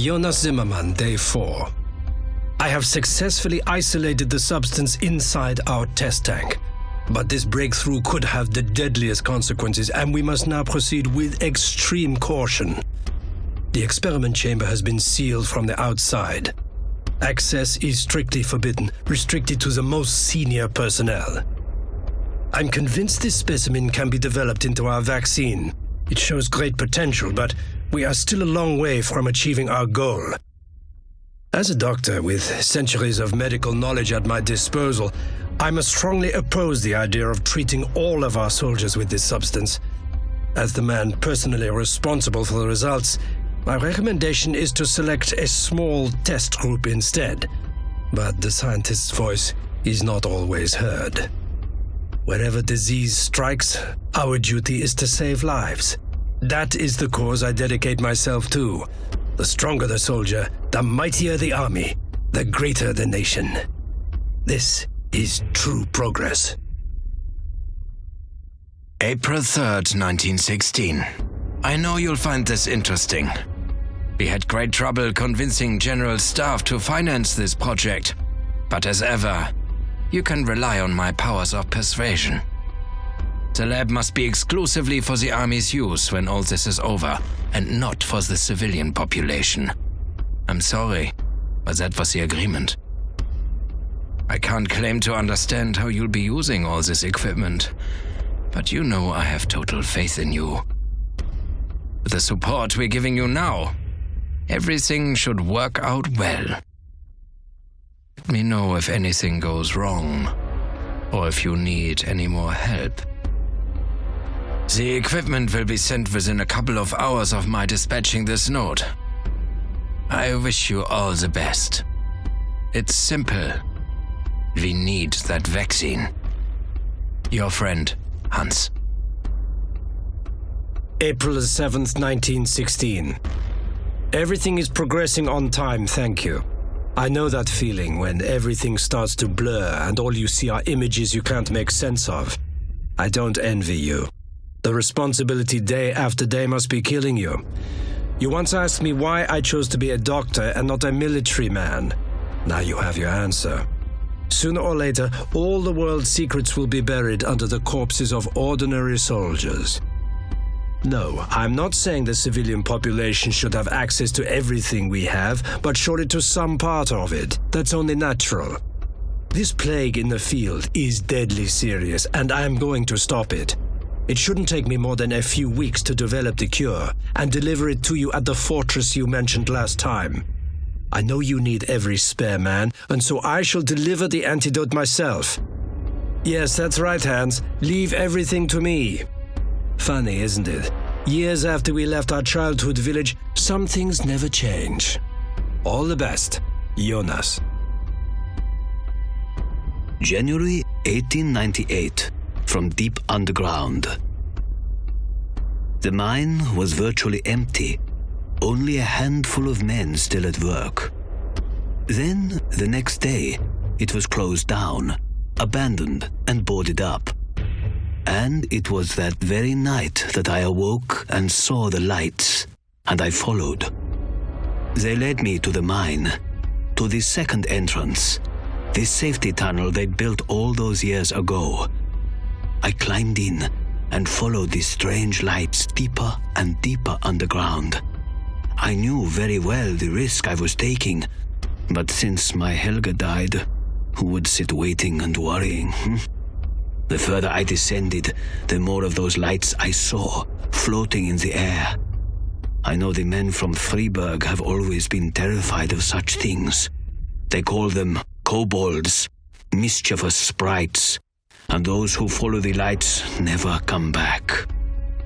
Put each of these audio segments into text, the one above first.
Jonas Zimmermann, Day 4. I have successfully isolated the substance inside our test tank. But this breakthrough could have the deadliest consequences, and we must now proceed with extreme caution. The experiment chamber has been sealed from the outside. Access is strictly forbidden, restricted to the most senior personnel. I'm convinced this specimen can be developed into our vaccine. It shows great potential, but we are still a long way from achieving our goal. As a doctor with centuries of medical knowledge at my disposal, I must strongly oppose the idea of treating all of our soldiers with this substance. As the man personally responsible for the results, my recommendation is to select a small test group instead. But the scientist's voice is not always heard. Wherever disease strikes, our duty is to save lives. That is the cause I dedicate myself to. The stronger the soldier, the mightier the army, the greater the nation. This is true progress. April 3rd, 1916. I know you'll find this interesting. We had great trouble convincing General Staff to finance this project, but as ever, you can rely on my powers of persuasion. The lab must be exclusively for the Army's use when all this is over, and not for the civilian population. I'm sorry, but that was the agreement. I can't claim to understand how you'll be using all this equipment, but you know I have total faith in you. With the support we're giving you now, everything should work out well. Let me know if anything goes wrong, or if you need any more help. The equipment will be sent within a couple of hours of my dispatching this note. I wish you all the best. It's simple. We need that vaccine. Your friend, Hans. April 7th, 1916. Everything is progressing on time, thank you. I know that feeling when everything starts to blur and all you see are images you can't make sense of. I don't envy you. The responsibility day after day must be killing you. You once asked me why I chose to be a doctor and not a military man. Now you have your answer. Sooner or later, all the world's secrets will be buried under the corpses of ordinary soldiers. No, I'm not saying the civilian population should have access to everything we have, but surely to some part of it. That's only natural. This plague in the field is deadly serious, and I'm going to stop it. It shouldn't take me more than a few weeks to develop the cure and deliver it to you at the fortress you mentioned last time. I know you need every spare man, and so I shall deliver the antidote myself. Yes, that's right, Hans. Leave everything to me. Funny, isn't it? Years after we left our childhood village, some things never change. All the best, Jonas. January 1898, from deep underground. The mine was virtually empty, only a handful of men still at work. Then, the next day, it was closed down, abandoned and boarded up. And it was that very night that I awoke and saw the lights, and I followed. They led me to the mine, to the second entrance, this safety tunnel they'd built all those years ago. I climbed in and followed these strange lights deeper and deeper underground. I knew very well the risk I was taking, but since my Helga died, who would sit waiting and worrying? The further I descended, the more of those lights I saw, floating in the air. I know the men from Freiburg have always been terrified of such things. They call them kobolds, mischievous sprites, and those who follow the lights never come back.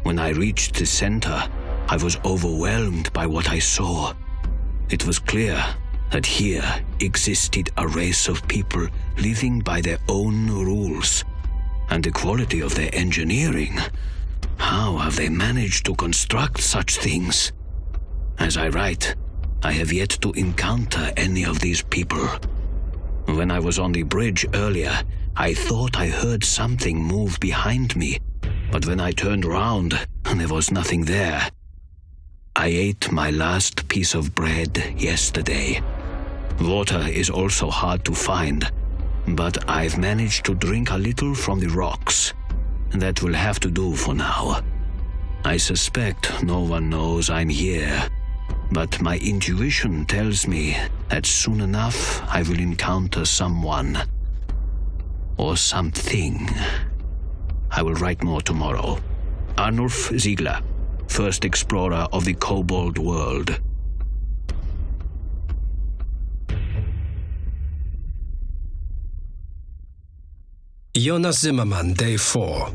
When I reached the center, I was overwhelmed by what I saw. It was clear that here existed a race of people living by their own rules. And the quality of their engineering. How have they managed to construct such things? As I write, I have yet to encounter any of these people. When I was on the bridge earlier, I thought I heard something move behind me, but when I turned round, there was nothing there. I ate my last piece of bread yesterday. Water is also hard to find, but I've managed to drink a little from the rocks. That will have to do for now. I suspect no one knows I'm here, but my intuition tells me that soon enough I will encounter someone. Or something. I will write more tomorrow. Arnulf Ziegler, first explorer of the Kobold world. Jonas Zimmermann, Day 4.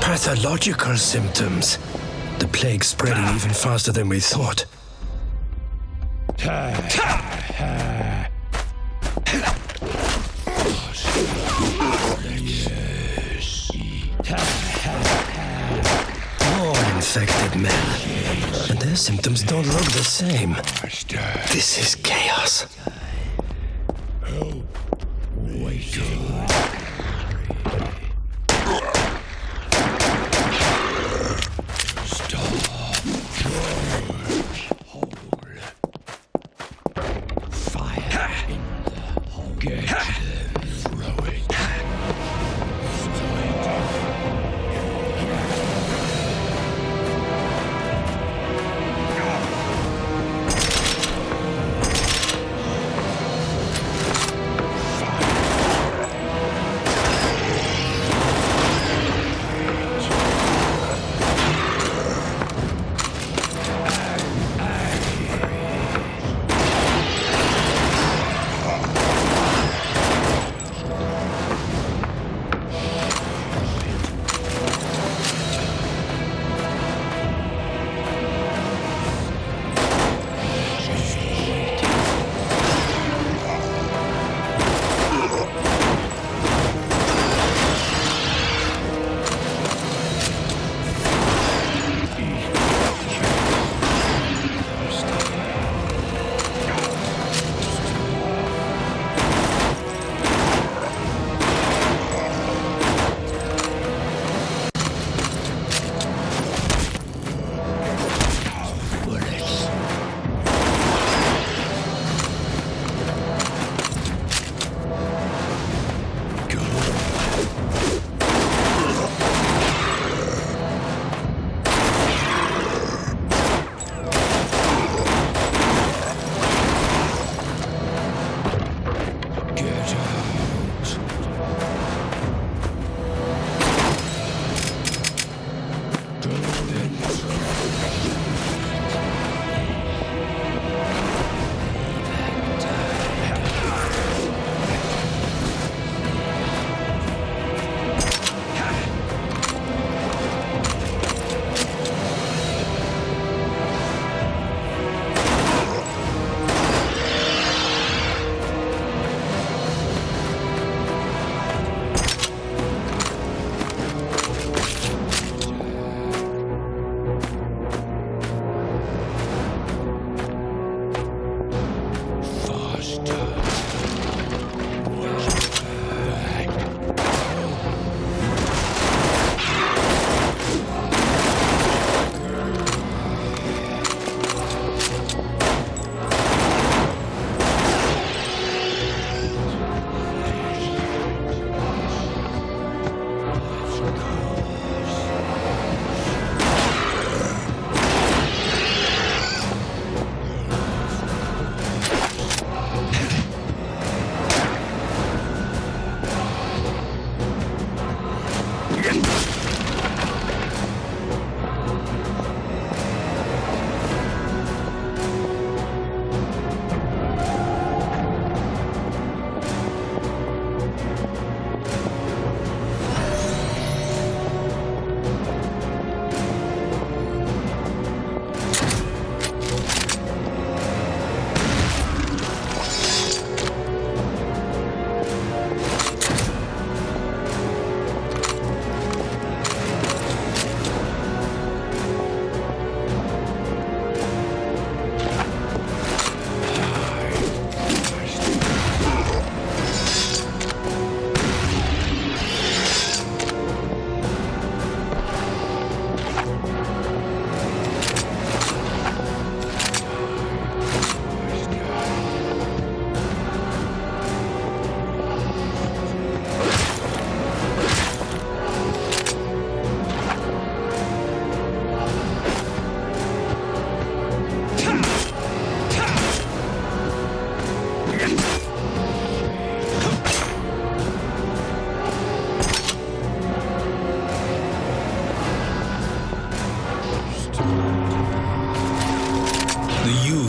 Pathological symptoms. The plague spreading even faster than we thought. More infected men. And their symptoms don't look the same. This is chaos.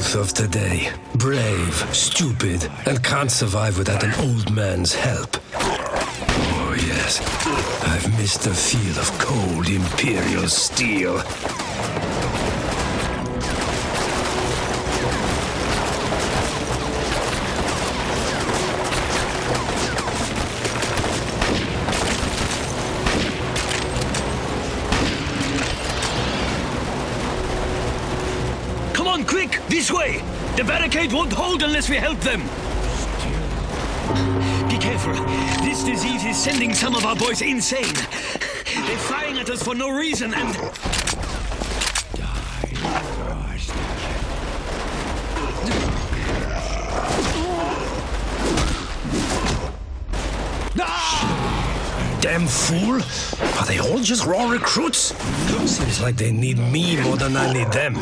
youth of today. Brave, stupid, and can't survive without an old man's help. Oh yes, I've missed the feel of cold Imperial steel. Quick! This way! The barricade won't hold unless we help them! Be careful. This disease is sending some of our boys insane. They're firing at us for no reason and... Damn fool! Are they all just raw recruits? Seems like they need me more than I need them.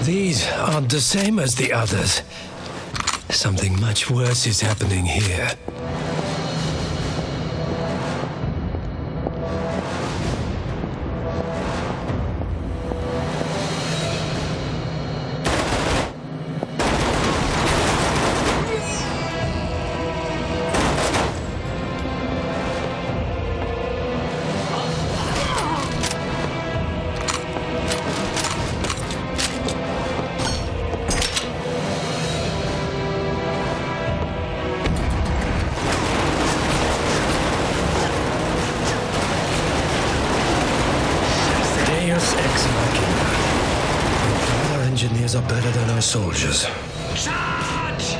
These aren't the same as the others. Something much worse is happening here. Engineers are better than our soldiers. Charge!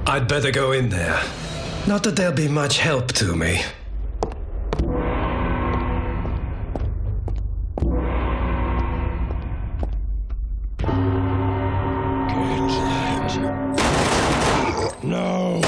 I'd better go in there. Not that there'll be much help to me. No!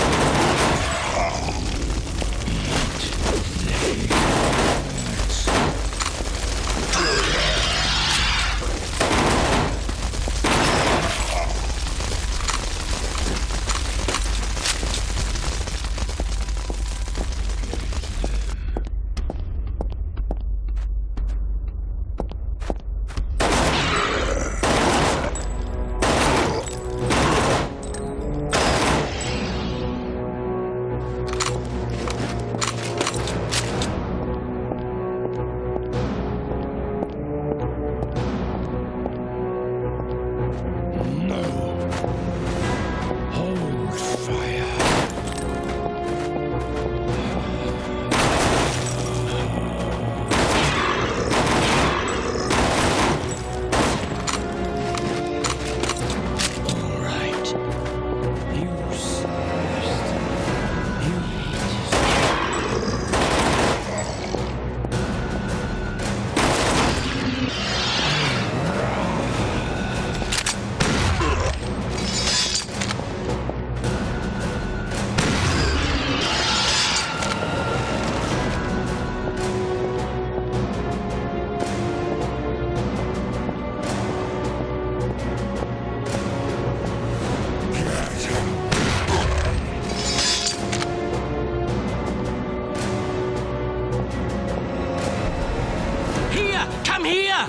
Come here!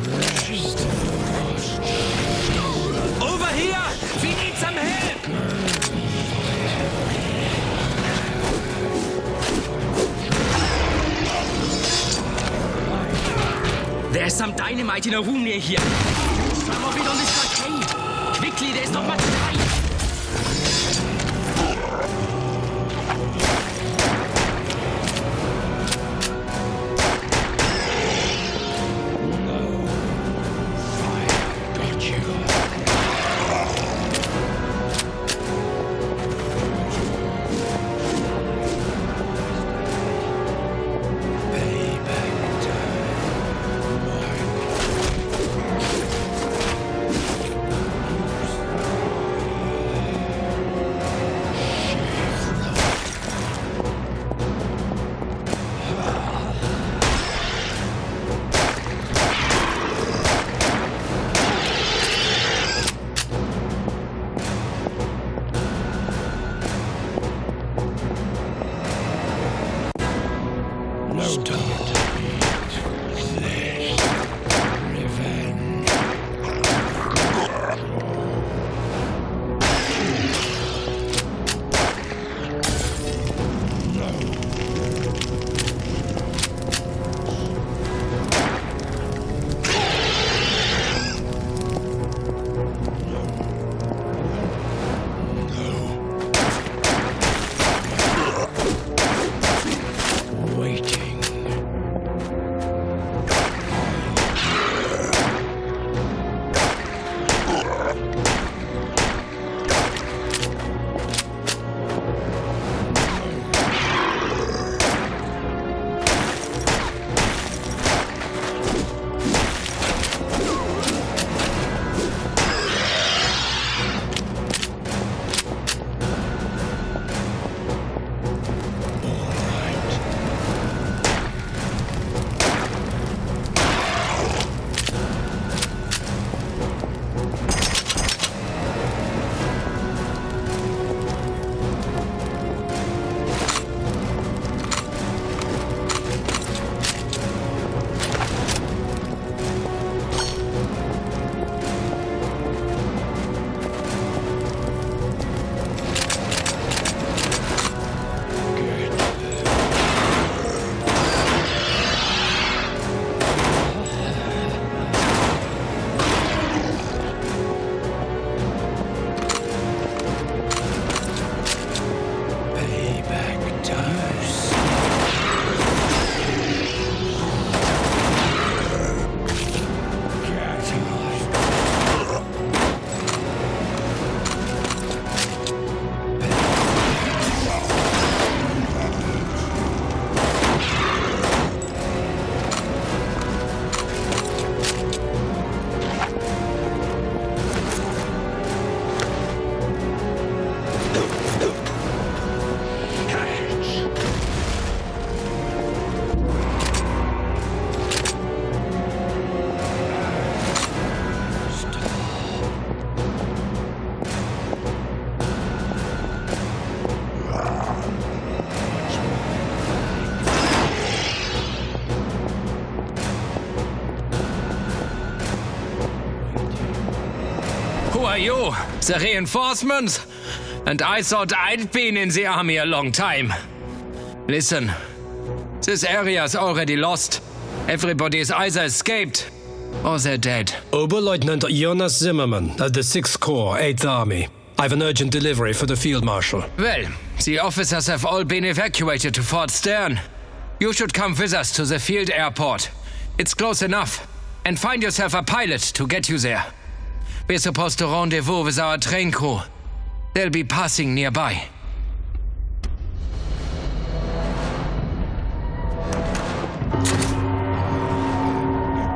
Over here! We need some help! There's some dynamite in a room near here. Some of it on this arcade. Who are you? The reinforcements? And I thought I'd been in the army a long time. Listen, this area's already lost. Everybody is either escaped or they're dead. Oberleutnant Jonas Zimmermann of the 6th Corps, 8th Army. I have an urgent delivery for the Field Marshal. Well, the officers have all been evacuated to Fort Stern. You should come with us to the field airport. It's close enough. And find yourself a pilot to get you there. We're supposed to rendezvous with our train crew. They'll be passing nearby.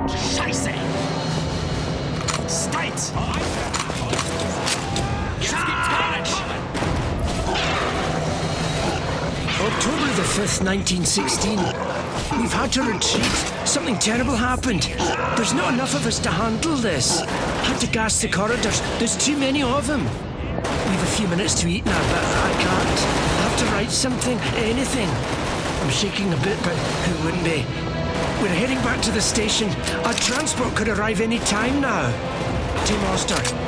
Scheiße! Steins! October the 5th, 1916. We've had to retreat. Something terrible happened. There's not enough of us to handle this. Had to gas the corridors. There's too many of them. We've a few minutes to eat now, but I can't. I have to write something, anything. I'm shaking a bit, but who wouldn't be? We're heading back to the station. Our transport could arrive any time now. Team Oster.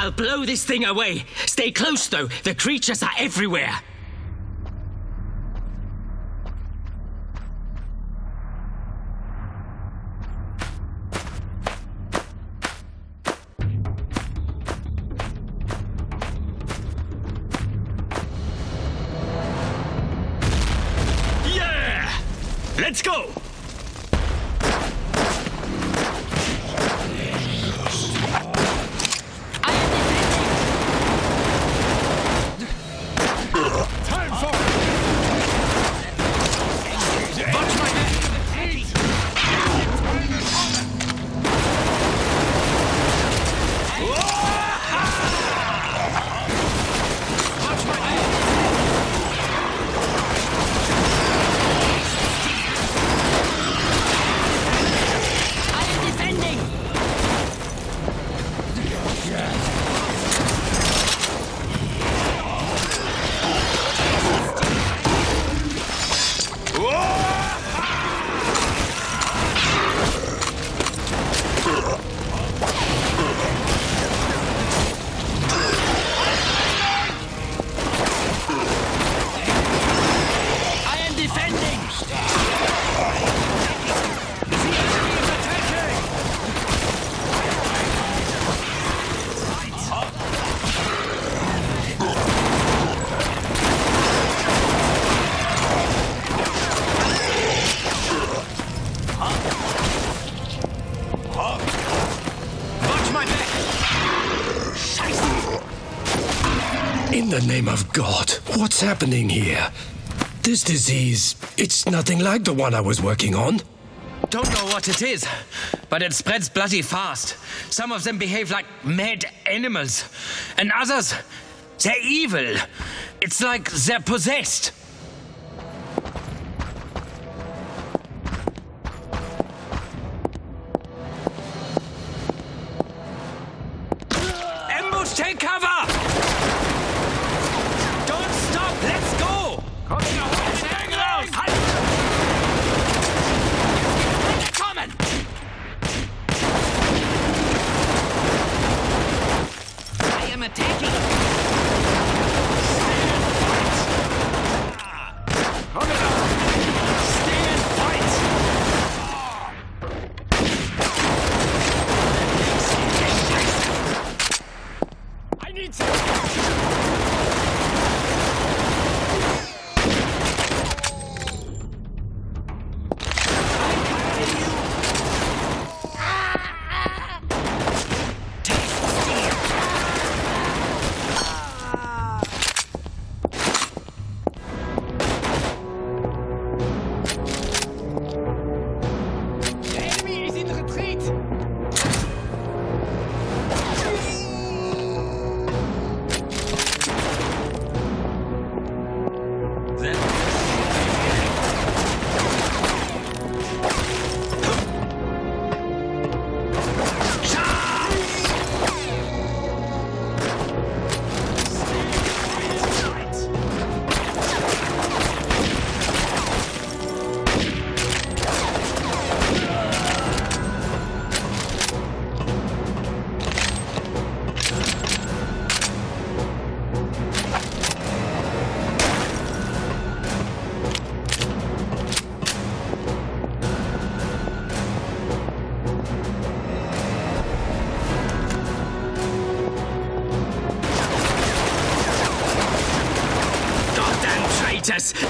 I'll blow this thing away. Stay close, though. The creatures are everywhere. Yeah! Let's go! In the name of God, what's happening here? This disease, it's nothing like the one I was working on. Don't know what it is, but it spreads bloody fast. Some of them behave like mad animals, and others, they're evil. It's like they're possessed. Ambush, take cover! Don't stop, let's go! I am attacking.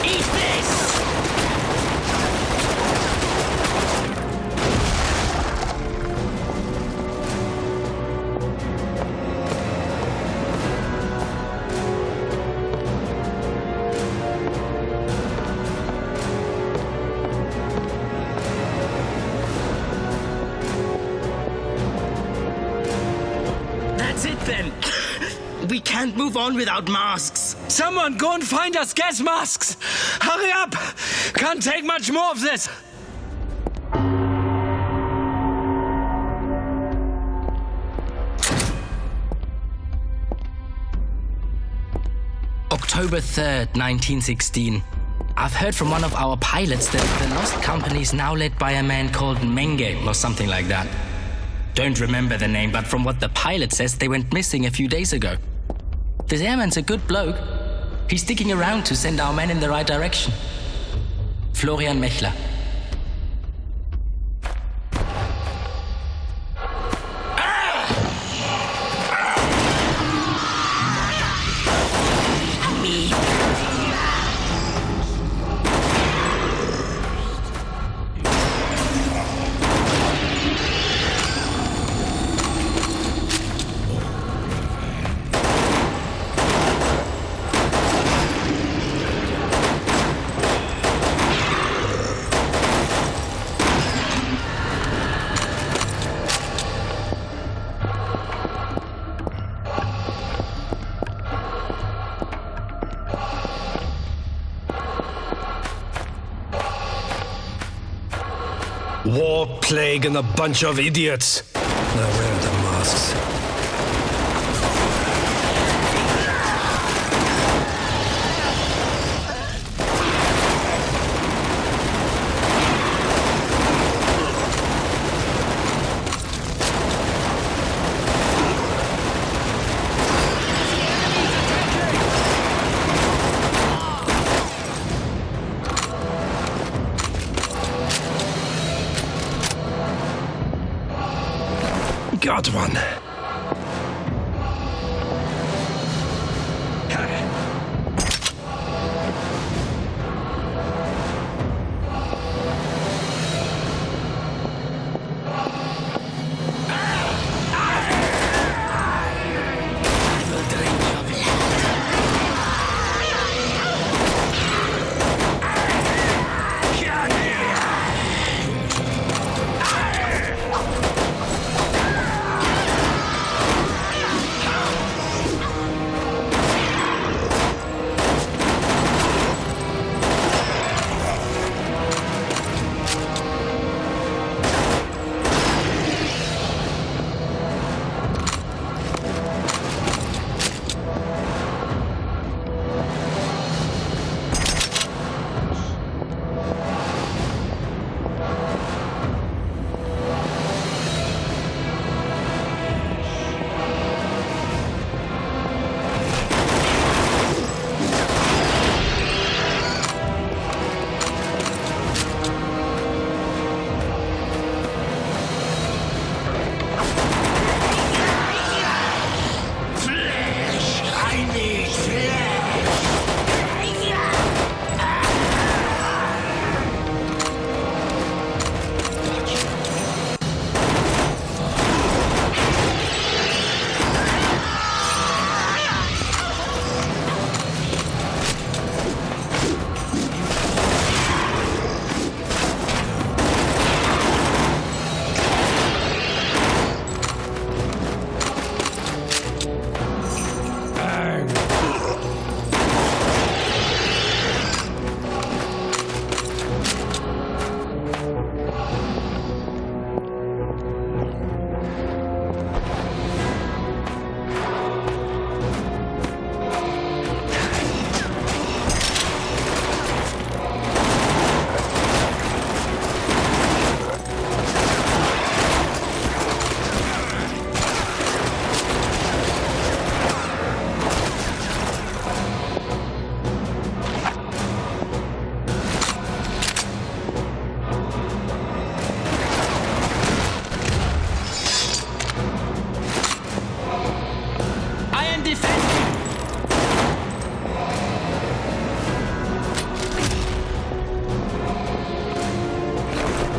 Eat this! That's it then. We can't move on without masks. Someone go and find us gas masks! Hurry up! Can't take much more of this! October 3rd, 1916. I've heard from one of our pilots that the Lost Company is now led by a man called Menge or something like that. Don't remember the name, but from what the pilot says, they went missing a few days ago. This airman's a good bloke. He's sticking around to send our men in the right direction. Florian Mechler. War, plague, and a bunch of idiots. Now where are the masks? Got one.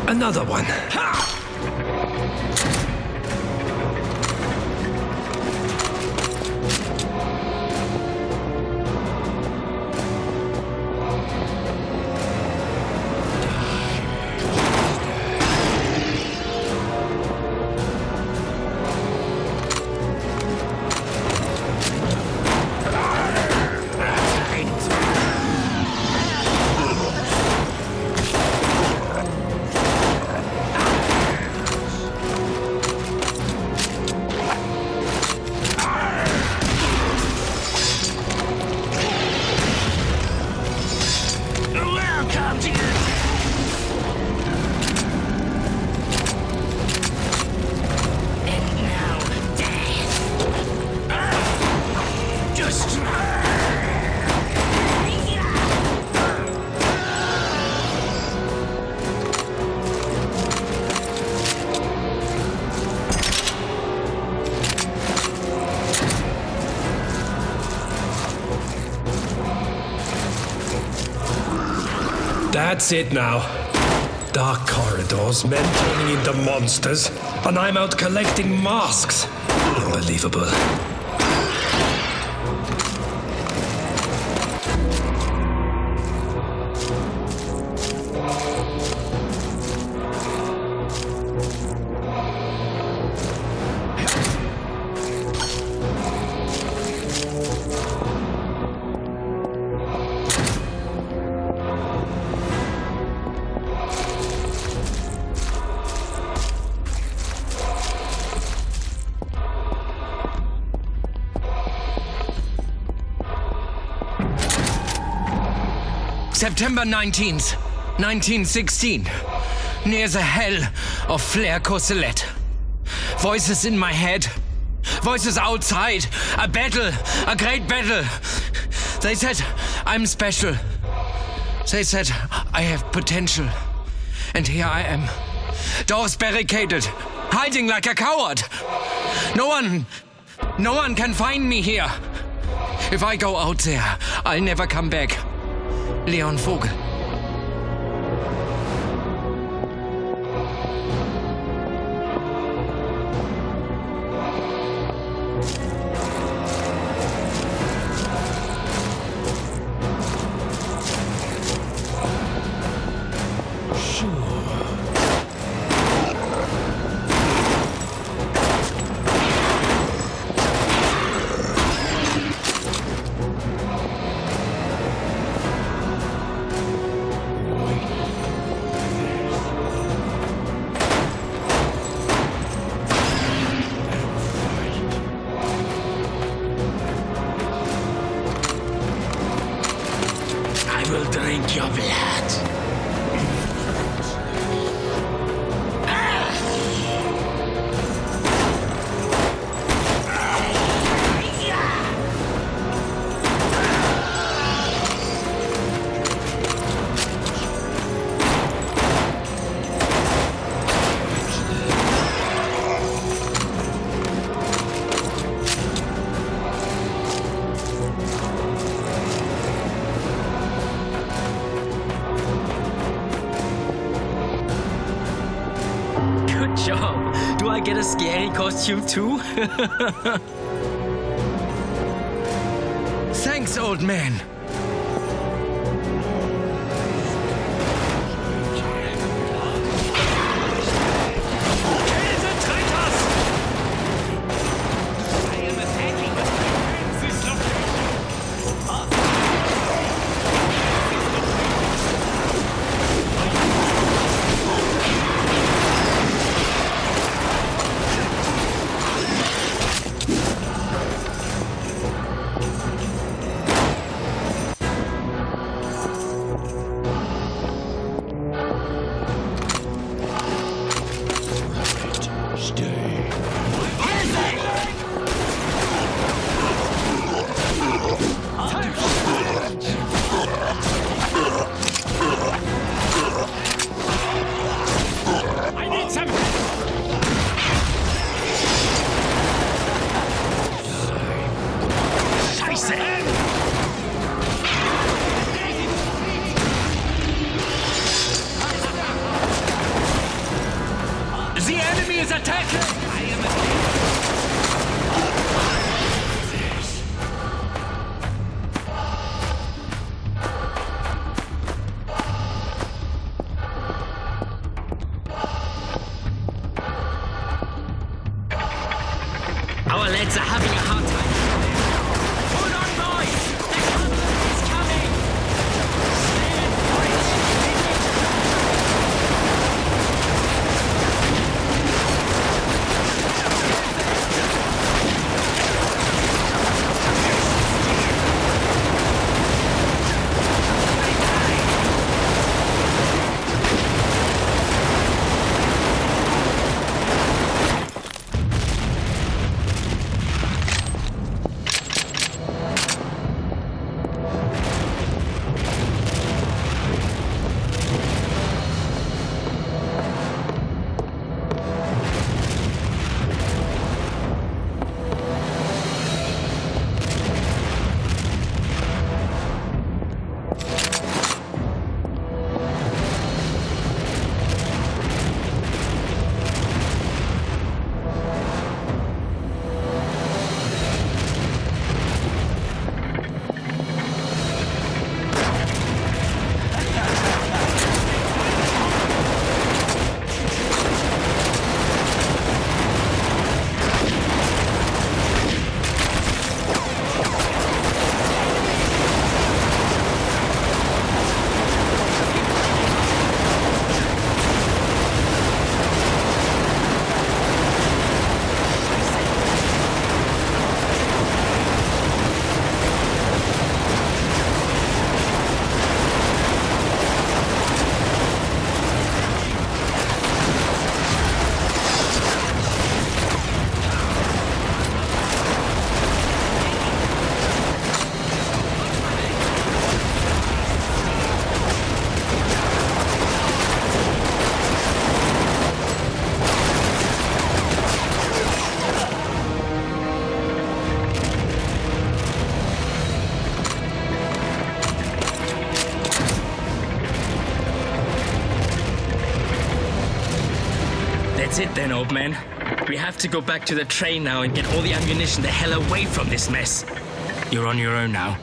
Another one. That's it now. Dark corridors, men turning into monsters, and I'm out collecting masks. Unbelievable. September 19th, 1916. Near the hell of Flair Courcelette. Voices in my head. Voices outside. A battle. A great battle. They said I'm special. They said I have potential. And here I am. Doors barricaded. Hiding like a coward. No one can find me here. If I go out there, I'll never come back. Leon Vogel. Drink your blood. Job. Do I get a scary costume too? Thanks, old man. Our lads are having a hard time. Hold on, boys! The cavalry is coming! Stand for it! That's it then, old man. We have to go back to the train now and get all the ammunition the hell away from this mess. You're on your own now.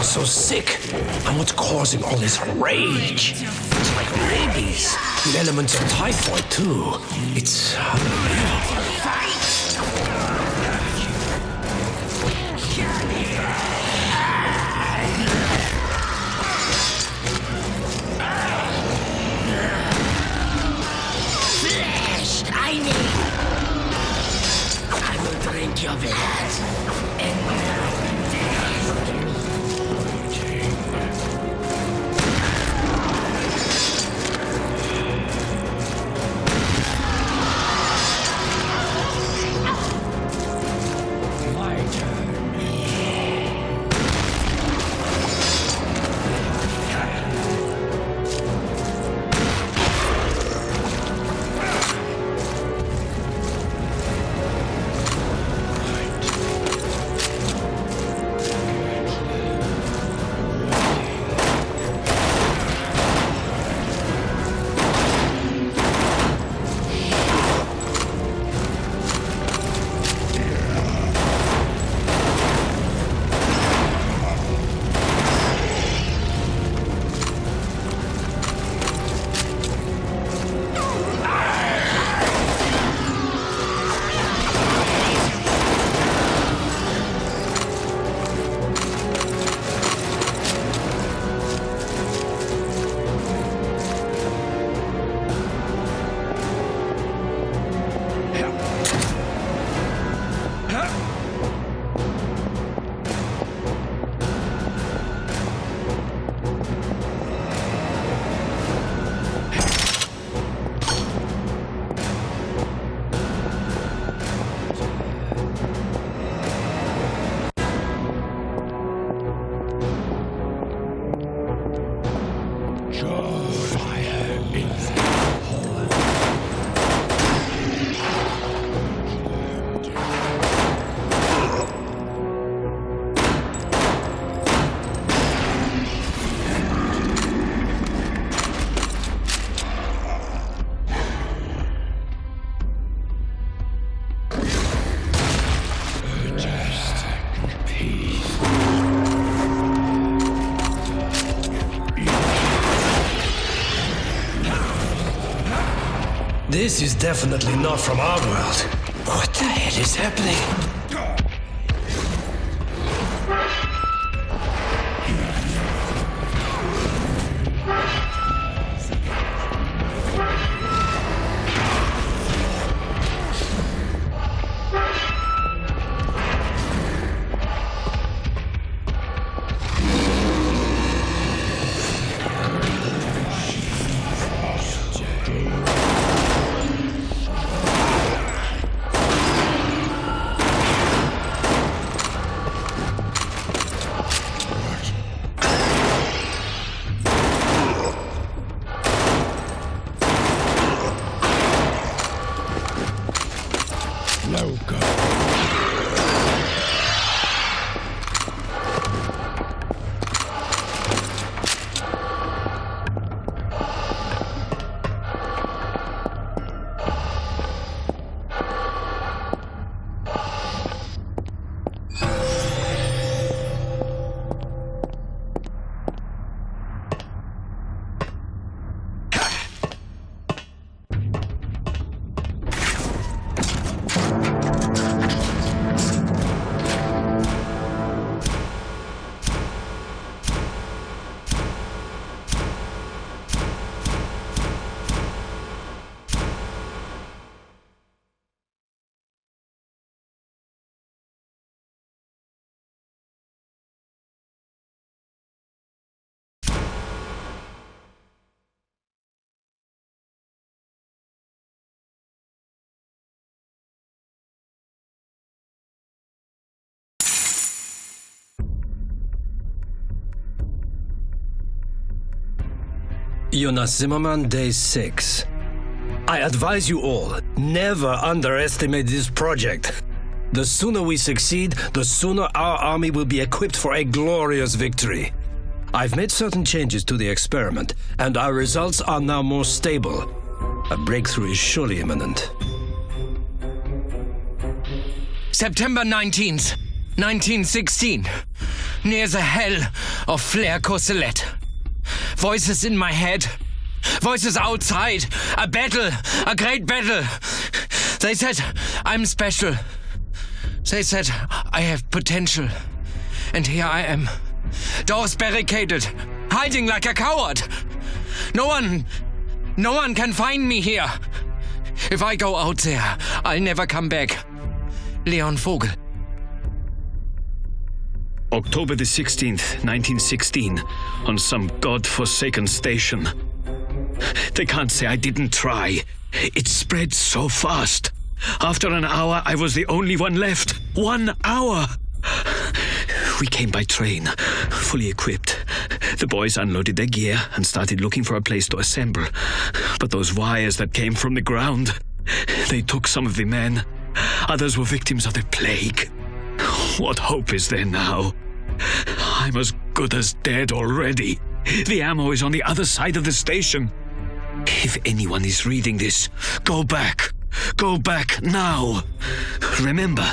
so sick. And what's causing all this rage? It's like rabies. With elements of typhoid, too. It's unbelievable. Flesh, I need. I will drink your blood. This is definitely not from our world. What the hell is happening? Jonas Zimmerman, Day 6. I advise you all, never underestimate this project. The sooner we succeed, the sooner our army will be equipped for a glorious victory. I've made certain changes to the experiment, and our results are now more stable. A breakthrough is surely imminent. September 19th, 1916. near the hell of Flair Corselet. Voices in my head. Voices outside. A battle. A great battle. They said I'm special. They said I have potential. And here I am. Doors barricaded. Hiding like a coward. No one can find me here. If I go out there, I'll never come back. Leon Vogel. October the 16th, 1916, on some god-forsaken station. They can't say I didn't try. It spread so fast. After an hour, I was the only one left. 1 hour! We came by train, fully equipped. The boys unloaded their gear and started looking for a place to assemble. But those wires that came from the ground, they took some of the men. Others were victims of the plague. What hope is there now? I'm as good as dead already. The ammo is on the other side of the station. If anyone is reading this, go back. Go back now. Remember,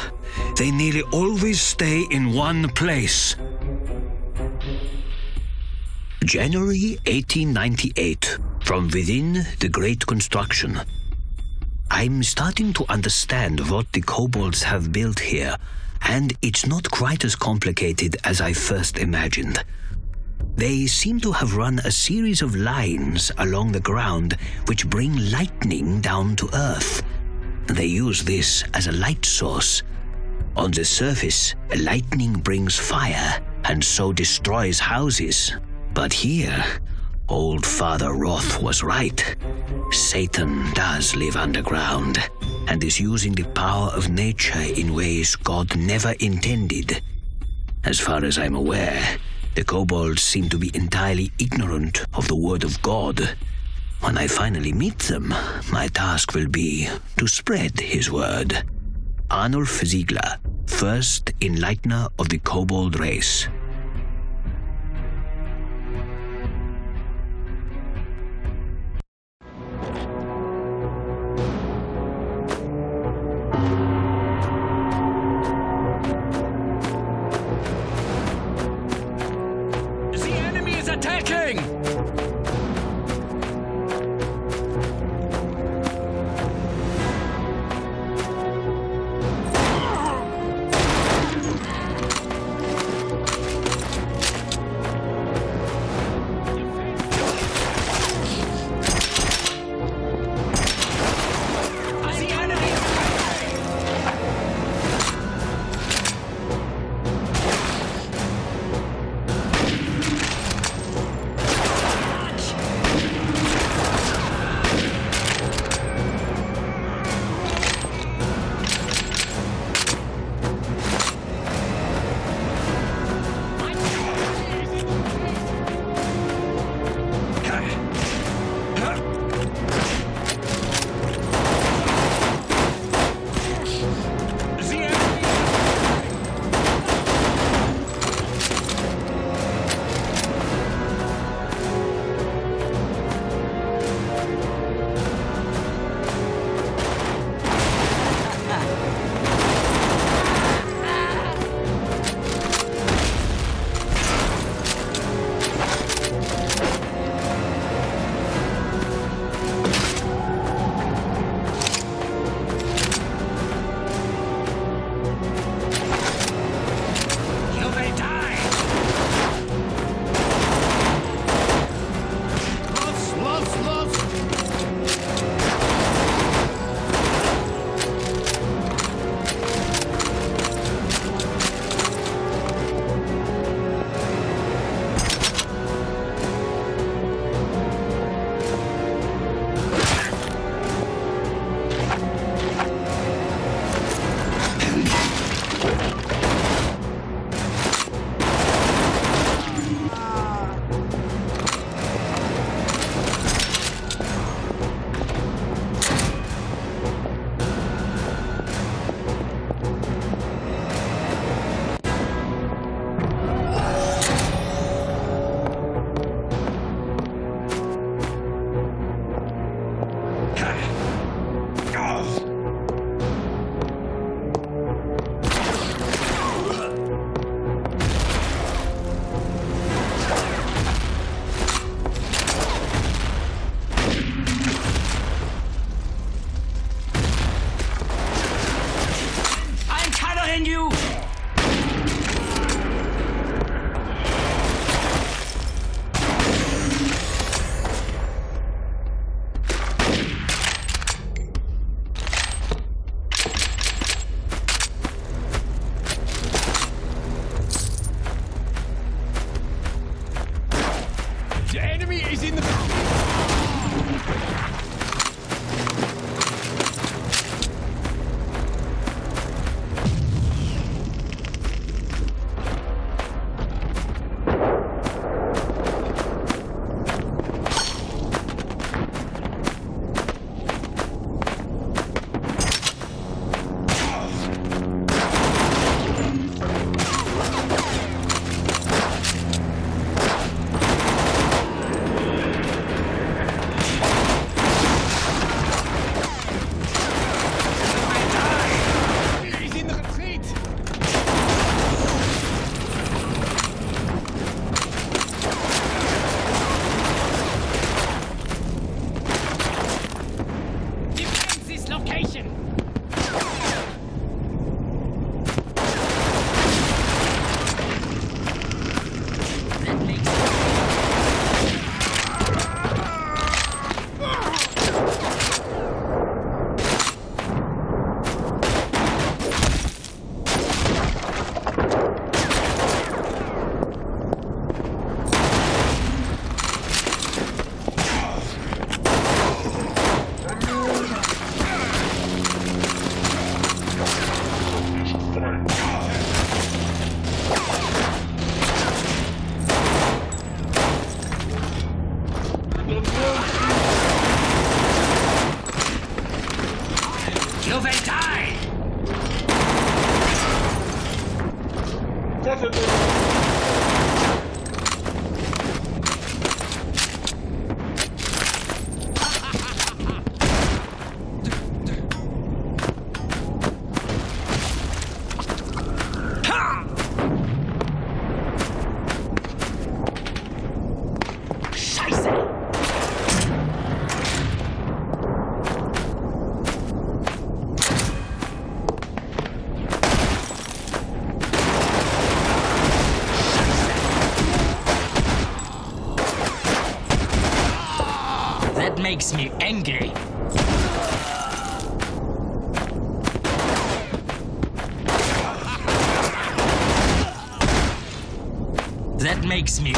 they nearly always stay in one place. January 1898, from within the Great Construction. I'm starting to understand what the kobolds have built here, and it's not quite as complicated as I first imagined. They seem to have run a series of lines along the ground which bring lightning down to Earth. They use this as a light source. On the surface, lightning brings fire and so destroys houses. But here, old Father Roth was right. Satan does live underground and is using the power of nature in ways God never intended. As far as I'm aware, the kobolds seem to be entirely ignorant of the word of God. When I finally meet them, my task will be to spread his word. Arnulf Ziegler, first enlightener of the kobold race. The enemy is attacking! You will die! That makes me angry. That makes me...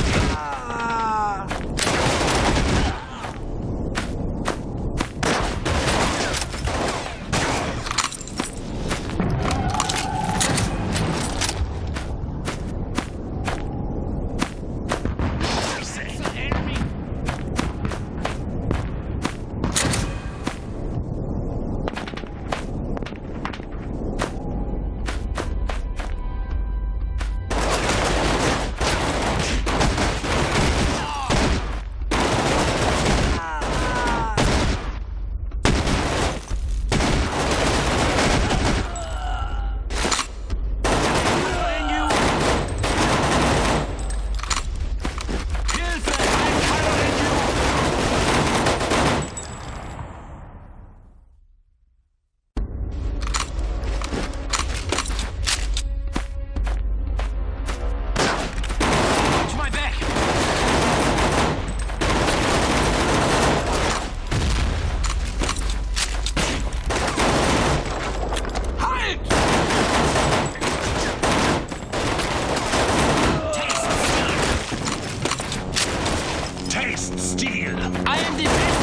I am defending!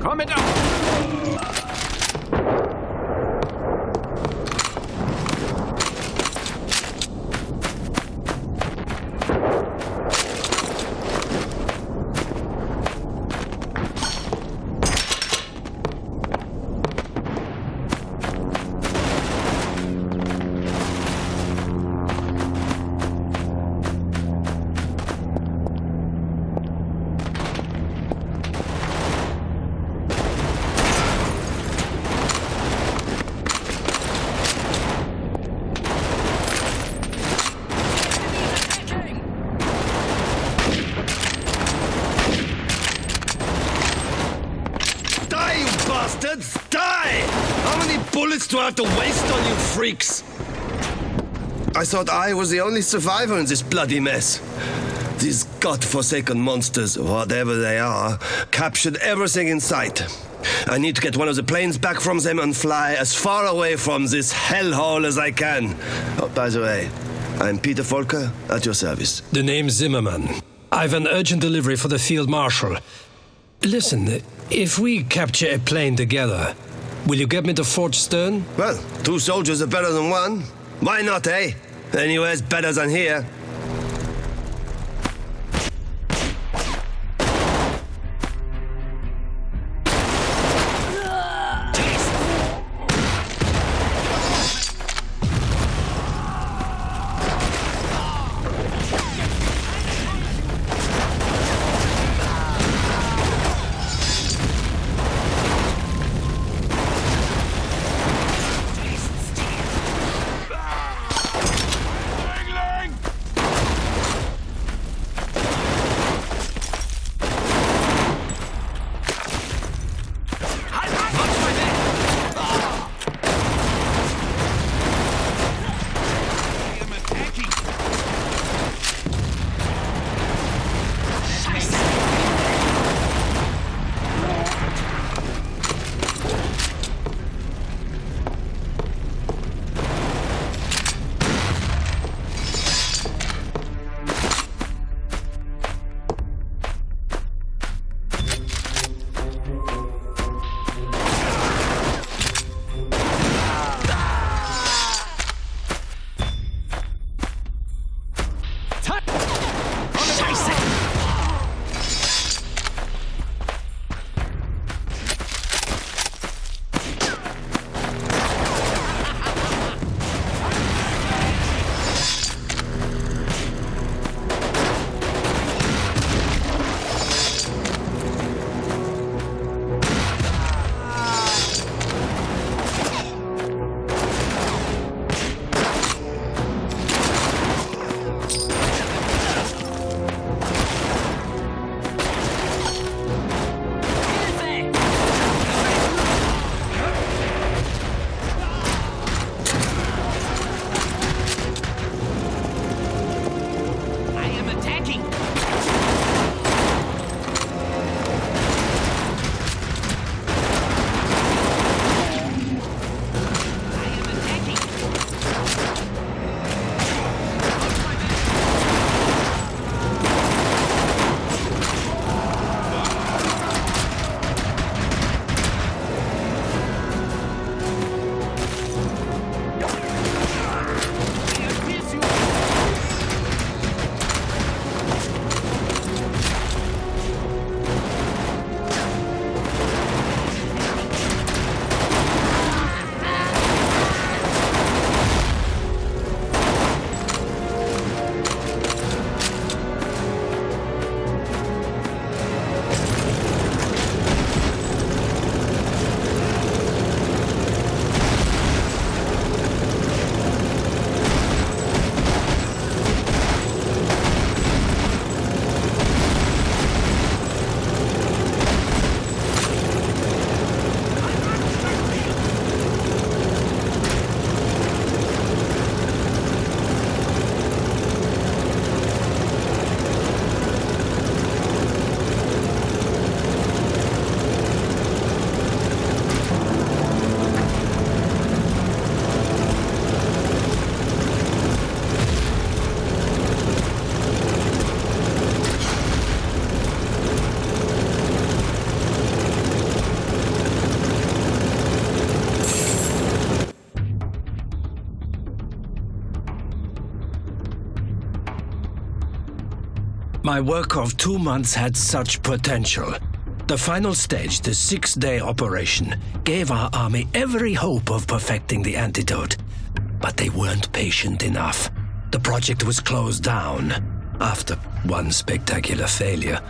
Komm mit auf! Bastards, die! How many bullets do I have to waste on you freaks? I thought I was the only survivor in this bloody mess. These godforsaken monsters, whatever they are, captured everything in sight. I need to get one of the planes back from them and fly as far away from this hellhole as I can. Oh, by the way, I'm Peter Volker, at your service. The name's Zimmerman. I've an urgent delivery for the Field Marshal. Listen, if we capture a plane together, will you get me to Fort Stern? Well, 2 soldiers are better than 1. Why not, eh? Anywhere's better than here. My work of 2 months had such potential. The final stage, the 6-day operation, gave our army every hope of perfecting the antidote. But they weren't patient enough. The project was closed down after one spectacular failure.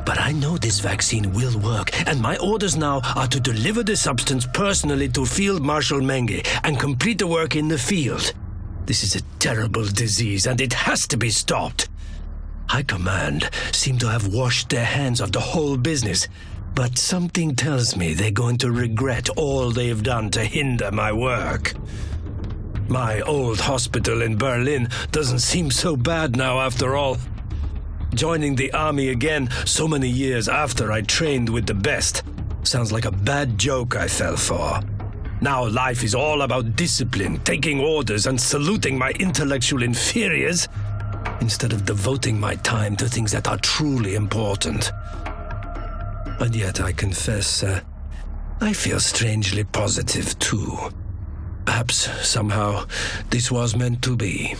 But I know this vaccine will work, and my orders now are to deliver the substance personally to Field Marshal Menge and complete the work in the field. This is a terrible disease, and it has to be stopped. High Command seem to have washed their hands of the whole business, but something tells me they're going to regret all they've done to hinder my work. My old hospital in Berlin doesn't seem so bad now after all. Joining the army again so many years after I trained with the best sounds like a bad joke I fell for. Now life is all about discipline, taking orders and saluting my intellectual inferiors, instead of devoting my time to things that are truly important. And yet I confess, I feel strangely positive too. Perhaps somehow this was meant to be.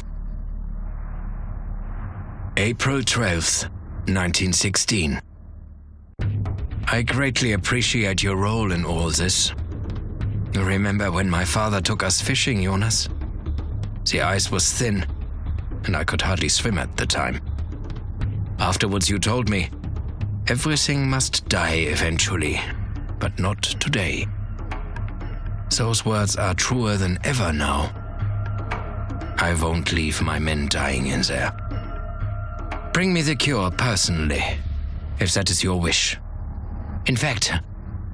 April 12th, 1916. I greatly appreciate your role in all this. You remember when my father took us fishing, Jonas? The ice was thin, and I could hardly swim at the time. Afterwards you told me, everything must die eventually, but not today. Those words are truer than ever now. I won't leave my men dying in there. Bring me the cure personally, if that is your wish. In fact,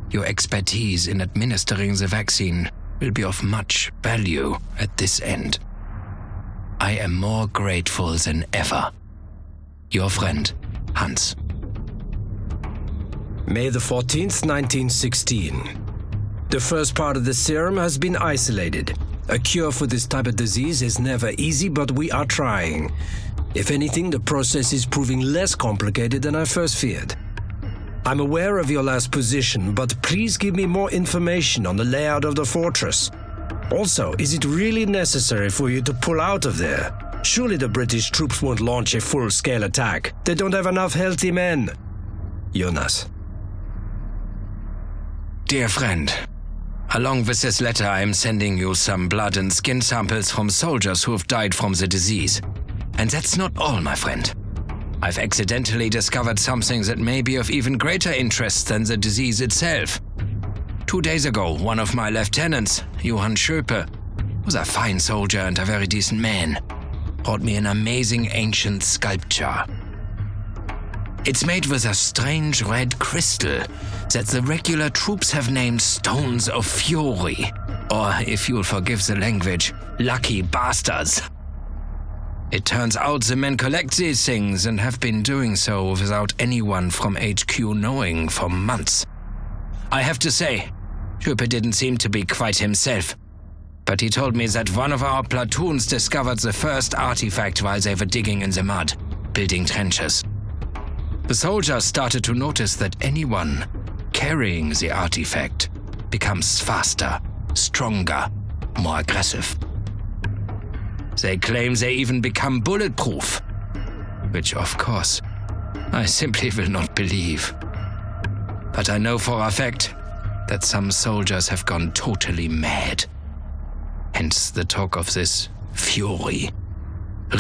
your expertise in administering the vaccine will be of much value at this end. I am more grateful than ever. Your friend, Hans. May the 14th, 1916. The first part of the serum has been isolated. A cure for this type of disease is never easy, but we are trying. If anything, the process is proving less complicated than I first feared. I'm aware of your last position, but please give me more information on the layout of the fortress. Also, is it really necessary for you to pull out of there? Surely the British troops won't launch a full-scale attack. They don't have enough healthy men. Jonas. Dear friend, along with this letter I am sending you some blood and skin samples from soldiers who have died from the disease. And that's not all, my friend. I've accidentally discovered something that may be of even greater interest than the disease itself. 2 days ago, one of my lieutenants, Johann Schöpe, who's a fine soldier and a very decent man, brought me an amazing ancient sculpture. It's made with a strange red crystal that the regular troops have named Stones of Fury, or, if you'll forgive the language, lucky bastards. It turns out the men collect these things and have been doing so without anyone from HQ knowing for months. I have to say, Schöpe didn't seem to be quite himself, but he told me that one of our platoons discovered the first artifact while they were digging in the mud, building trenches. The soldiers started to notice that anyone carrying the artifact becomes faster, stronger, more aggressive. They claim they even become bulletproof, which, of course, I simply will not believe. But I know for a fact that some soldiers have gone totally mad. Hence the talk of this fury,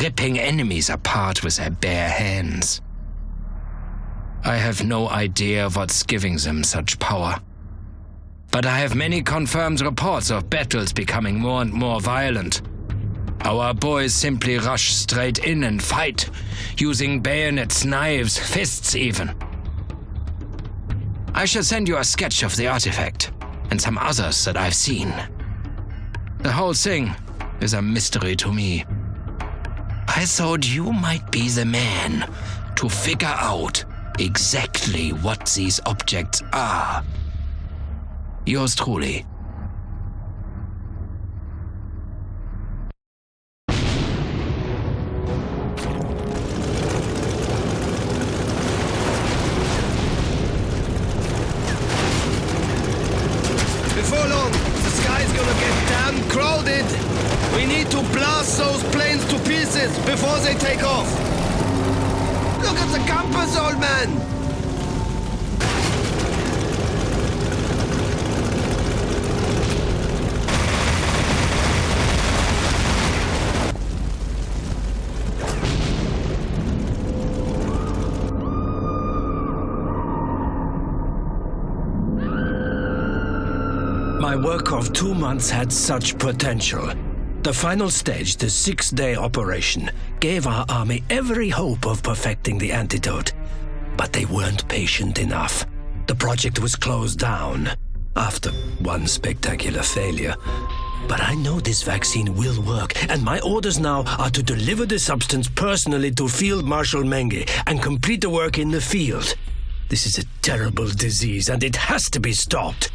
ripping enemies apart with their bare hands. I have no idea what's giving them such power. But I have many confirmed reports of battles becoming more and more violent. Our boys simply rush straight in and fight, using bayonets, knives, fists even. I shall send you a sketch of the artifact, and some others that I've seen. The whole thing is a mystery to me. I thought you might be the man to figure out exactly what these objects are. Yours truly. Before long, the sky's gonna get damn crowded. We need to blast those planes to pieces before they take off. Look at the compass, old man! My work of 2 months had such potential. The final stage, the 6-day operation, gave our army every hope of perfecting the antidote. But they weren't patient enough. The project was closed down after one spectacular failure. But I know this vaccine will work, and my orders now are to deliver the substance personally to Field Marshal Menge and complete the work in the field. This is a terrible disease, and it has to be stopped.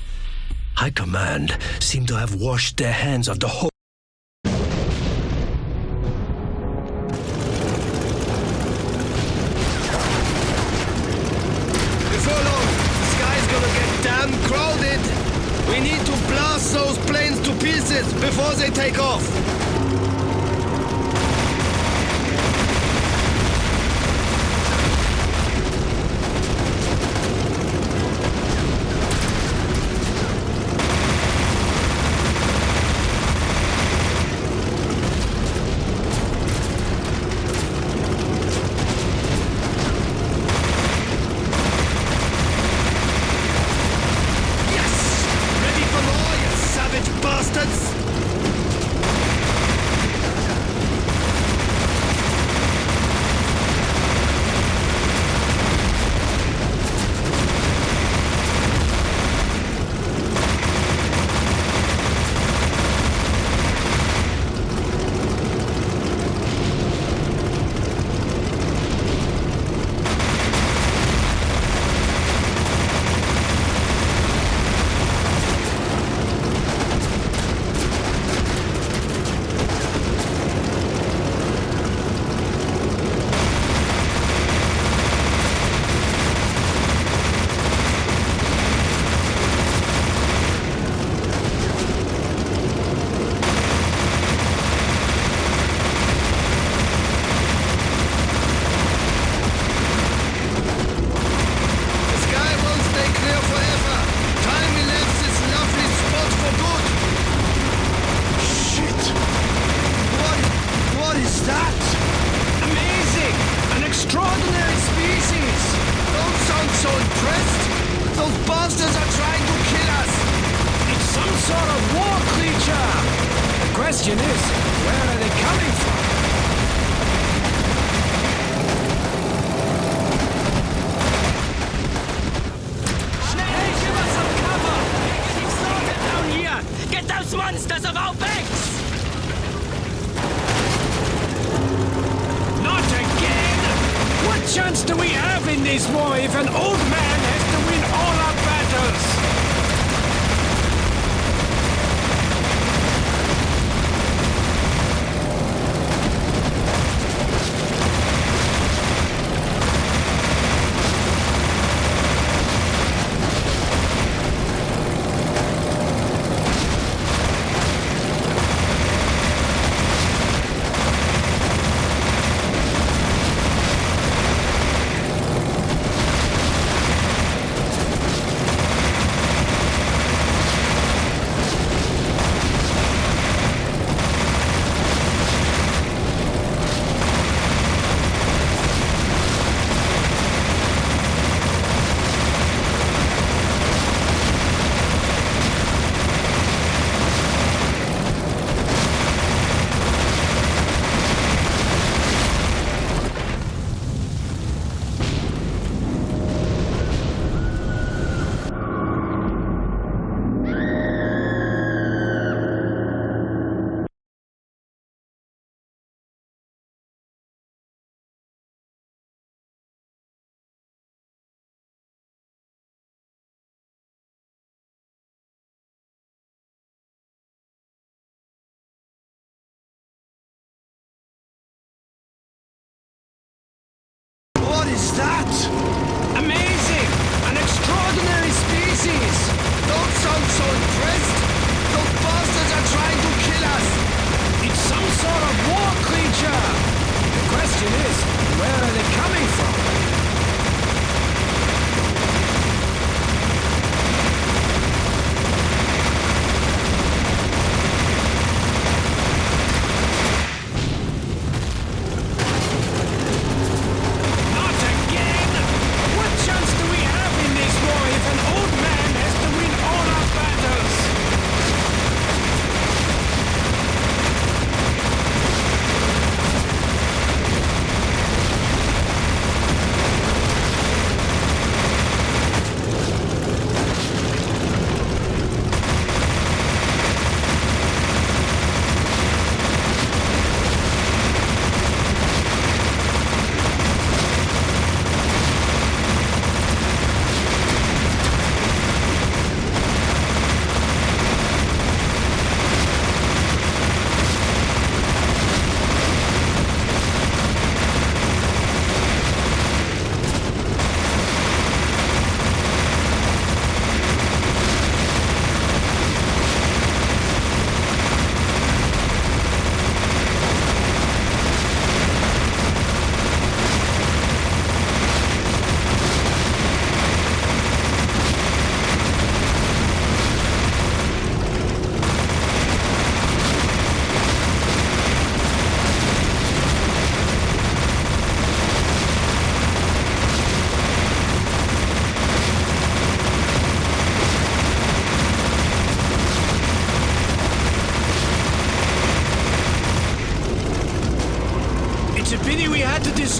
High Command seem to have washed their hands of the whole. Before long, the sky's gonna get damn crowded. We need to blast those planes to pieces before they take off. Question is, where are they coming from? Hey, give us some cover! It's started down here! Get those monsters of our backs! Not again! What chance do we have in this war if an old man has to win all our battles? What is that? Amazing! An extraordinary species! Don't sound so impressed! Those bastards are trying to kill us! It's some sort of war creature! The question is, where are they coming from?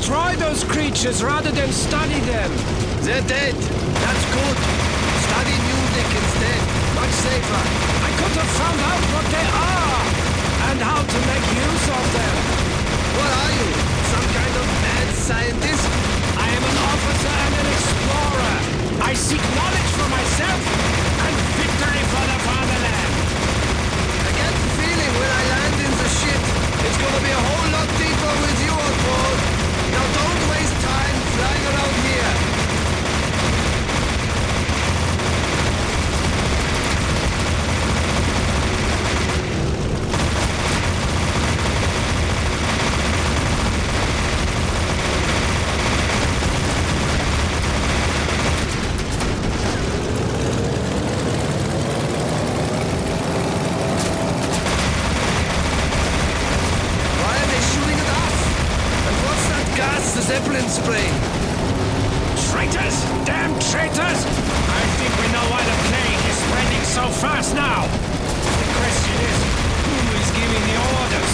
destroy those creatures rather than study them. They're dead. That's good. Study music instead. Much safer. I could have found out what they are and how to make use of them. What are you? Some kind of mad scientist? I am an officer and an explorer. I seek knowledge for myself and victory for the fatherland. I get the feeling when I land in the ship, it's gonna be a whole lot deeper with you on board. Now don't waste time flying around here. Zeppelin spray. Traitors! Damn traitors! I think we know why the plague is spreading so fast now. The question is, who is giving the orders?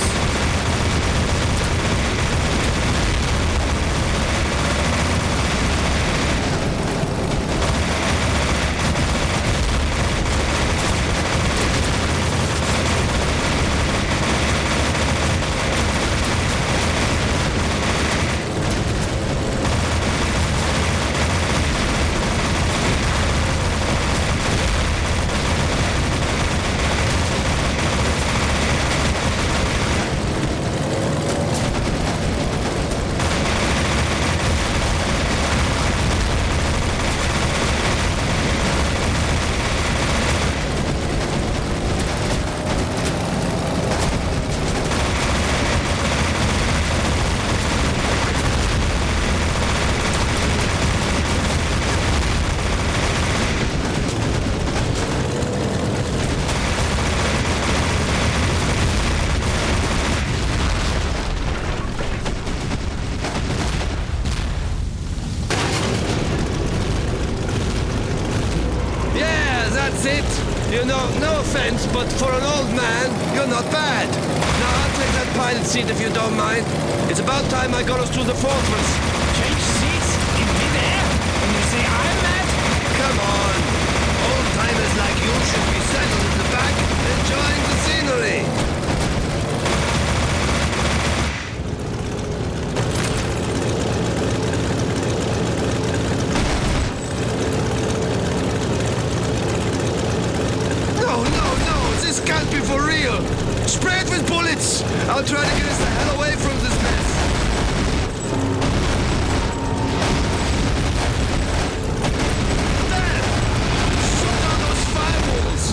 That's it. You know, no offense, but for an old man, you're not bad. Now I'll take that pilot seat if you don't mind. It's about time I got us to the fortress. Change seats in midair? And you say I'm mad? Come on. Old-timers like you should be settled in the back, enjoying the scenery. This can't be for real! Spray it with bullets! I'll try to get us the hell away from this mess! Damn! Shoot down those firewalls!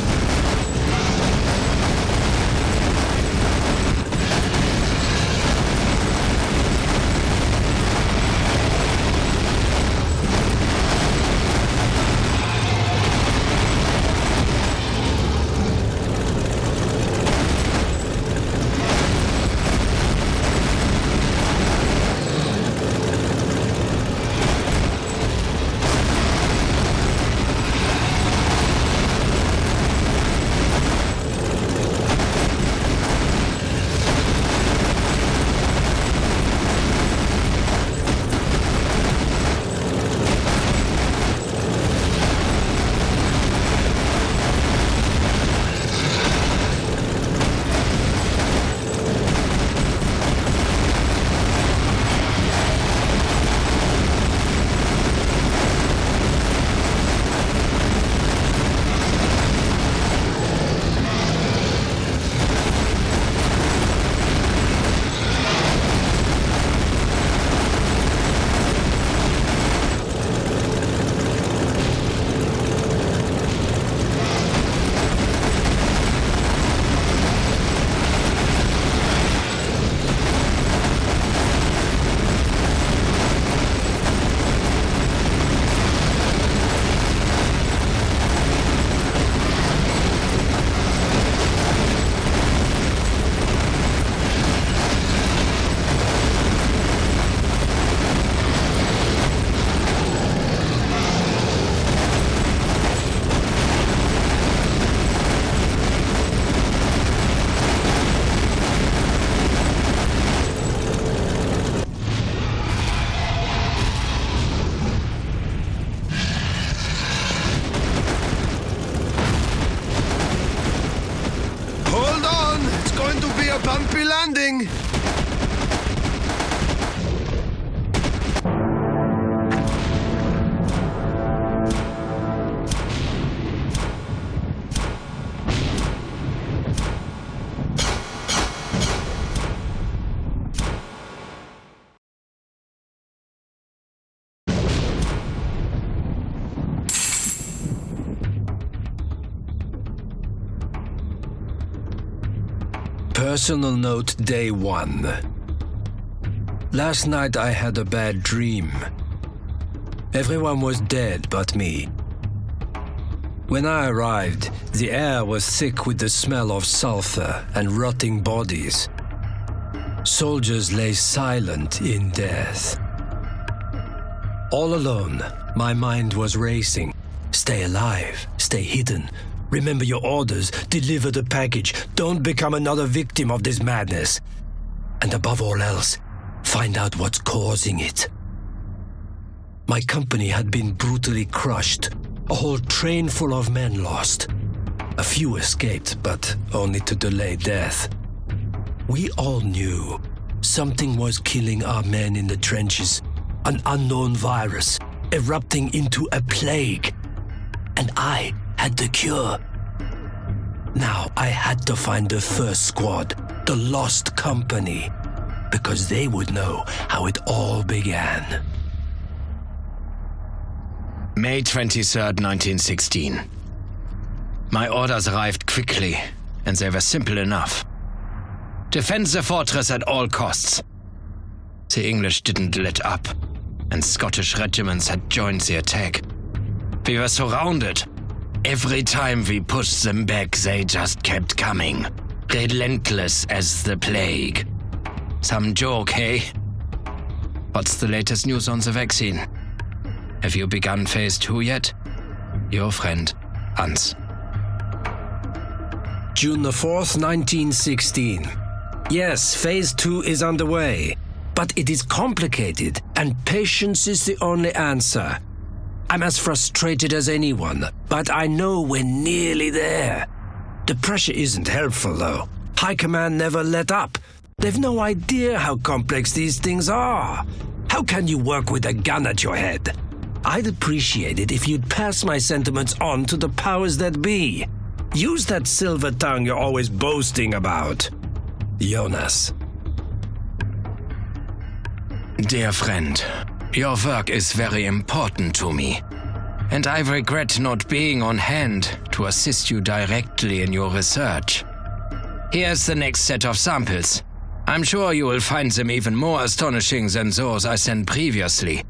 Personal note day 1. Last night I had a bad dream. Everyone was dead but me. When I arrived, the air was thick with the smell of sulfur and rotting bodies. Soldiers lay silent in death. All alone, my mind was racing. Stay alive, stay hidden. Remember your orders, deliver the package, don't become another victim of this madness. And above all else, find out what's causing it. My company had been brutally crushed, a whole train full of men lost. A few escaped, but only to delay death. We all knew something was killing our men in the trenches, an unknown virus erupting into a plague. And I had the cure. Now I had to find the first squad, the lost company, because they would know how it all began. May 23rd, 1916. My orders arrived quickly, and they were simple enough. Defend the fortress at all costs. The English didn't let up, and Scottish regiments had joined the attack. We were surrounded. Every time we pushed them back, they just kept coming. Relentless as the plague. Some joke, hey? What's the latest news on the vaccine? Have you begun phase 2 yet? Your friend, Hans. June the 4th, 1916. Yes, phase 2 is underway. But it is complicated, and patience is the only answer. I'm as frustrated as anyone, but I know we're nearly there. The pressure isn't helpful, though. High Command never let up. They've no idea how complex these things are. How can you work with a gun at your head? I'd appreciate it if you'd pass my sentiments on to the powers that be. Use that silver tongue you're always boasting about. Jonas. Dear friend, your work is very important to me, and I regret not being on hand to assist you directly in your research. Here's the next set of samples. I'm sure you will find them even more astonishing than those I sent previously.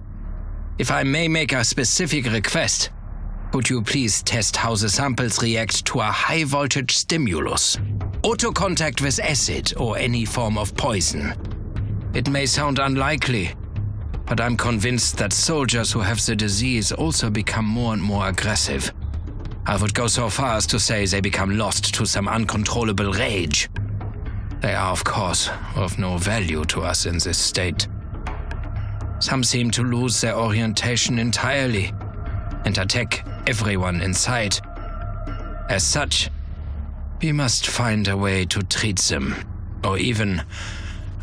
If I may make a specific request, would you please test how the samples react to a high-voltage stimulus? Auto contact with acid or any form of poison. It may sound unlikely, but I'm convinced that soldiers who have the disease also become more and more aggressive. I would go so far as to say they become lost to some uncontrollable rage. They are, of course, of no value to us in this state. Some seem to lose their orientation entirely and attack everyone in sight. As such, we must find a way to treat them, or even,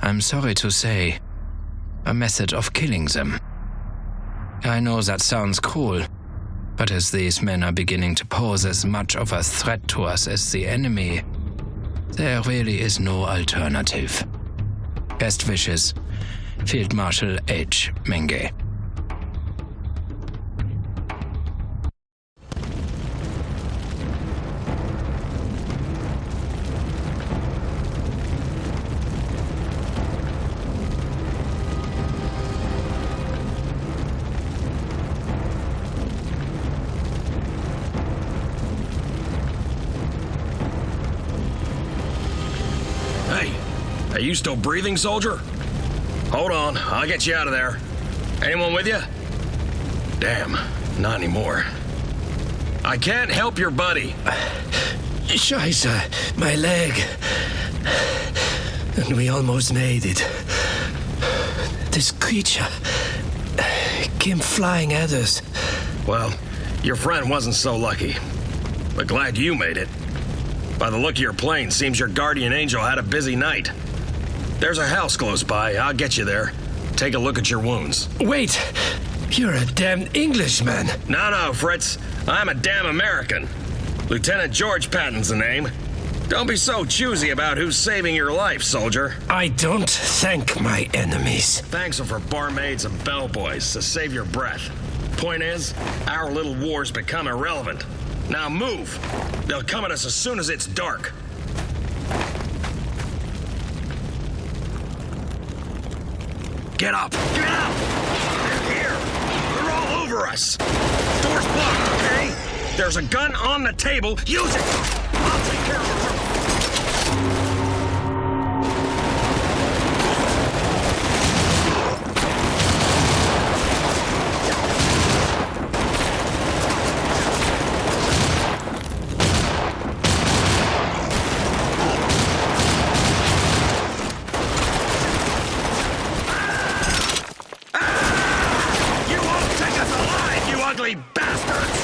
I'm sorry to say, a method of killing them. I know that sounds cruel, but as these men are beginning to pose as much of a threat to us as the enemy, there really is no alternative. Best wishes, Field Marshal H. Menge. Are you still breathing, soldier? Hold on, I'll get you out of there. Anyone with you? Damn, not anymore. I can't help your buddy. Scheiße, my leg. And we almost made it. This creature came flying at us. Well, your friend wasn't so lucky. But glad you made it. By the look of your plane, seems your guardian angel had a busy night. There's a house close by. I'll get you there. Take a look at your wounds. Wait! You're a damn Englishman! No, Fritz. I'm a damn American. Lieutenant George Patton's the name. Don't be so choosy about who's saving your life, soldier. I don't thank my enemies. Thanks are for barmaids and bellboys to save your breath. Point is, our little war's become irrelevant. Now move. They'll come at us as soon as it's dark. Get up! Get out! They're here! They're all over us! Door's blocked, okay? There's a gun on the table. Use it! I'll take care of the roof. You won't take us alive, you ugly bastards!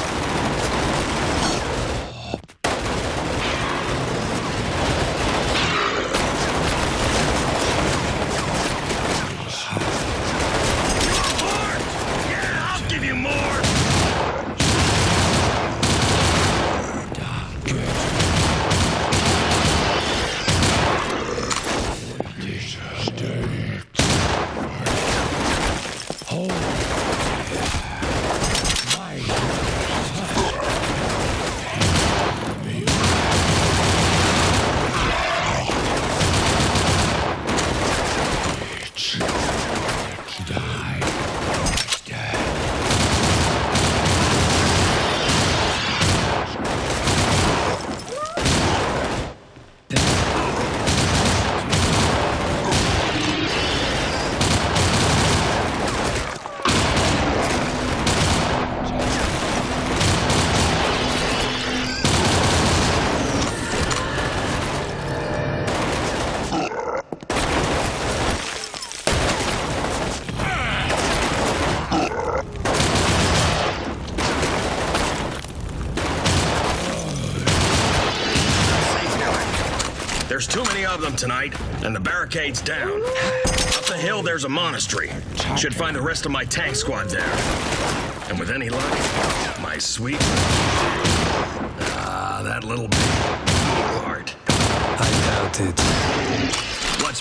There's too many of them tonight, and the barricade's down. Up the hill, there's a monastery. Should find the rest of my tank squad there. And with any luck, my sweet... that little heart. I doubt it. Let's...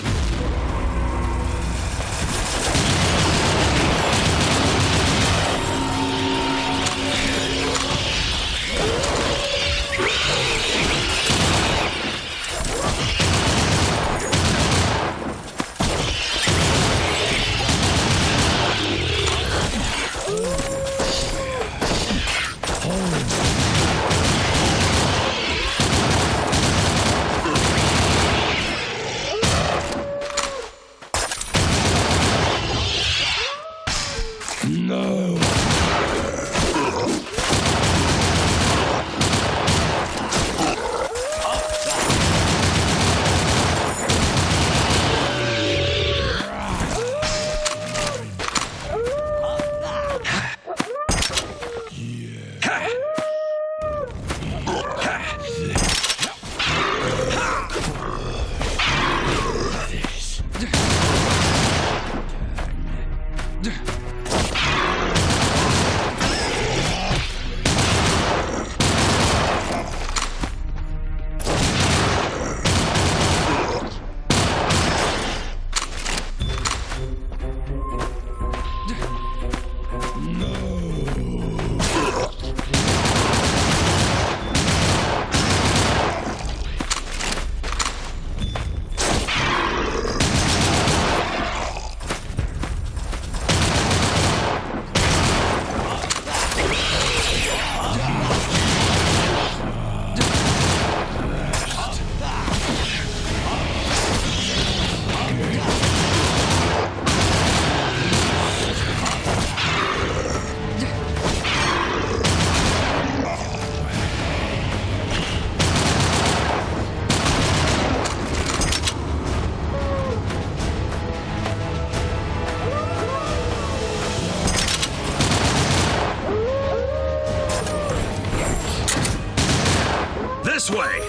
This way!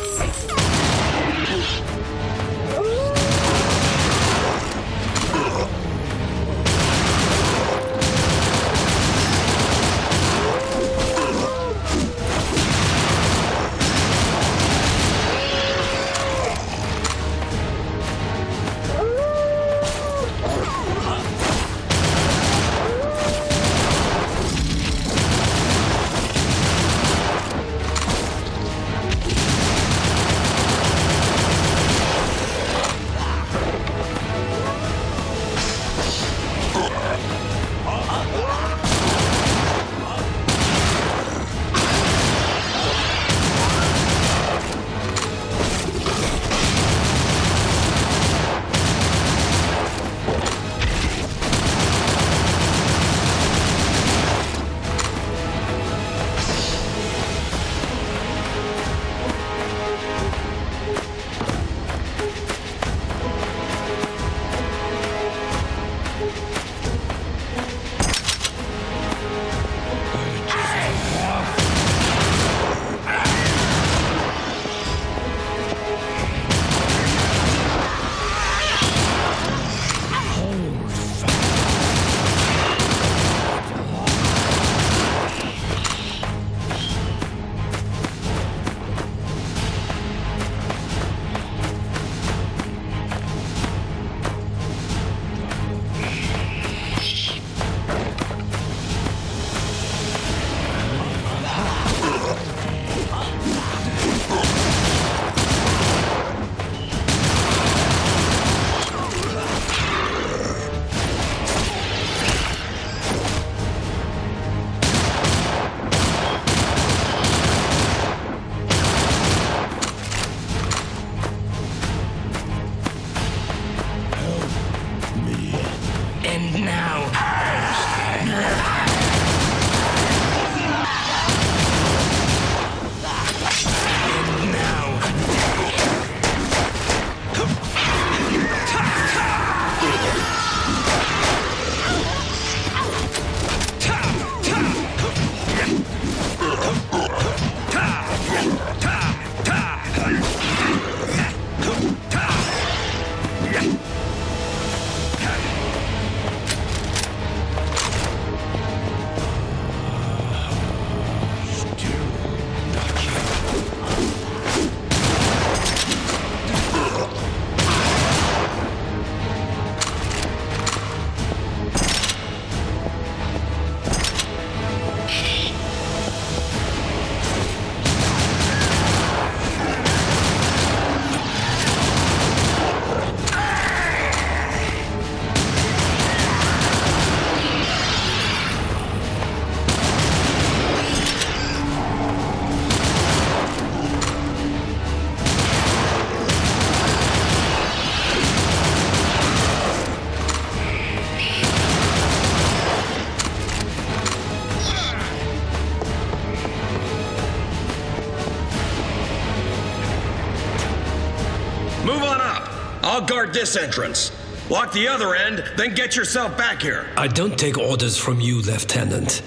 I'll guard this entrance. Lock the other end, then get yourself back here. I don't take orders from you, Lieutenant.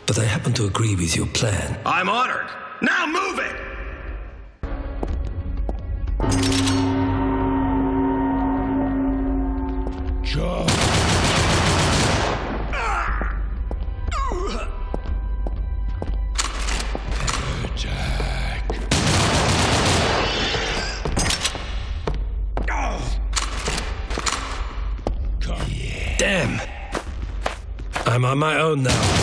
But I happen to agree with your plan. I'm honored. Now move it! Damn! I'm on my own now.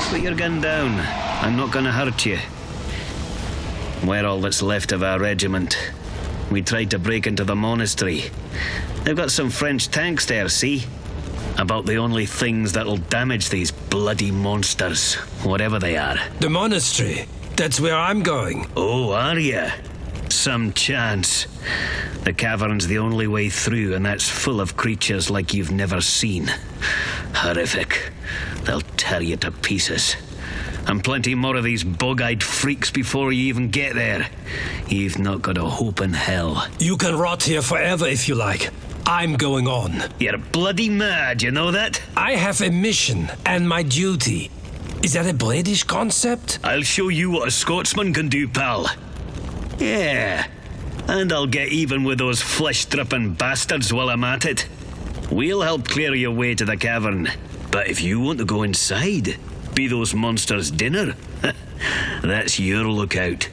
Put your gun down. I'm not gonna hurt you. We're all that's left of our regiment. We tried to break into the monastery. They've got some French tanks there, see? About the only things that'll damage these bloody monsters, whatever they are. The monastery. That's where I'm going. Oh, are ya? Some chance. The cavern's the only way through, and that's full of creatures like you've never seen. Horrific. They'll tear you to pieces. And plenty more of these bug-eyed freaks before you even get there. You've not got a hope in hell. You can rot here forever if you like. I'm going on. You're bloody mad, you know that? I have a mission and my duty. Is that a British concept? I'll show you what a Scotsman can do, pal. Yeah. And I'll get even with those flesh-dripping bastards while I'm at it. We'll help clear your way to the cavern. But if you want to go inside, be those monsters' dinner, that's your lookout.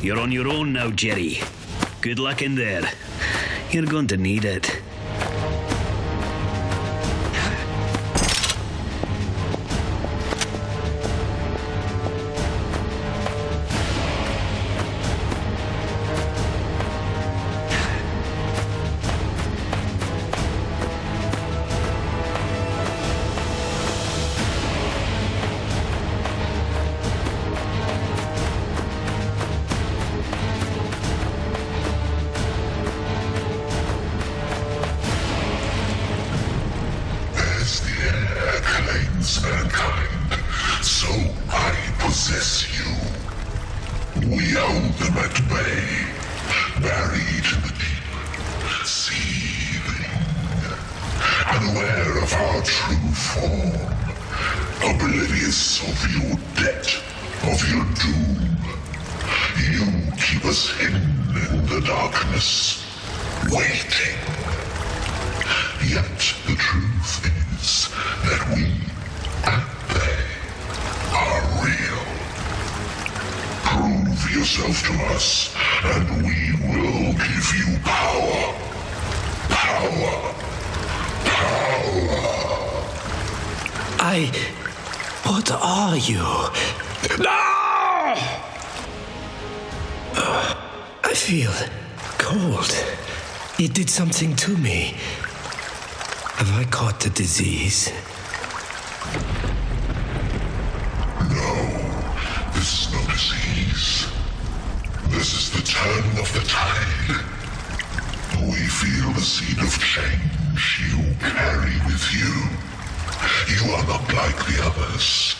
You're on your own now, Jerry. Good luck in there. You're going to need it. form, oblivious of your debt, of your doom. You keep us hidden in the darkness, waiting. Yet the truth is that we and they are real. Prove yourself to us, and we will give you power. Power. Power. What are you? No! I feel cold. It did something to me. Have I caught the disease? No, this is no disease. This is the turn of the tide. We feel the seed of change you carry with you. You are not like the others.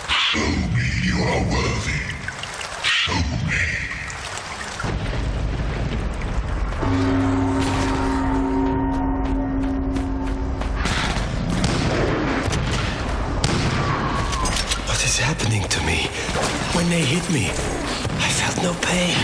Show me you are worthy. Show me. What is happening to me? When they hit me, I felt no pain.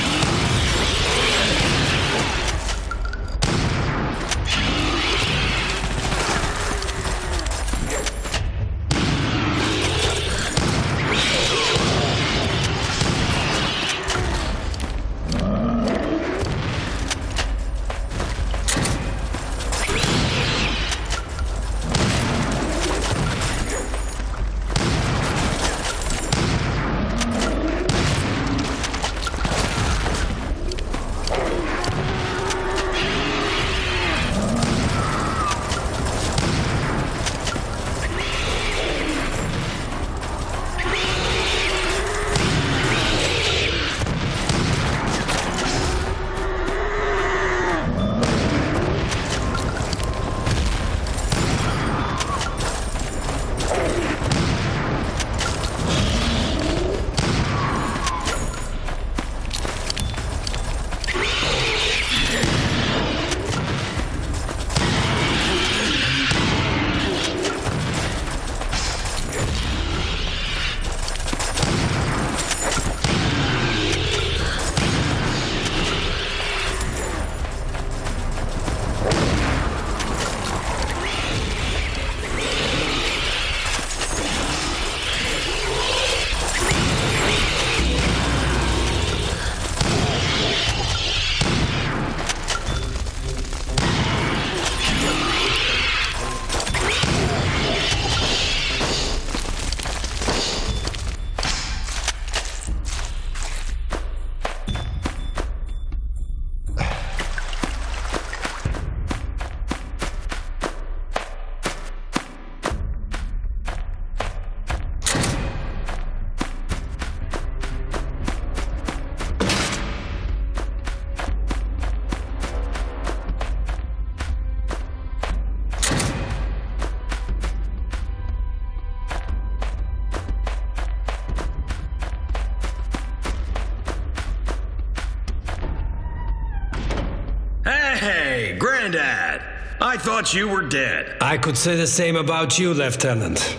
Hey, Granddad! I thought you were dead. I could say the same about you, Lieutenant.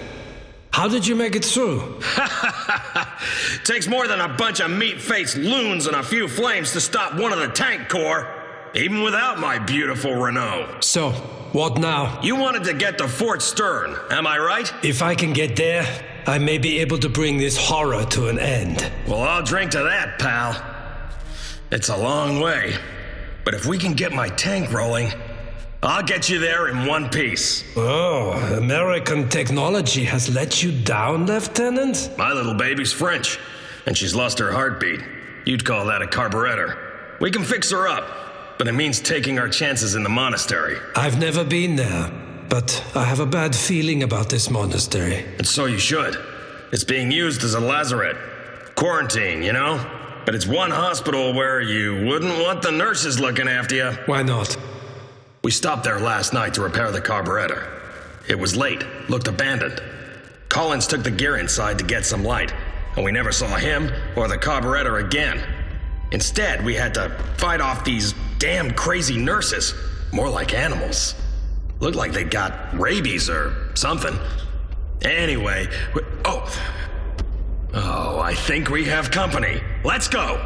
How did you make it through? Takes more than a bunch of meat-faced loons and a few flames to stop one of the tank corps, even without my beautiful Renault. So, what now? You wanted to get to Fort Stern, am I right? If I can get there, I may be able to bring this horror to an end. Well, I'll drink to that, pal. It's a long way, but if we can get my tank rolling, I'll get you there in one piece. Oh, American technology has let you down, Lieutenant? My little baby's French, and she's lost her heartbeat. You'd call that a carburetor. We can fix her up, but it means taking our chances in the monastery. I've never been there, but I have a bad feeling about this monastery. And so you should. It's being used as a lazaret. Quarantine, you know? But it's one hospital where you wouldn't want the nurses looking after you. Why not? We stopped there last night to repair the carburetor. It was late, looked abandoned. Collins took the gear inside to get some light, and we never saw him or the carburetor again. Instead, we had to fight off these damn crazy nurses, more like animals. Looked like they got rabies or something. Anyway, oh, I think we have company. Let's go!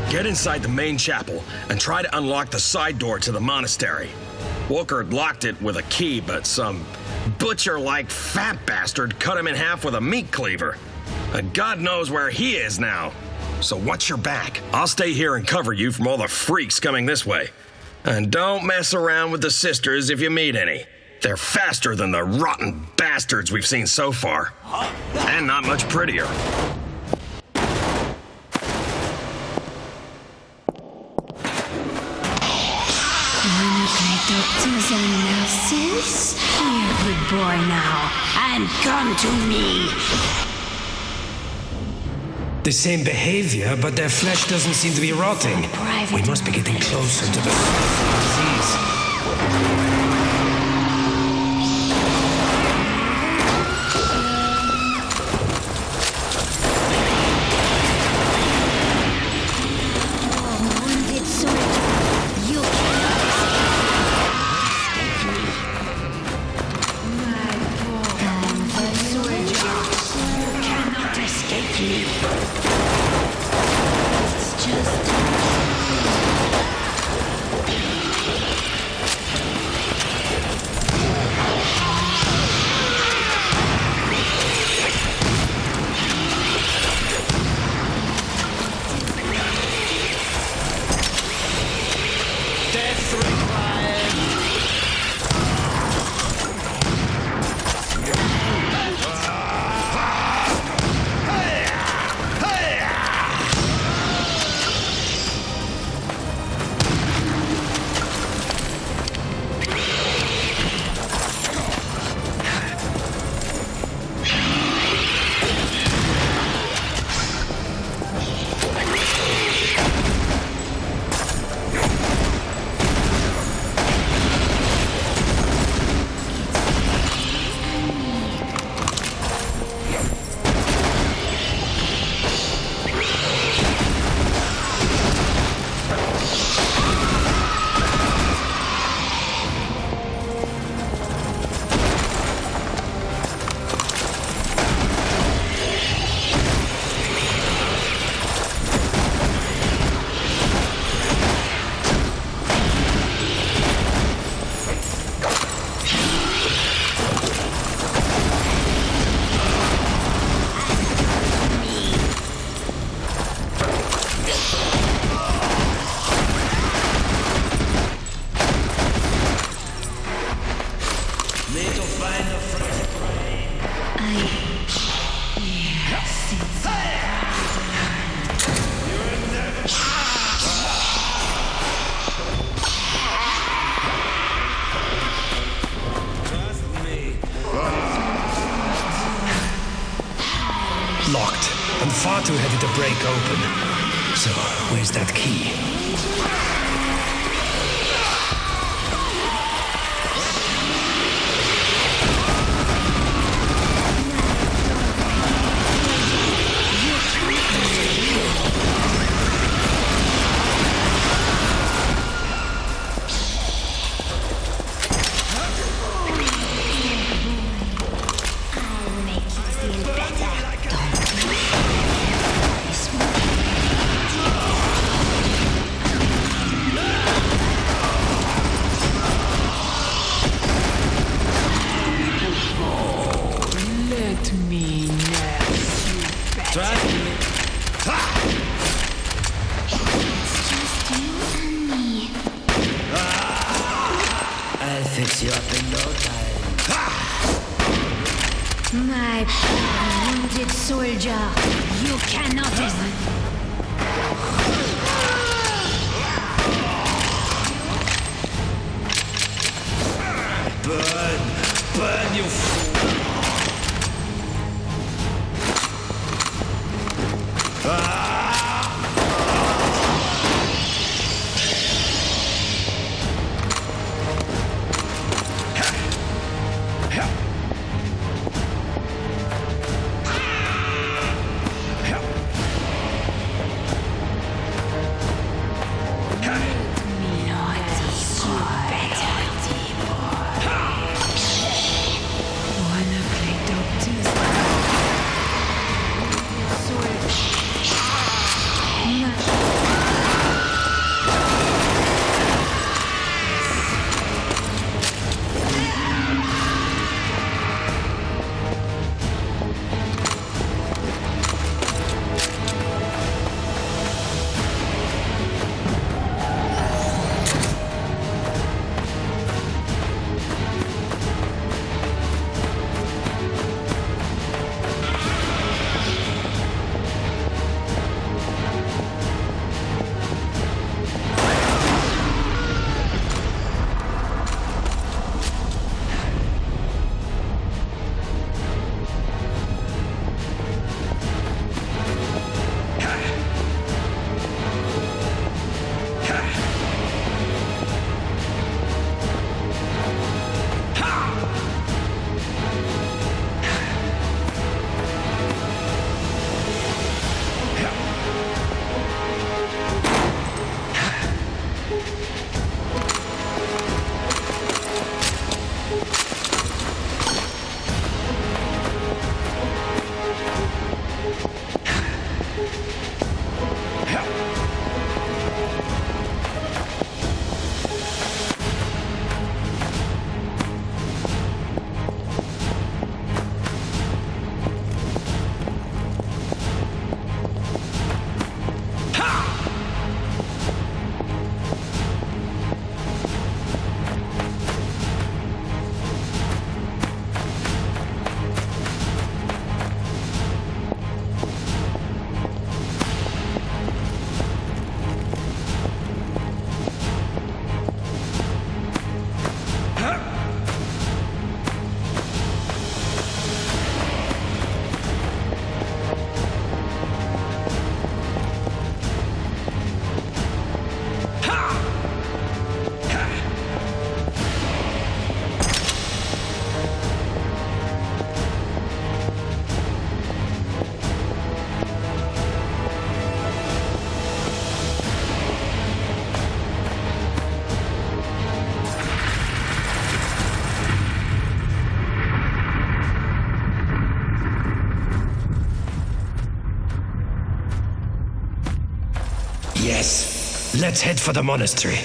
Get inside the main chapel and try to unlock the side door to the monastery. Walker locked it with a key, but some butcher-like fat bastard cut him in half with a meat cleaver. And God knows where he is now. So watch your back. I'll stay here and cover you from all the freaks coming this way. And don't mess around with the sisters if you meet any. They're faster than the rotten bastards we've seen so far. And not much prettier. Doctors and nurses, here, good boy now, and come to me. The same behavior, but their flesh doesn't seem to be rotting. We must be getting closer to the disease. far too heavy to break open. So, where's that key? I'll fix you up in no time. My poor wounded soldier, you cannot Burn, you fool! Yes, let's head for the monastery.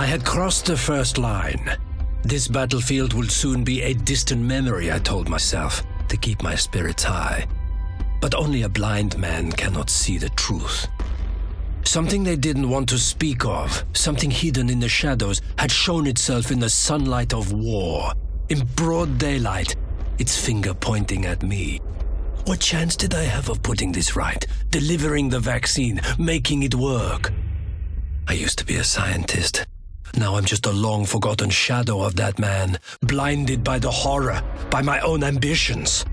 had crossed the first line. This battlefield will soon be a distant memory, I told myself, to keep my spirits high. But only a blind man cannot see the truth. Something they didn't want to speak of, something hidden in the shadows, had shown itself in the sunlight of war. In broad daylight, its finger pointing at me. What chance did I have of putting this right, delivering the vaccine, making it work? I used to be a scientist. Now I'm just a long-forgotten shadow of that man, blinded by the horror, by my own ambitions.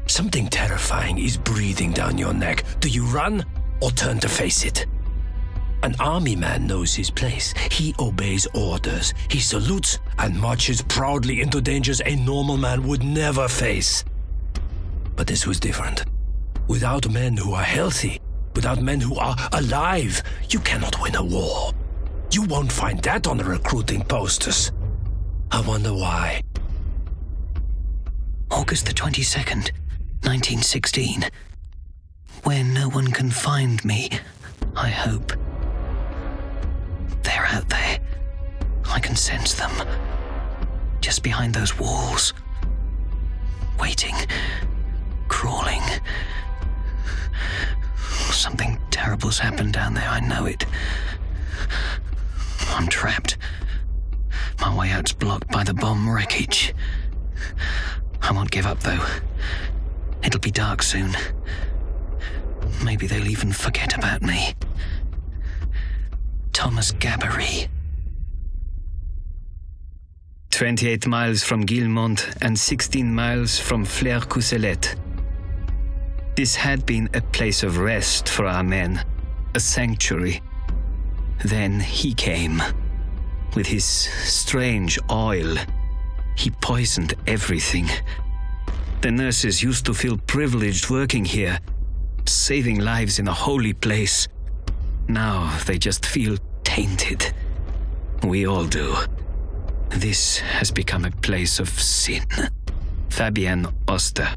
Something terrifying is breathing down your neck. Do you run or turn to face it? An army man knows his place. He obeys orders. He salutes and marches proudly into dangers a normal man would never face. But this was different. Without men who are healthy, without men who are alive, you cannot win a war. You won't find that on the recruiting posters. I wonder why. August the 22nd, 1916. Where no one can find me, I hope. They're out there. I can sense them. Just behind those walls. Waiting. Crawling. Something terrible's happened down there, I know it. I'm trapped. My way out's blocked by the bomb wreckage. I won't give up, though. It'll be dark soon. Maybe they'll even forget about me. Thomas Gabbery. 28 miles from Guillemont and 16 miles from Flers-Cousselet. This had been a place of rest for our men, a sanctuary. Then he came. With his strange oil, he poisoned everything. The nurses used to feel privileged working here, saving lives in a holy place. Now they just feel tainted. We all do. This has become a place of sin. Fabienne Oster.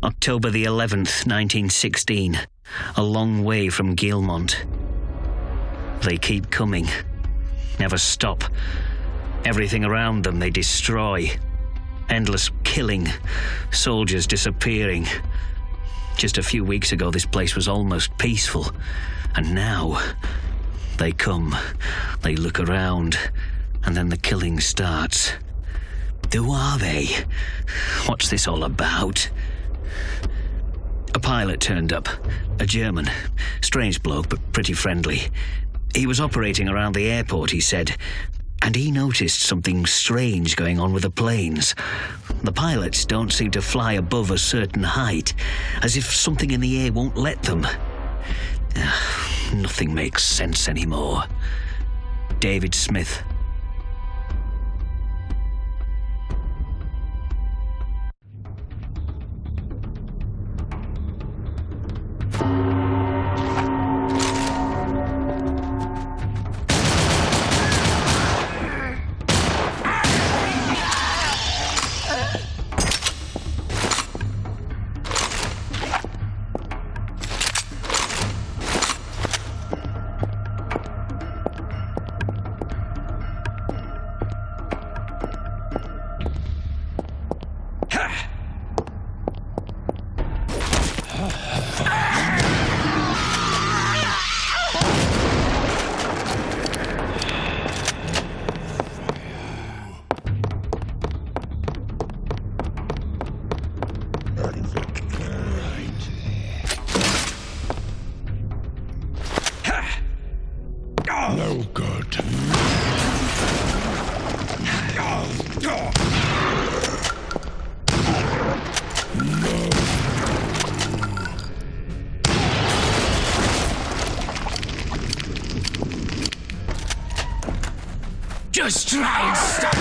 October the 11th, 1916. A long way from Guillemont. They keep coming. Never stop. Everything around them they destroy. Endless killing. Soldiers disappearing. Just a few weeks ago this place was almost peaceful. And now, they come. They look around. And then the killing starts. Who are they? What's this all about? A pilot turned up. A German. Strange bloke, but pretty friendly. He was operating around the airport, he said, and he noticed something strange going on with the planes. The pilots don't seem to fly above a certain height, as if something in the air won't let them. Nothing makes sense anymore. David Smith. No good. Just try and stop me!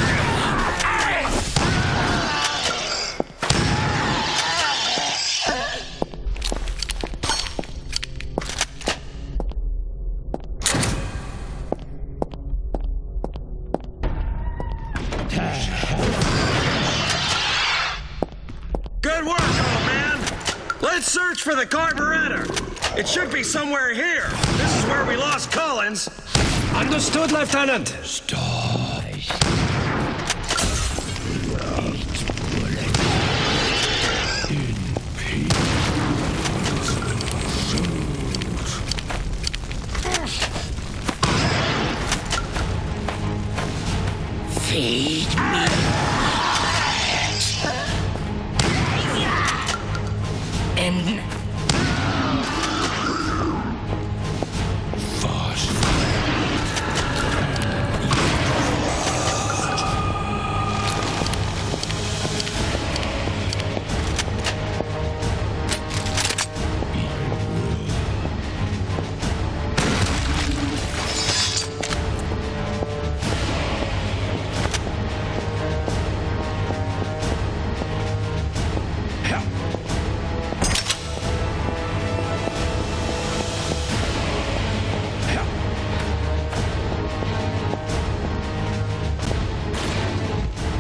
Good work, old man. Let's search for the carburetor. It should be somewhere here. This is where we lost Collins. Understood, Lieutenant. Feed me. And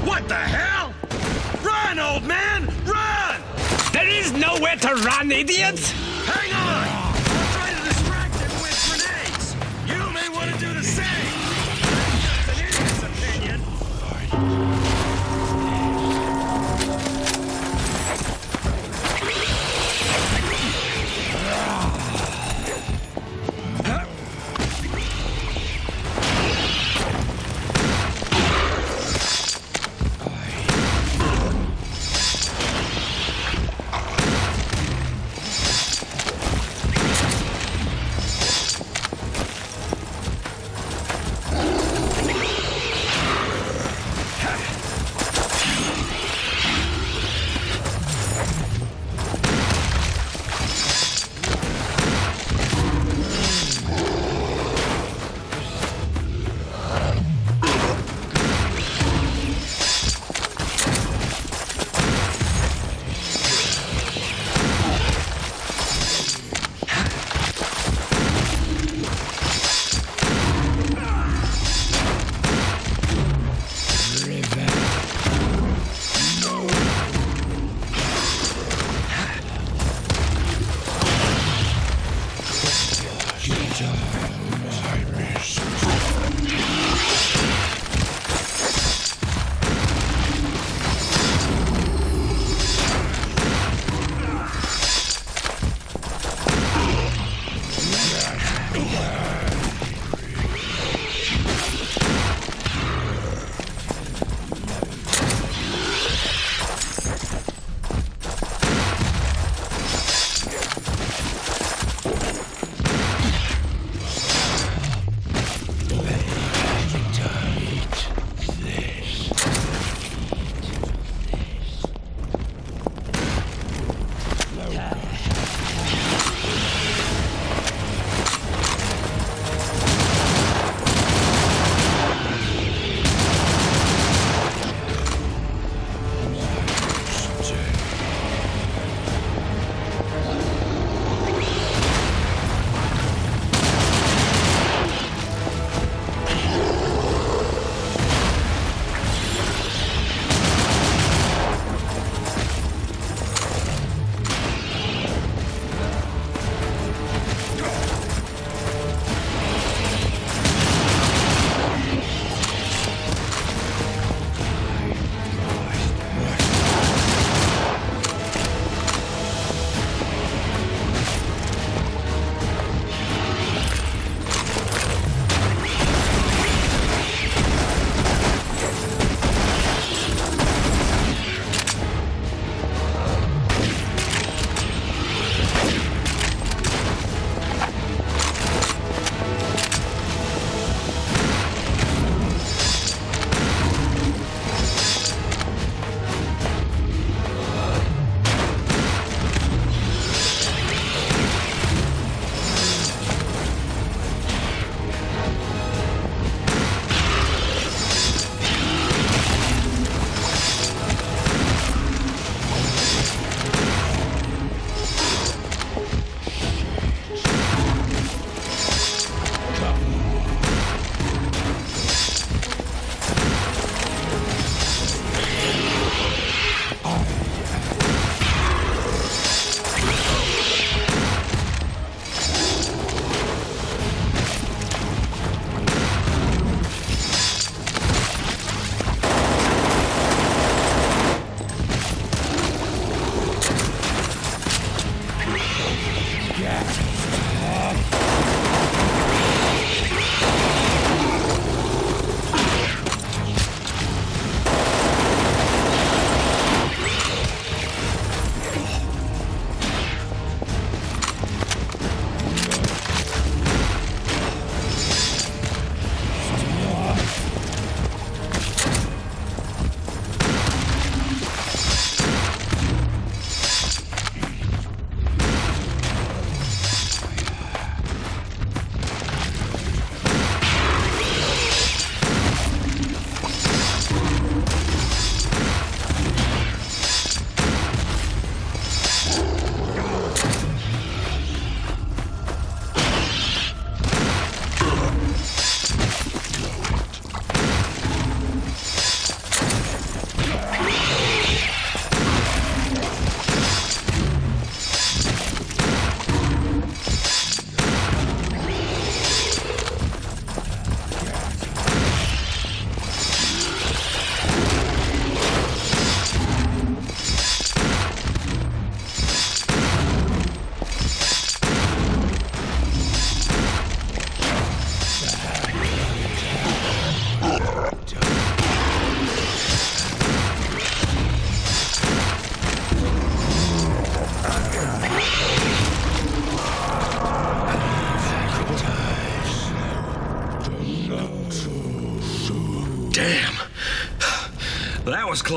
What the hell? Run, old man! Run! There is nowhere to run, idiots! Hang on! I'll try to distract him with grenades! You may want to do the same! That's an idiot's opinion!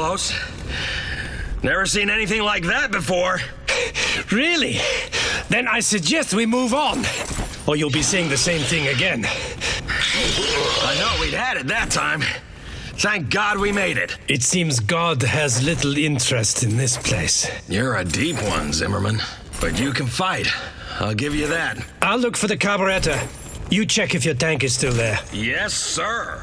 close. Never seen anything like that before. Really? Then I suggest we move on, or you'll be saying the same thing again. I thought we'd had it that time. Thank God we made it. It seems God has little interest in this place. You're a deep one, Zimmerman. But you can fight. I'll give you that. I'll look for the carburetor. You check if your tank is still there. Yes, sir.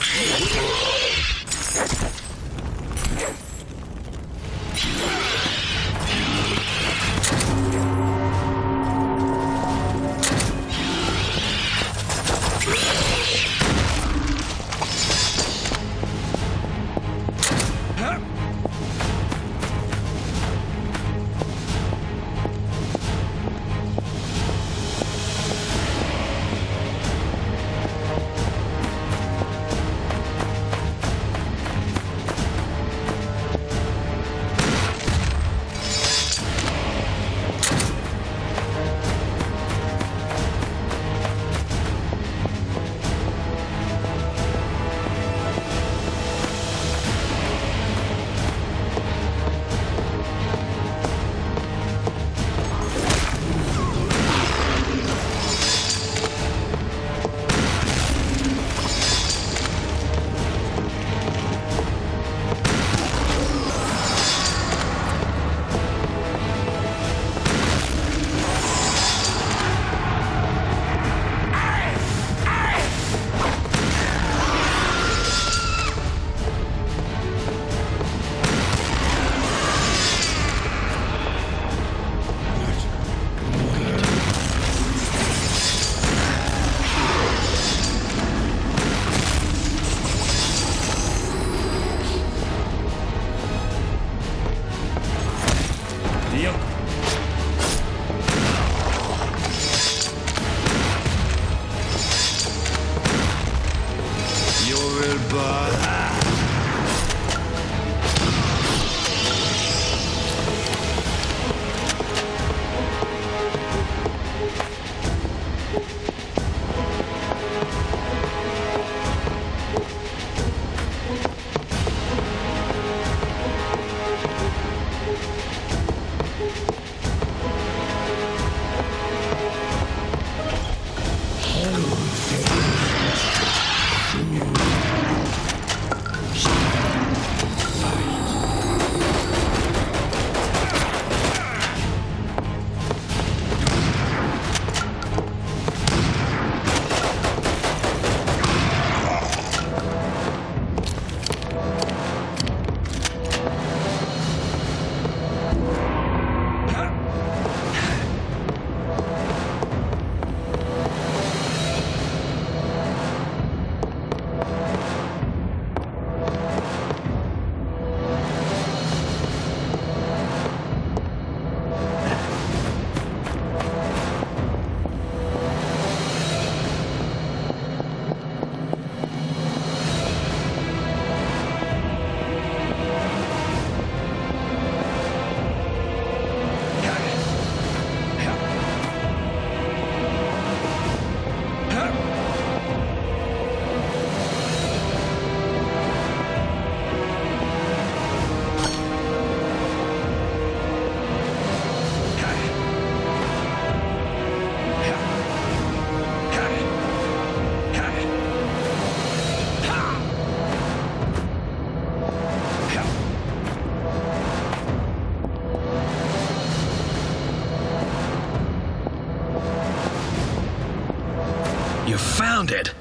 Found it.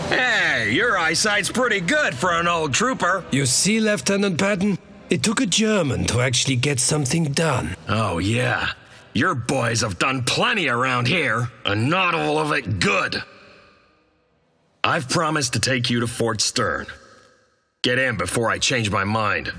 Hey, your eyesight's pretty good for an old trooper. You see, Lieutenant Patton? It took a German to actually get something done. Oh, yeah. Your boys have done plenty around here, and not all of it good. I've promised to take you to Fort Stern. Get in before I change my mind.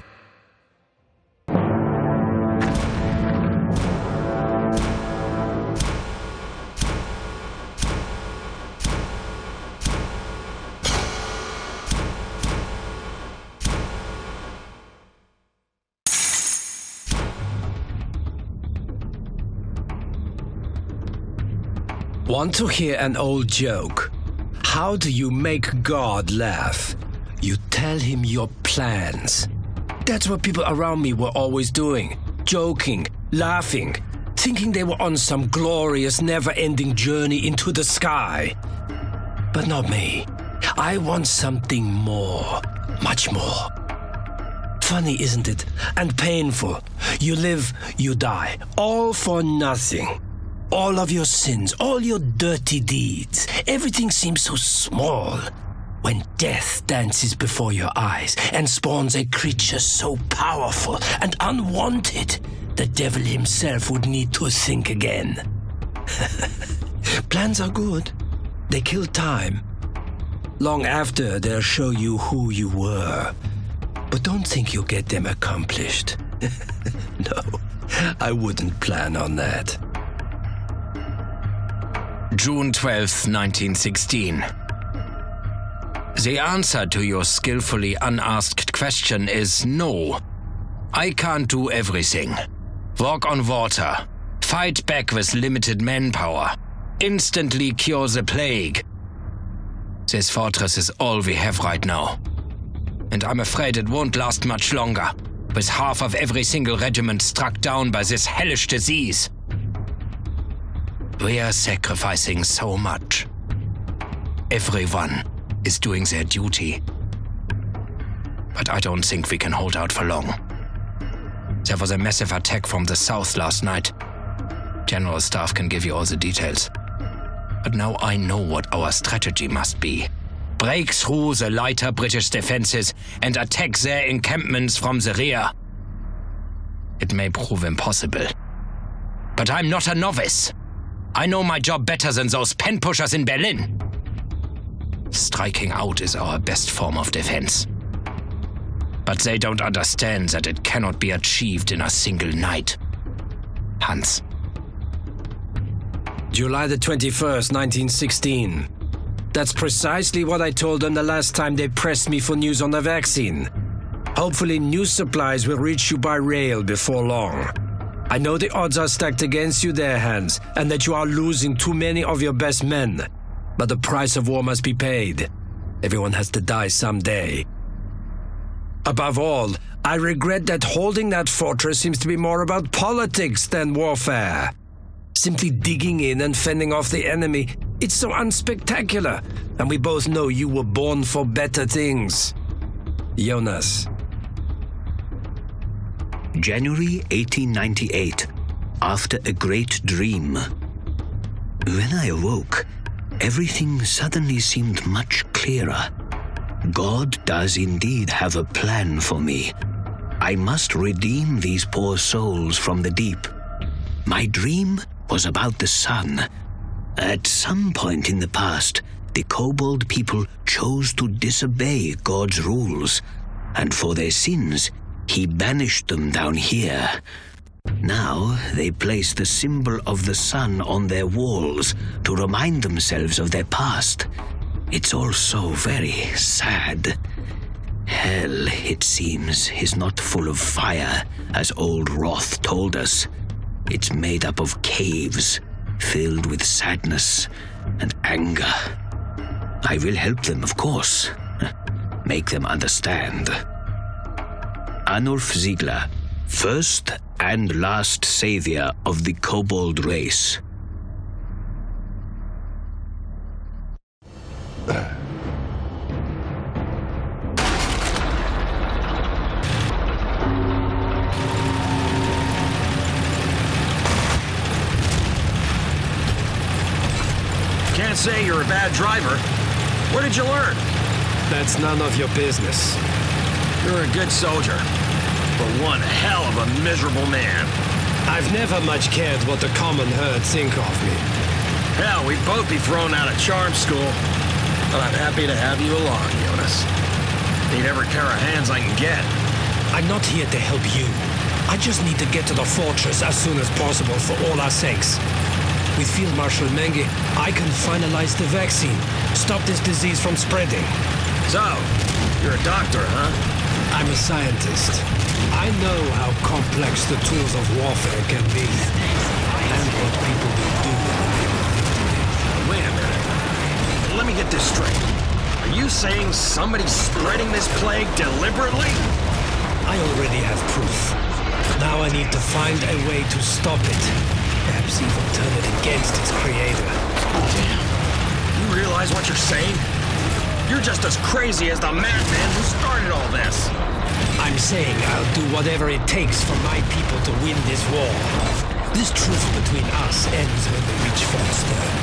Want to hear an old joke? How do you make God laugh? You tell him your plans. That's what people around me were always doing. Joking, laughing, thinking they were on some glorious, never-ending journey into the sky. But not me. I want something more. Much more. Funny, isn't it? And painful. You live, you die. All for nothing. All of your sins, all your dirty deeds. Everything seems so small when death dances before your eyes and spawns a creature so powerful and unwanted, the devil himself would need to think again. Plans are good. They kill time. Long after, they'll show you who you were. But don't think you'll get them accomplished. No, I wouldn't plan on that. June 12th, 1916. The answer to your skillfully unasked question is no. I can't do everything. Walk on water. Fight back with limited manpower. Instantly cure the plague. This fortress is all we have right now. And I'm afraid it won't last much longer, with half of every single regiment struck down by this hellish disease. We are sacrificing so much. Everyone is doing their duty. But I don't think we can hold out for long. There was a massive attack from the south last night. General Staff can give you all the details. But now I know what our strategy must be. Break through the lighter British defenses and attack their encampments from the rear. It may prove impossible. But I'm not a novice. I know my job better than those pen pushers in Berlin. Striking out is our best form of defense. But they don't understand that it cannot be achieved in a single night. Hans. July the 21st, 1916. That's precisely what I told them the last time they pressed me for news on the vaccine. Hopefully news supplies will reach you by rail before long. I know the odds are stacked against you there, Hans, and that you are losing too many of your best men. But the price of war must be paid. Everyone has to die someday. Above all, I regret that holding that fortress seems to be more about politics than warfare. Simply digging in and fending off the enemy, it's so unspectacular, and we both know you were born for better things. Jonas. January 1898, after a great dream. When I awoke, everything suddenly seemed much clearer. God does indeed have a plan for me. I must redeem these poor souls from the deep. My dream was about the sun. At some point in the past, the kobold people chose to disobey God's rules, and for their sins, He banished them down here. Now they place the symbol of the sun on their walls to remind themselves of their past. It's all so very sad. Hell, it seems, is not full of fire, as old Roth told us. It's made up of caves, filled with sadness and anger. I will help them, of course. Make them understand. Arnulf Ziegler, first and last savior of the kobold race. Can't say you're a bad driver. Where did you learn? That's none of your business. You're a good soldier, but one hell of a miserable man. I've never much cared what the common herd think of me. Hell, we'd both be thrown out of charm school. But I'm happy to have you along, Jonas. Need every pair of hands I can get. I'm not here to help you. I just need to get to the fortress as soon as possible for all our sakes. With Field Marshal Menge, I can finalize the vaccine, stop this disease from spreading. So, you're a doctor, huh? I'm a scientist. I know how complex the tools of warfare can be, and what people will do in the name of victory. Wait a minute. Let me get this straight. Are you saying somebody's spreading this plague deliberately? I already have proof. Now I need to find a way to stop it. Perhaps even turn it against its creator. Damn. You realize what you're saying? You're just as crazy as the madman who started all this. I'm saying I'll do whatever it takes for my people to win this war. This truce between us ends when we reach Fort Stern.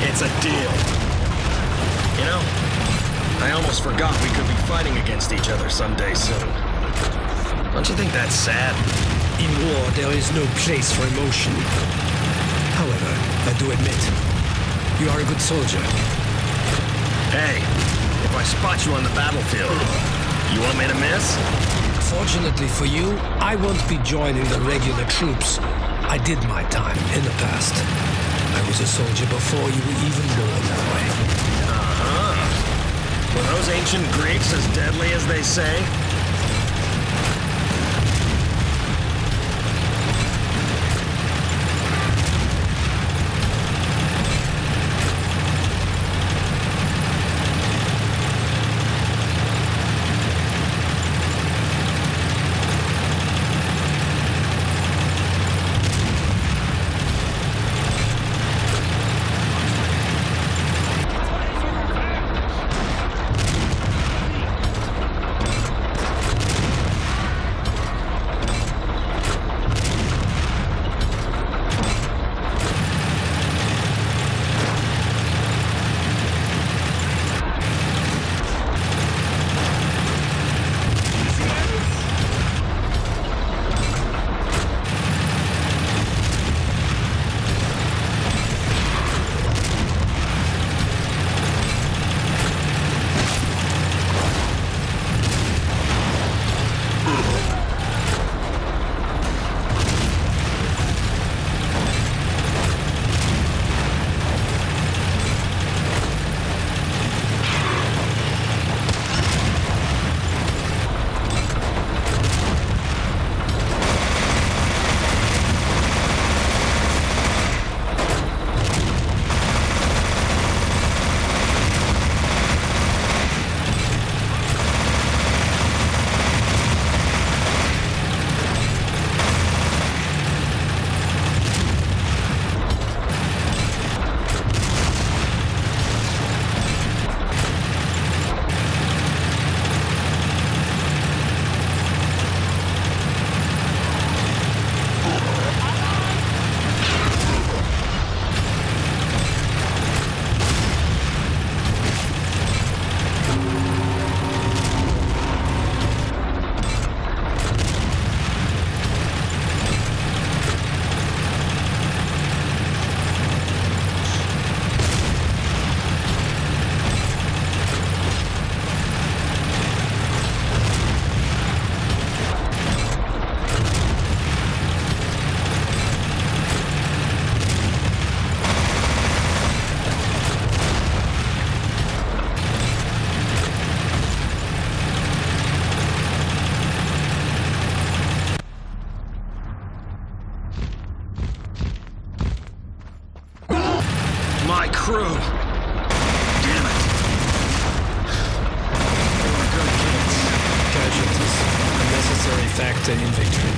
It's a deal. You know, I almost forgot we could be fighting against each other someday soon. Don't you think that's sad? In war, there is no place for emotion. However, I do admit, you are a good soldier. Hey, if I spot you on the battlefield, you want me to miss? Fortunately for you, I won't be joining the regular troops. I did my time in the past. I was a soldier before you were even born, boy. Were those ancient Greeks as deadly as they say? My crew. Damn it. They were good kids. Casualties, a necessary factor in victory.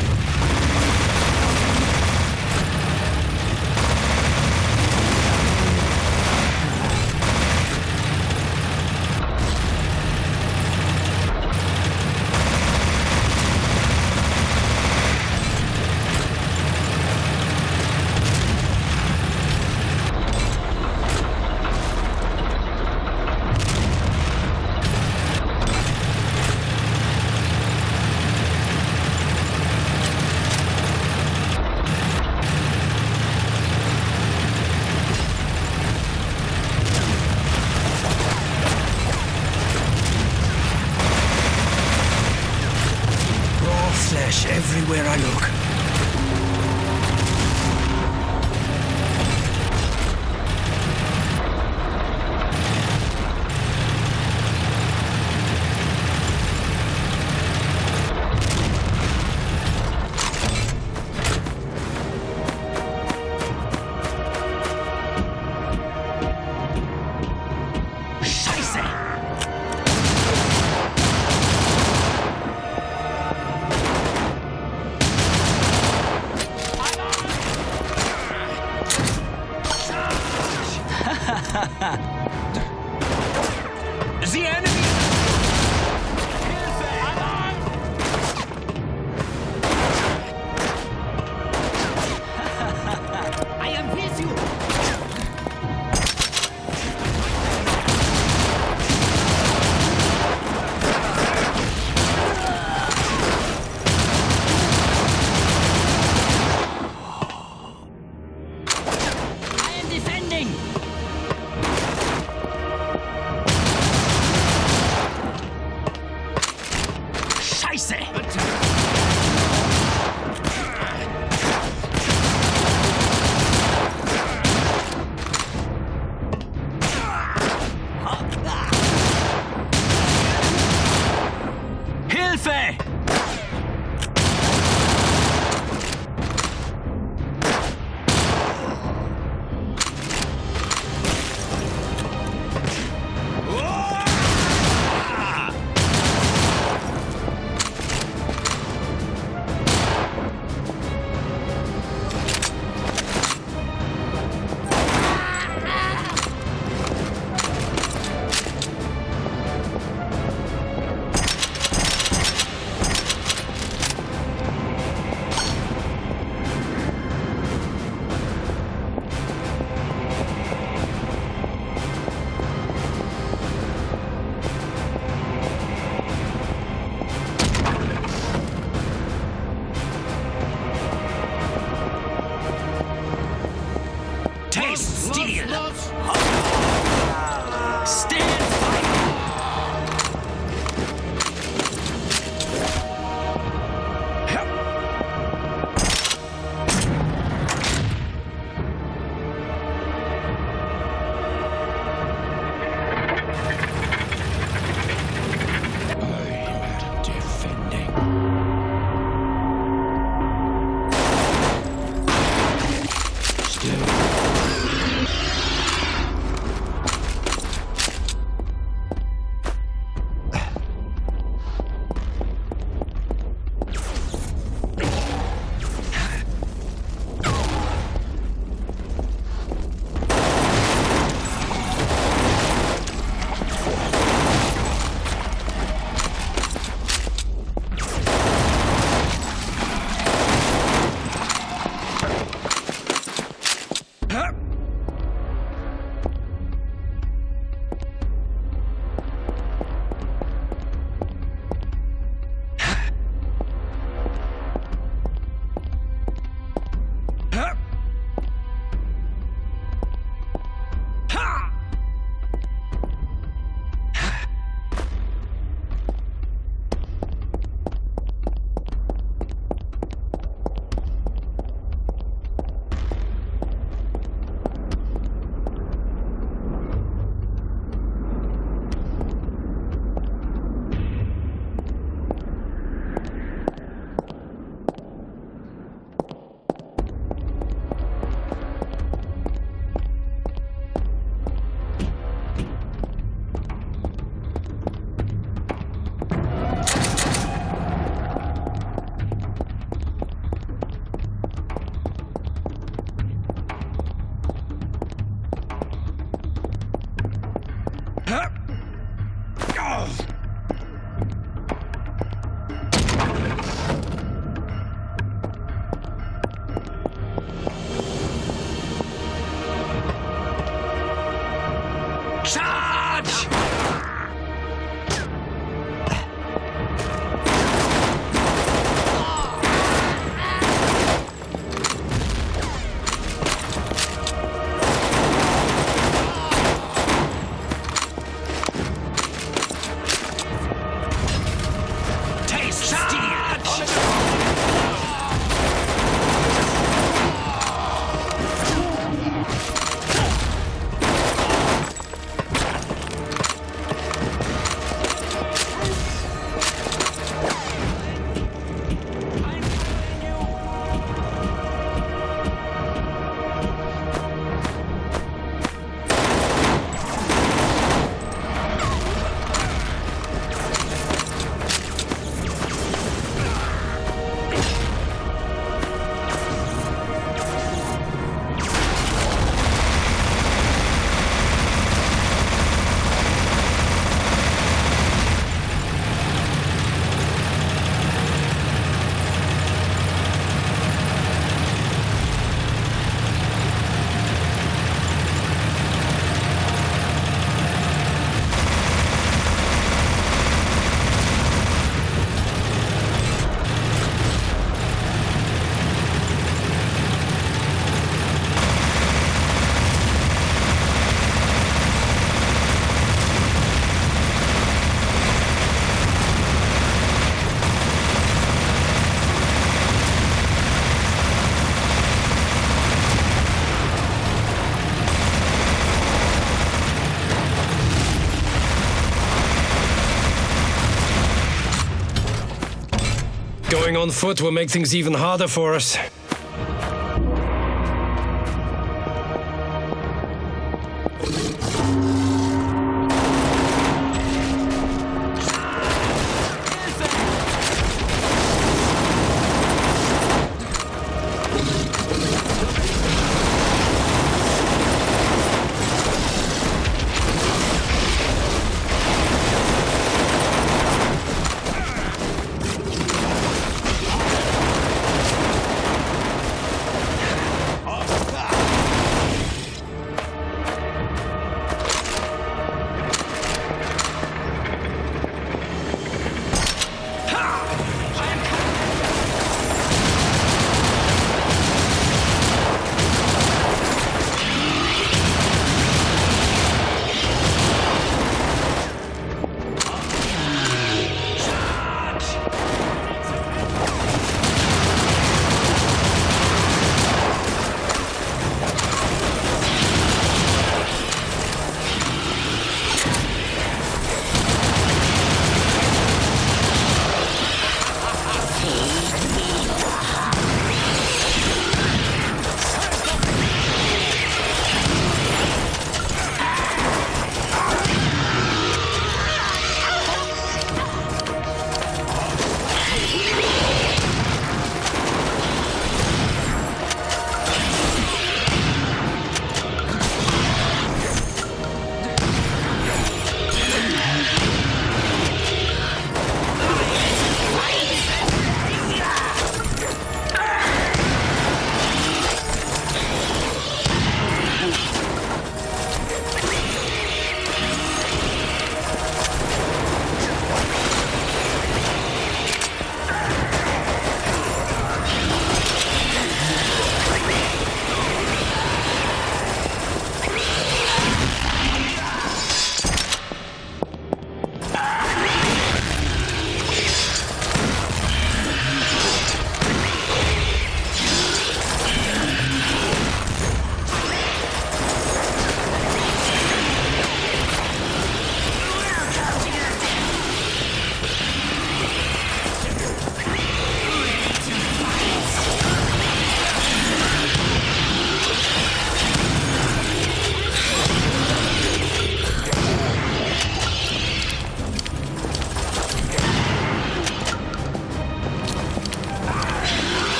Taste steel! Stand fire! Charge! Taste steel! Going on foot will make things even harder for us.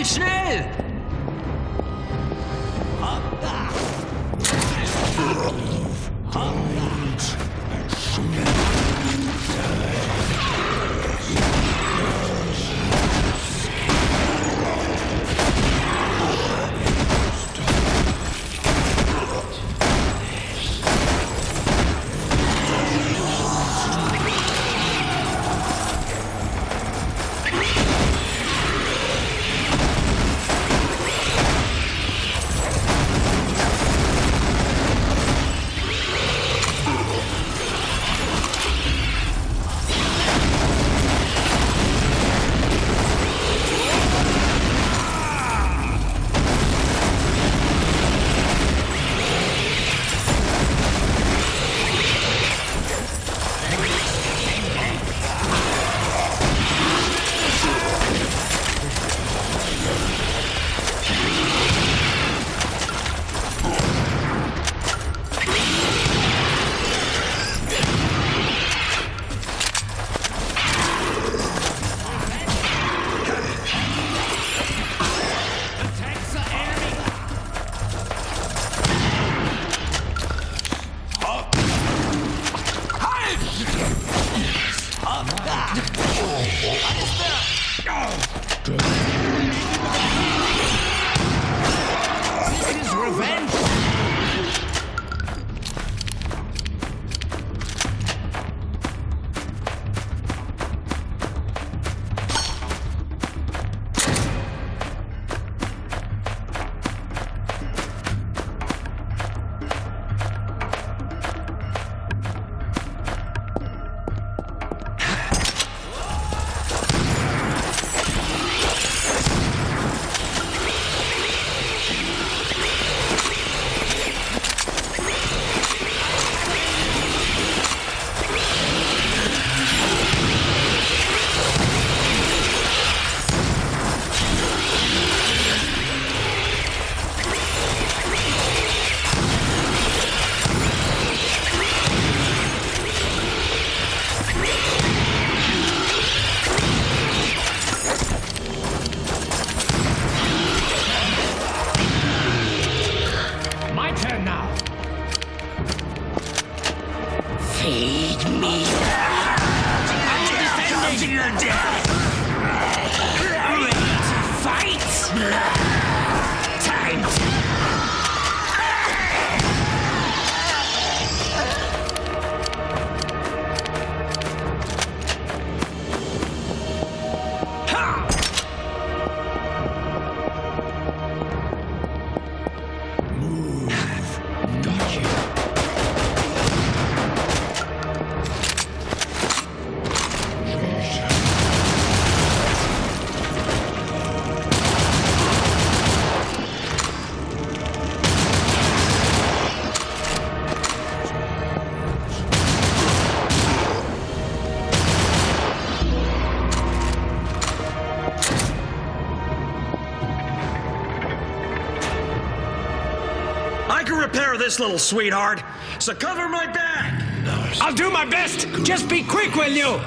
Schnell, schnell! This little sweetheart, so cover my back. I'll do my best. Just be quick, will you?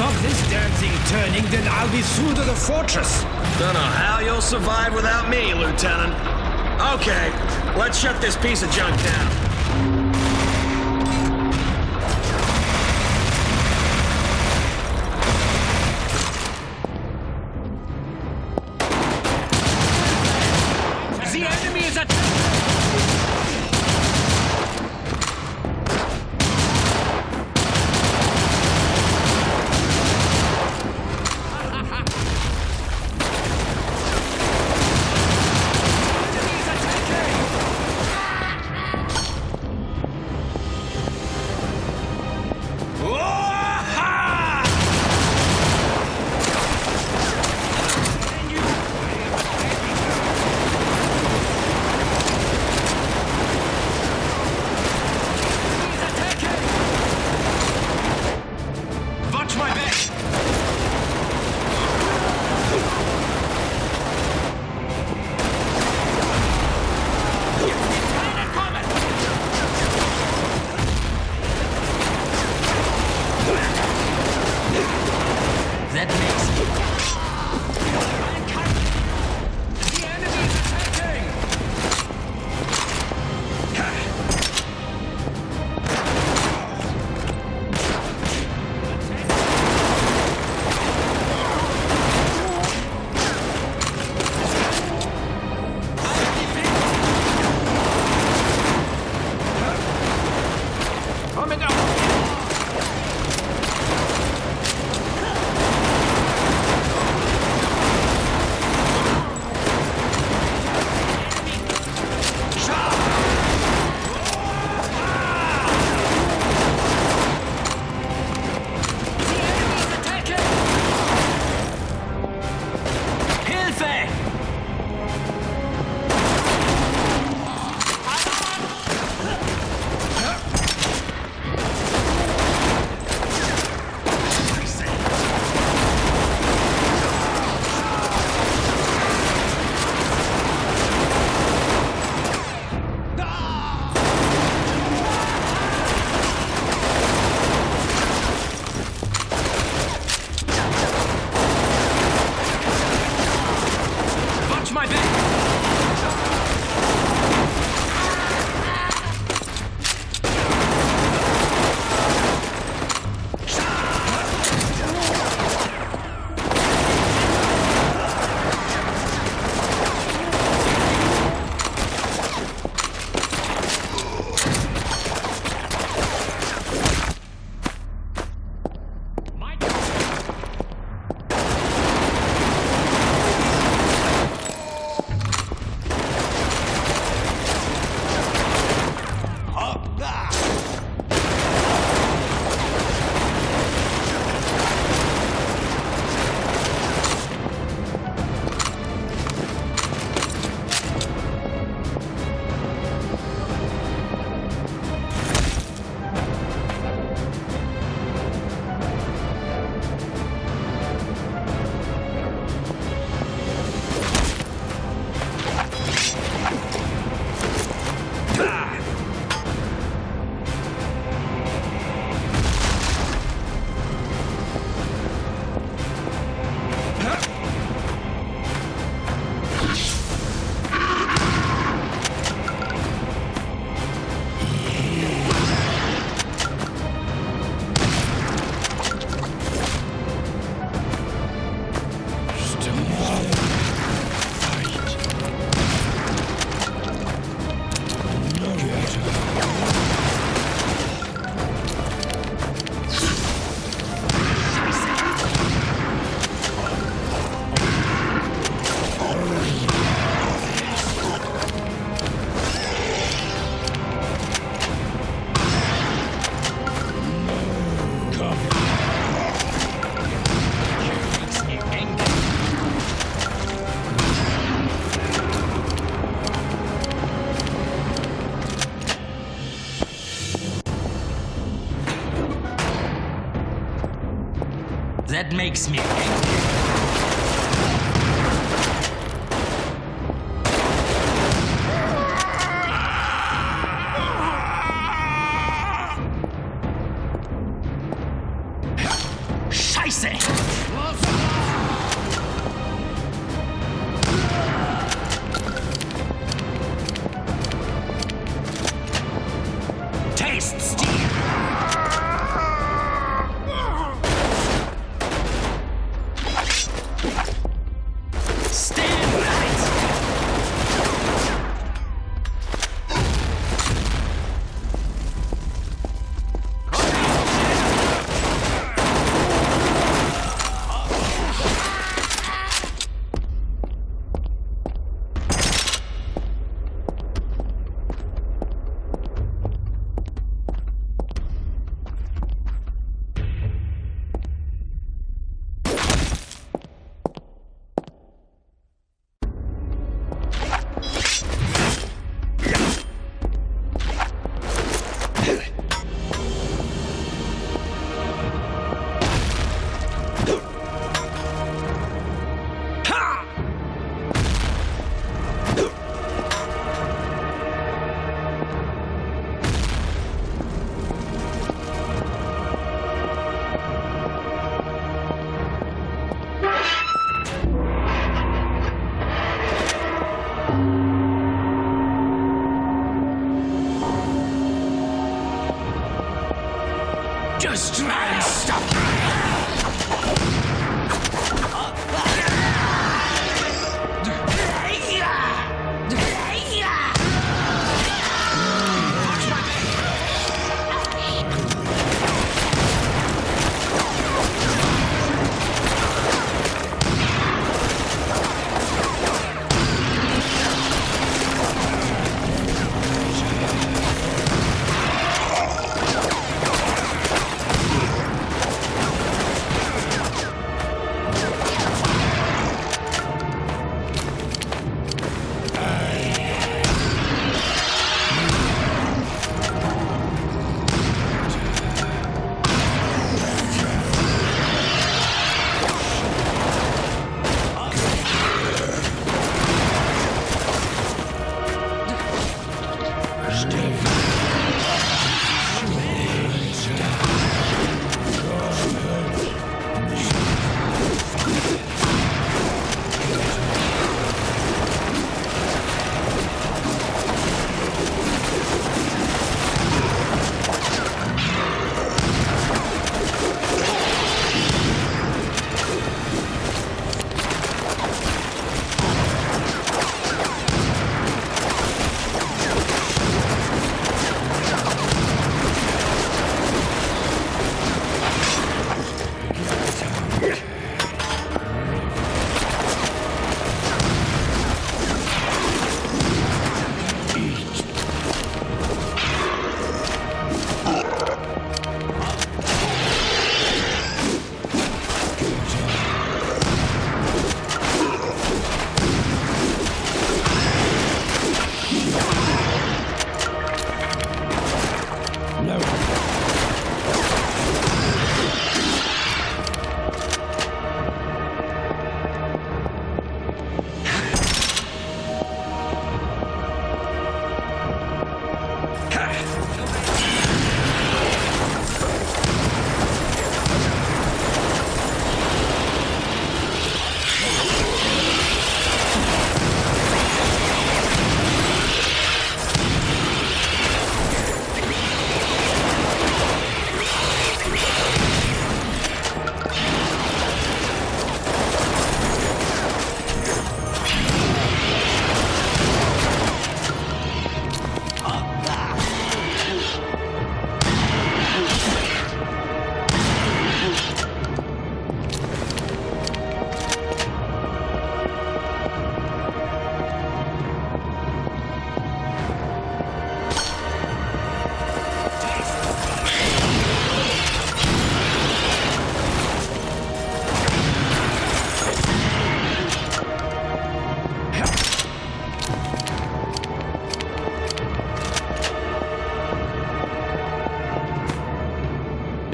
stop this damn thing turning, then I'll be through to the fortress. Don't know how you'll survive without me, Lieutenant. Okay, let's shut this piece of junk down. The enemy is attacking! That makes me angry. Scheiße! Fist Steel! Stand right! Just try and stop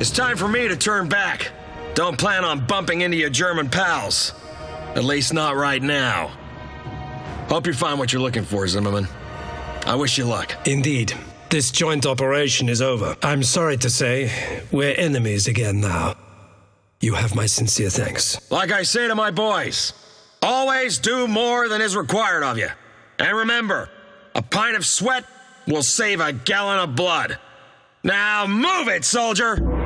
It's time for me to turn back. Don't plan on bumping into your German pals. At least not right now. Hope you find what you're looking for, Zimmerman. I wish you luck. Indeed. This joint operation is over. I'm sorry to say, we're enemies again now. You have my sincere thanks. Like I say to my boys, always do more than is required of you. And remember, a pint of sweat will save a gallon of blood. Now move it, soldier!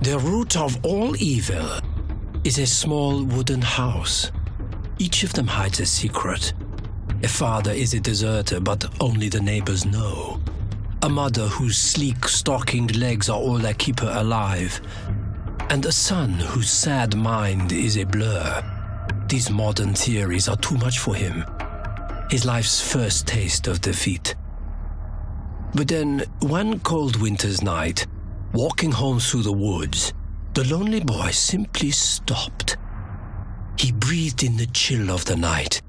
The root of all evil is a small wooden house. Each of them hides a secret. A father is a deserter, but only the neighbors know. A mother whose sleek, stockinged legs are all that keep her alive. And a son whose sad mind is a blur. These modern theories are too much for him. His life's first taste of defeat. But then, one cold winter's night, walking home through the woods, the lonely boy simply stopped. He breathed in the chill of the night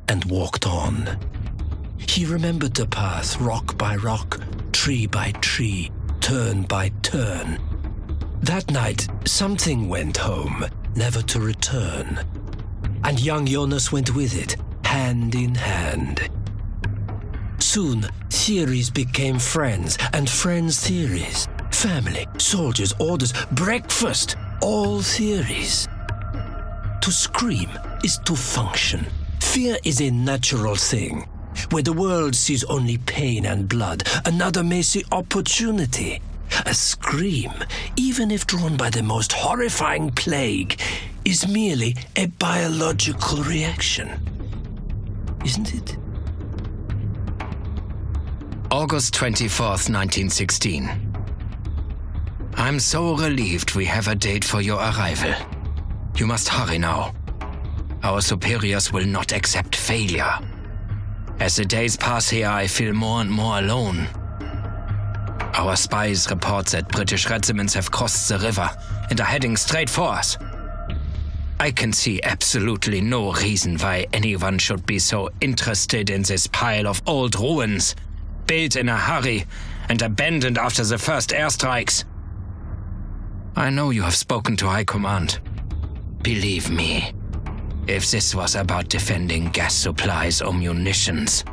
and walked on. He remembered the path, rock by rock, tree by tree, turn by turn. That night, something went home, never to return. And young Jonas went with it, hand in hand. Soon, theories became friends, and friends' theories. Family, soldiers, orders, breakfast, all theories. To scream is to function. Fear is a natural thing. Where the world sees only pain and blood, another may see opportunity. A scream, even if drawn by the most horrifying plague, is merely a biological reaction. Isn't it? August 24th, 1916. I'm so relieved we have a date for your arrival. You must hurry now. Our superiors will not accept failure. As the days pass here, I feel more and more alone. Our spies report that British regiments have crossed the river and are heading straight for us. I can see absolutely no reason why anyone should be so interested in this pile of old ruins, built in a hurry and abandoned after the first airstrikes. I know you have spoken to High Command. Believe me, if this was about defending gas supplies or munitions,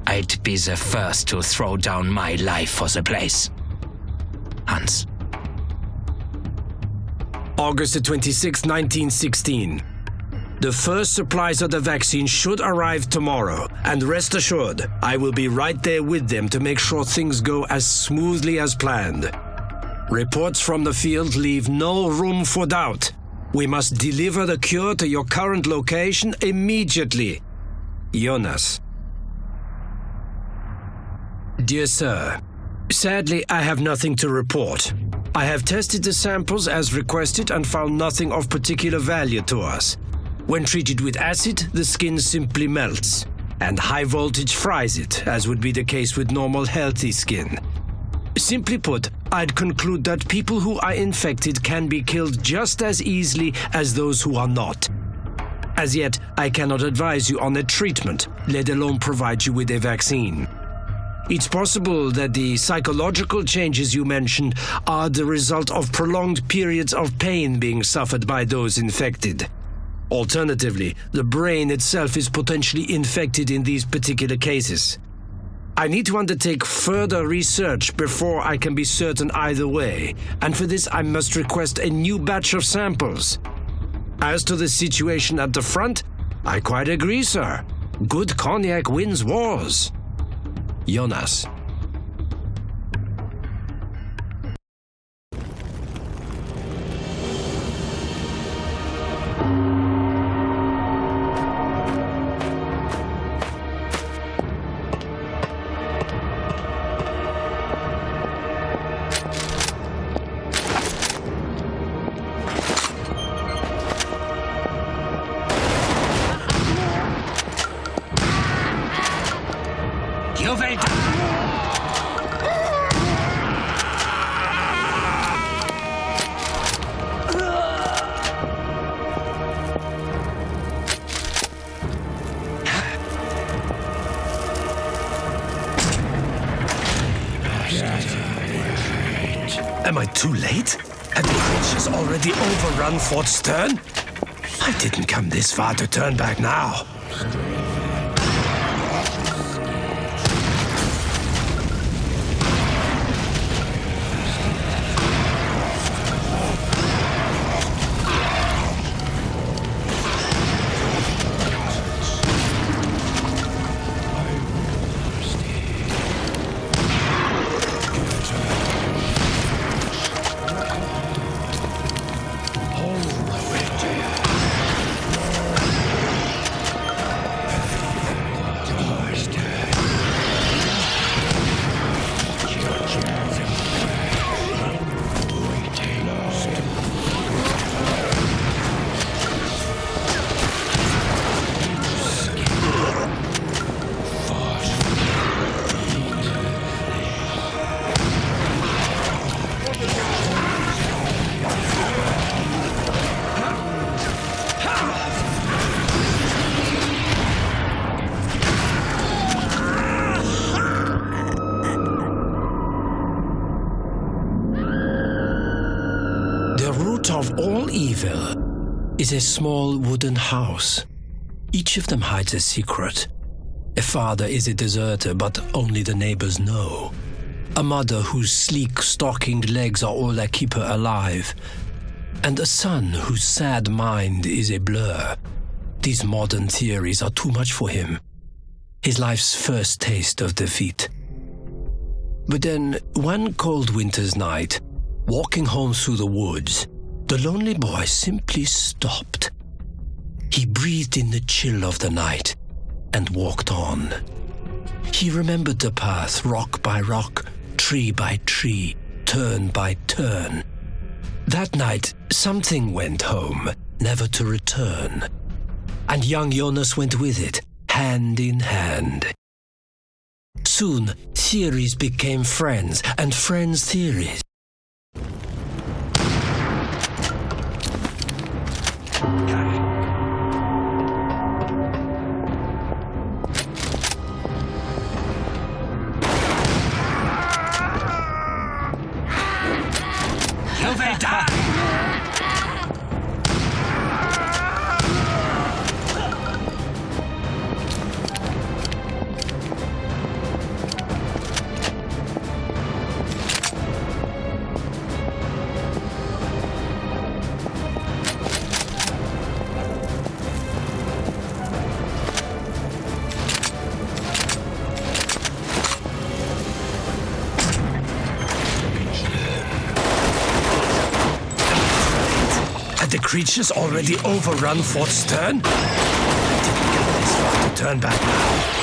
I'd be the first to throw down my life for the place. Hans. August the 26th, 1916. The first supplies of the vaccine should arrive tomorrow, and rest assured, I will be right there with them to make sure things go as smoothly as planned. Reports from the field leave no room for doubt. We must deliver the cure to your current location immediately. Jonas. Dear Sir, sadly I have nothing to report. I have tested the samples as requested and found nothing of particular value to us. When treated with acid, the skin simply melts, and high voltage fries it, as would be the case with normal healthy skin. Simply put, I'd conclude that people who are infected can be killed just as easily as those who are not. As yet, I cannot advise you on a treatment, let alone provide you with a vaccine. It's possible that the psychological changes you mentioned are the result of prolonged periods of pain being suffered by those infected. Alternatively, the brain itself is potentially infected in these particular cases. I need to undertake further research before I can be certain either way, and for this I must request a new batch of samples. As to the situation at the front, I quite agree, sir. Good cognac wins wars. Jonas. You will die! Am I too late? Have the creatures already overrun Fort Stern? I didn't come this far to turn back now. Of all evil is a small wooden house. Each of them hides a secret. A father is a deserter, but only the neighbors know. A mother whose sleek, stockinged legs are all that keep her alive. And a son whose sad mind is a blur. These modern theories are too much for him. His life's first taste of defeat. But then, one cold winter's night, walking home through the woods, the lonely boy simply stopped. He breathed in the chill of the night and walked on. He remembered the path, rock by rock, tree by tree, turn by turn. That night, something went home, never to return. And young Jonas went with it, hand in hand. Soon, theories became friends, and friends' theories. You will die! The creatures already overrun Fort Stern? I didn't get this far to turn back now.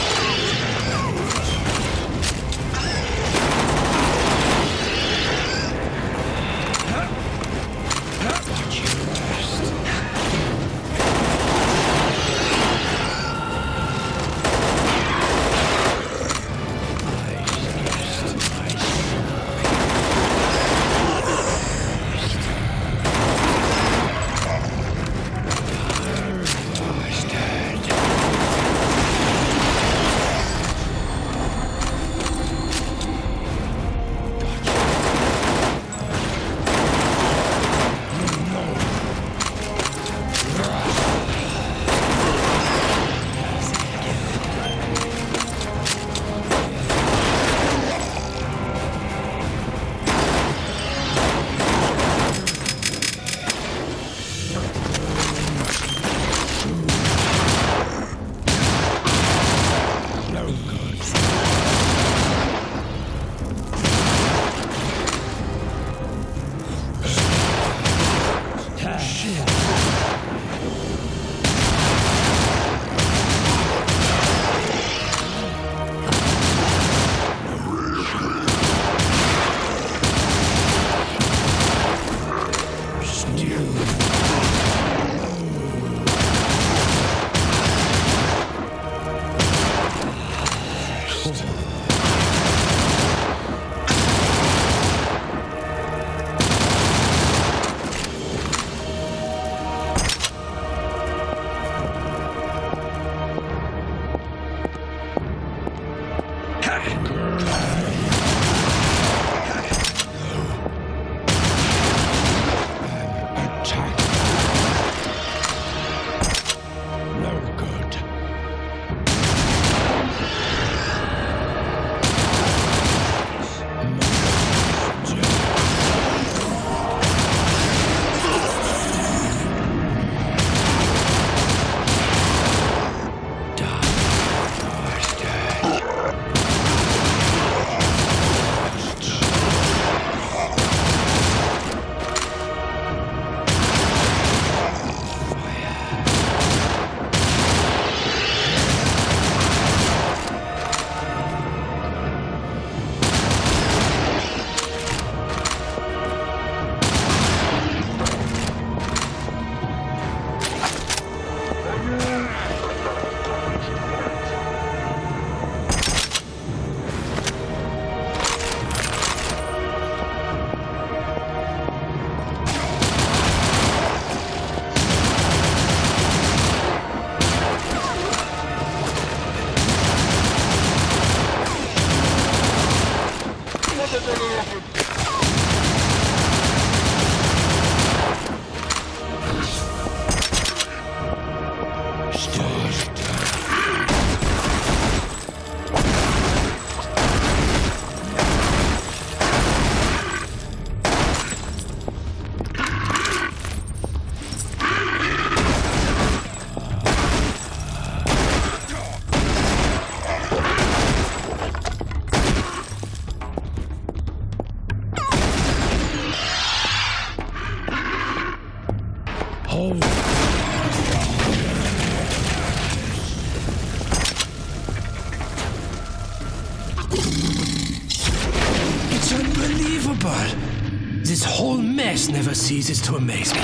Corporal, this whole mess never ceases to amaze me.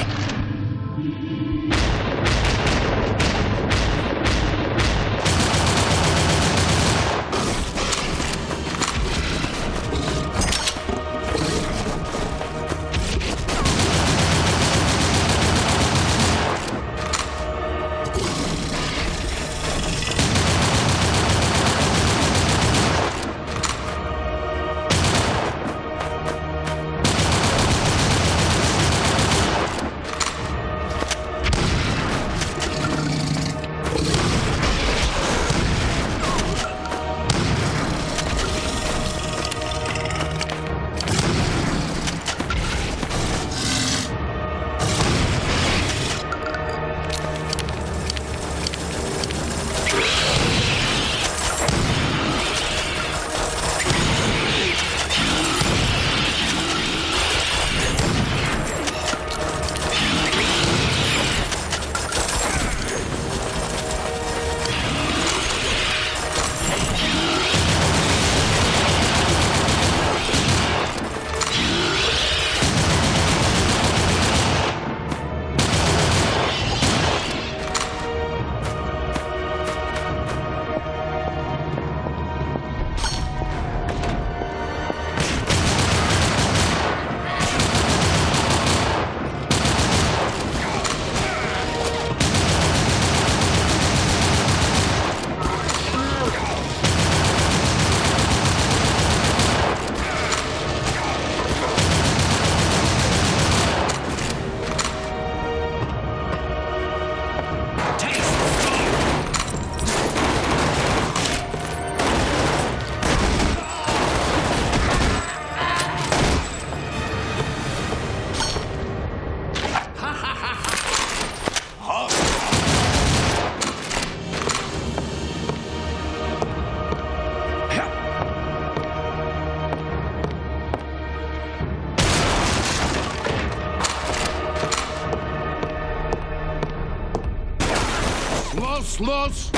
Los!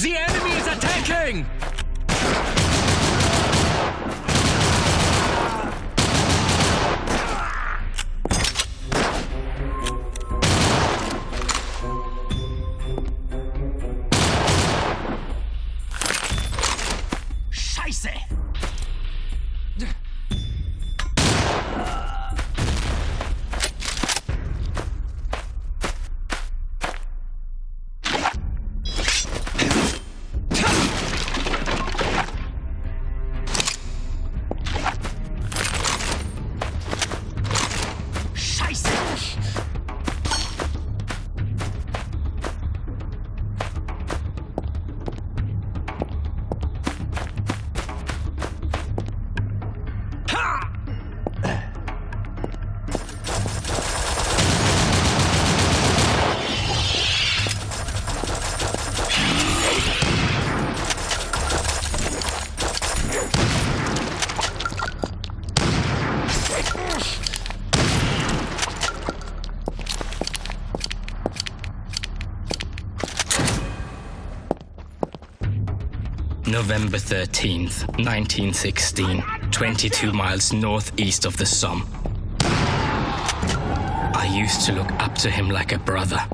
The enemy is attacking! Scheiße! November 13th, 1916, 22 miles northeast of the Somme. I used to look up to him like a brother.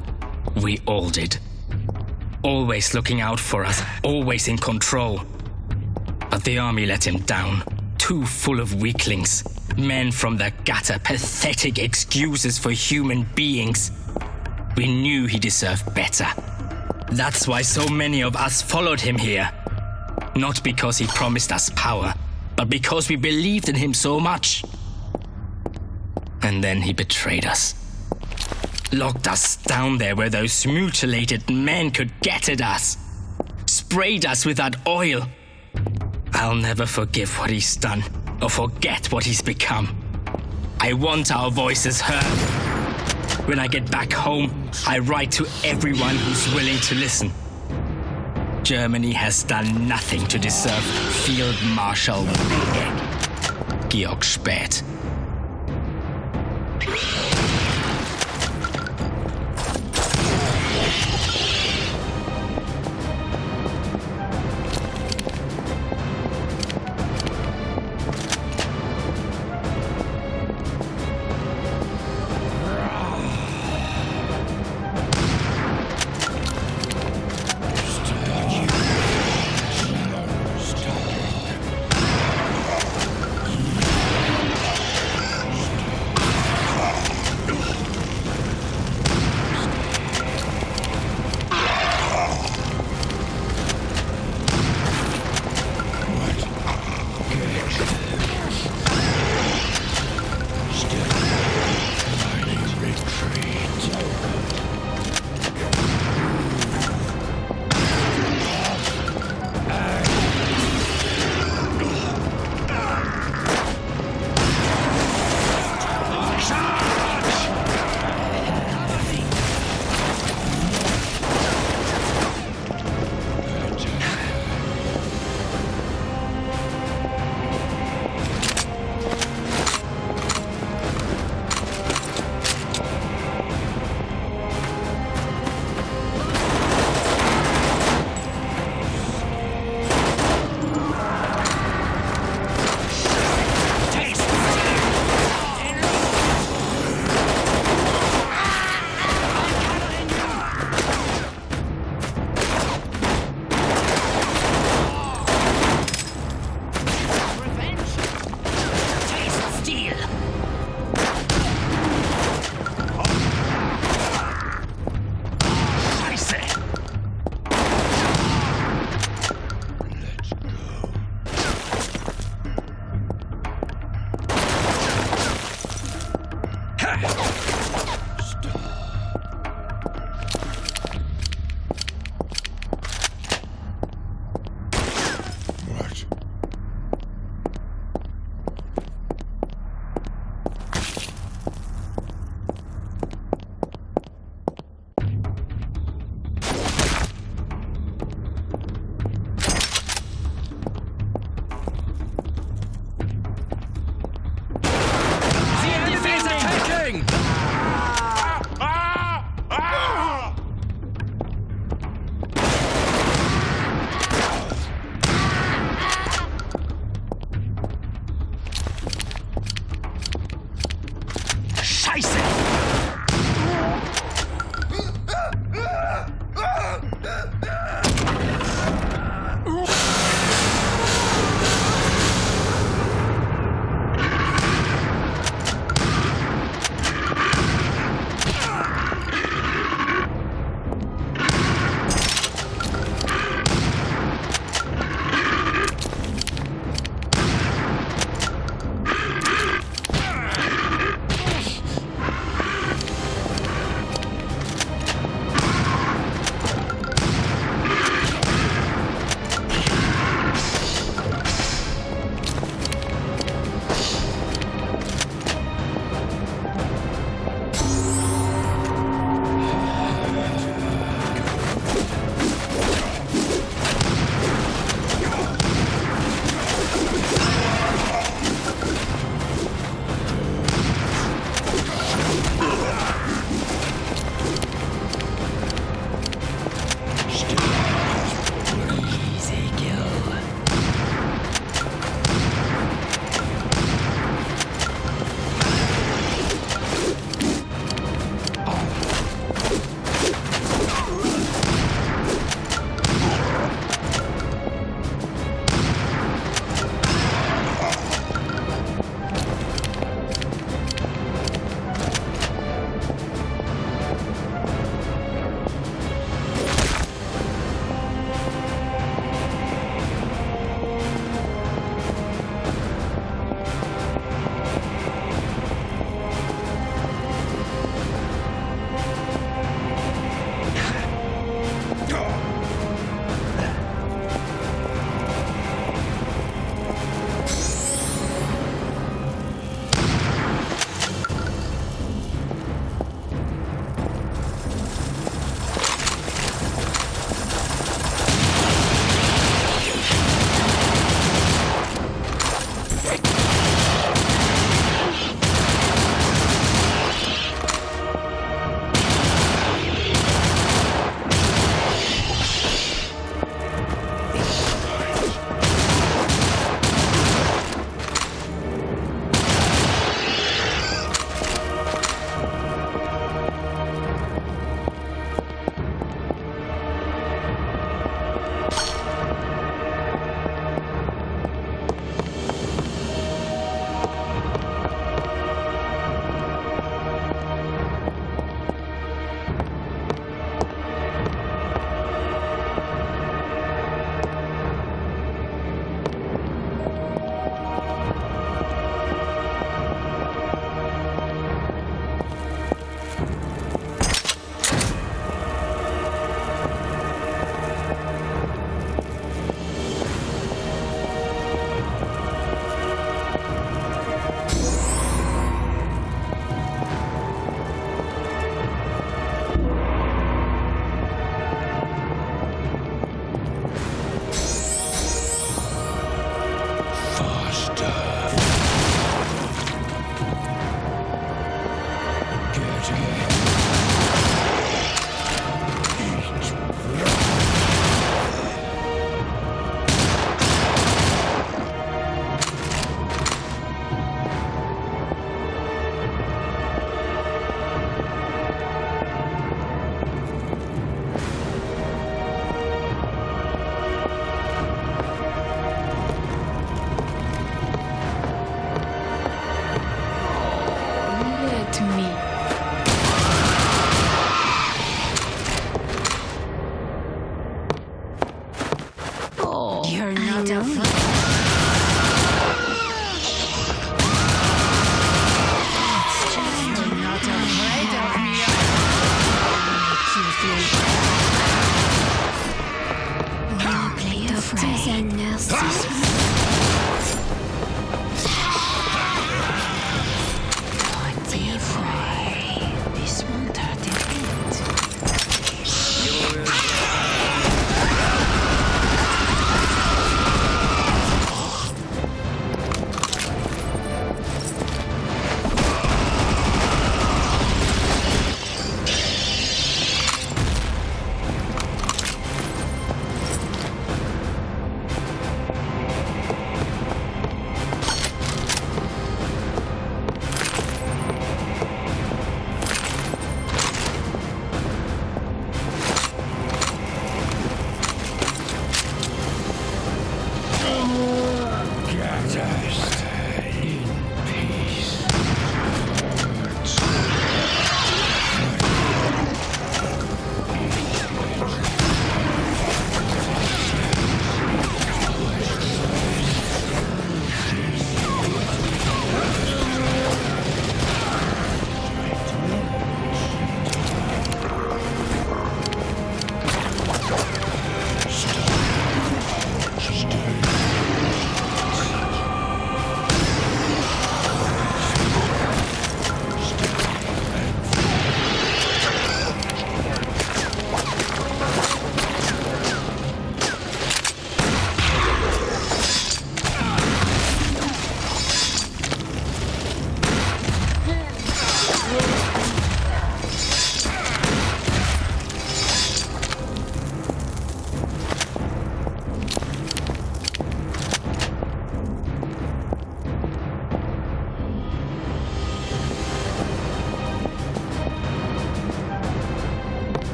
We all did. Always looking out for us, always in control. But the army let him down. Too full of weaklings. Men from the gutter, pathetic excuses for human beings. We knew he deserved better. That's why so many of us followed him here. Not because he promised us power, but because we believed in him so much. And then he betrayed us. Locked us down there where those mutilated men could get at us. Sprayed us with that oil. I'll never forgive what he's done, or forget what he's become. I want our voices heard. When I get back home, I write to everyone who's willing to listen. Germany has done nothing to deserve Field Marshal Georg Späth. What? To me.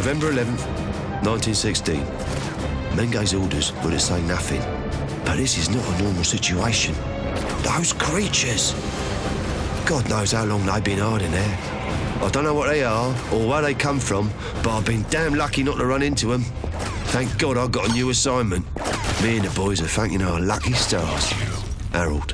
November 11th, 1916. Menge's orders were to say nothing. But this is not a normal situation. Those creatures! God knows how long they've been hiding there. I don't know what they are or where they come from, but I've been damn lucky not to run into them. Thank God I got a new assignment. Me and the boys are thanking our lucky stars. Harold.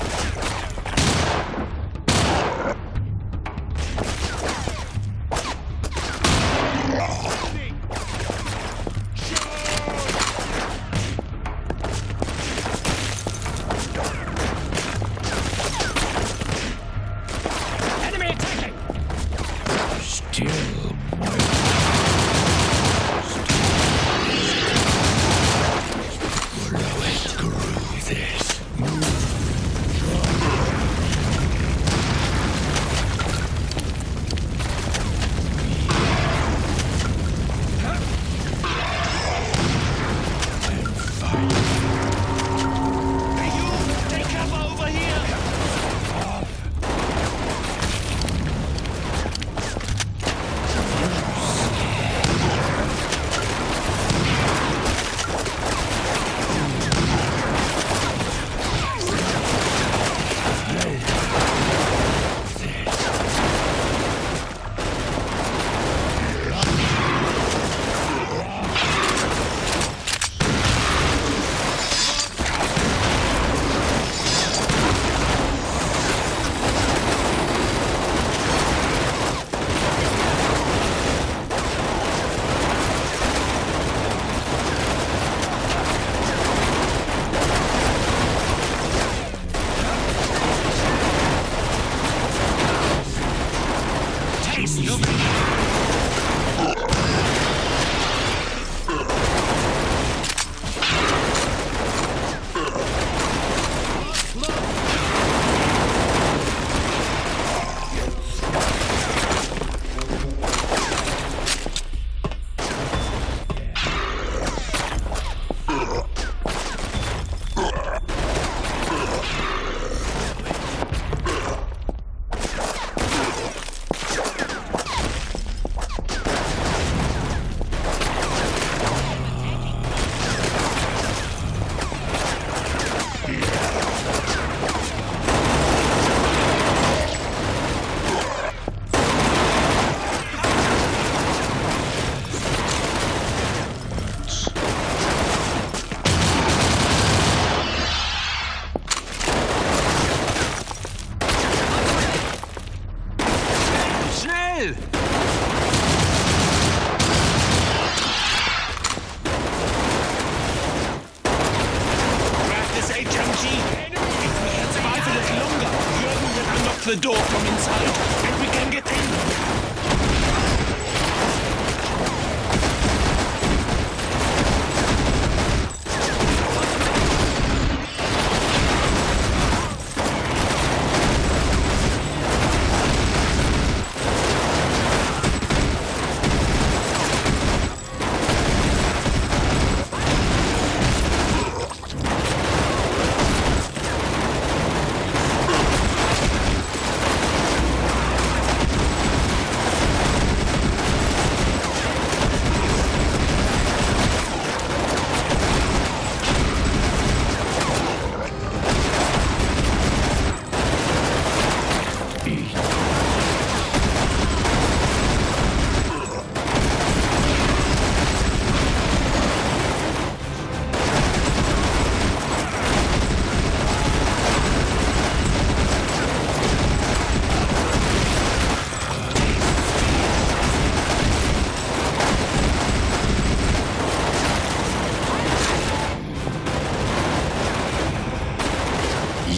The door from inside, and we can get in.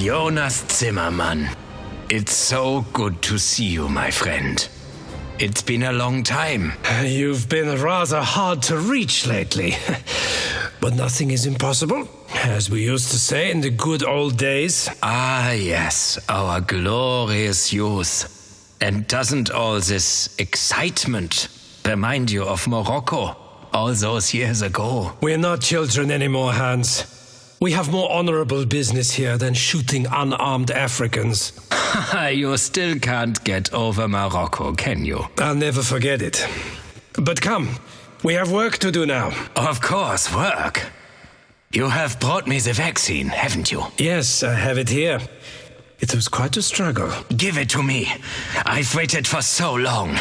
Jonas Zimmermann. It's so good to see you, my friend. It's been a long time. You've been rather hard to reach lately. But nothing is impossible, as we used to say in the good old days. Ah, yes, our glorious youth. And doesn't all this excitement remind you of Morocco all those years ago? We're not children anymore, Hans. We have more honorable business here than shooting unarmed Africans. You still can't get over Morocco, can you? I'll never forget it. But come, We have work to do now. Of course, work. You have brought me the vaccine, haven't you? Yes, I have it here. It was quite a struggle. Give it to me. I've waited for so long.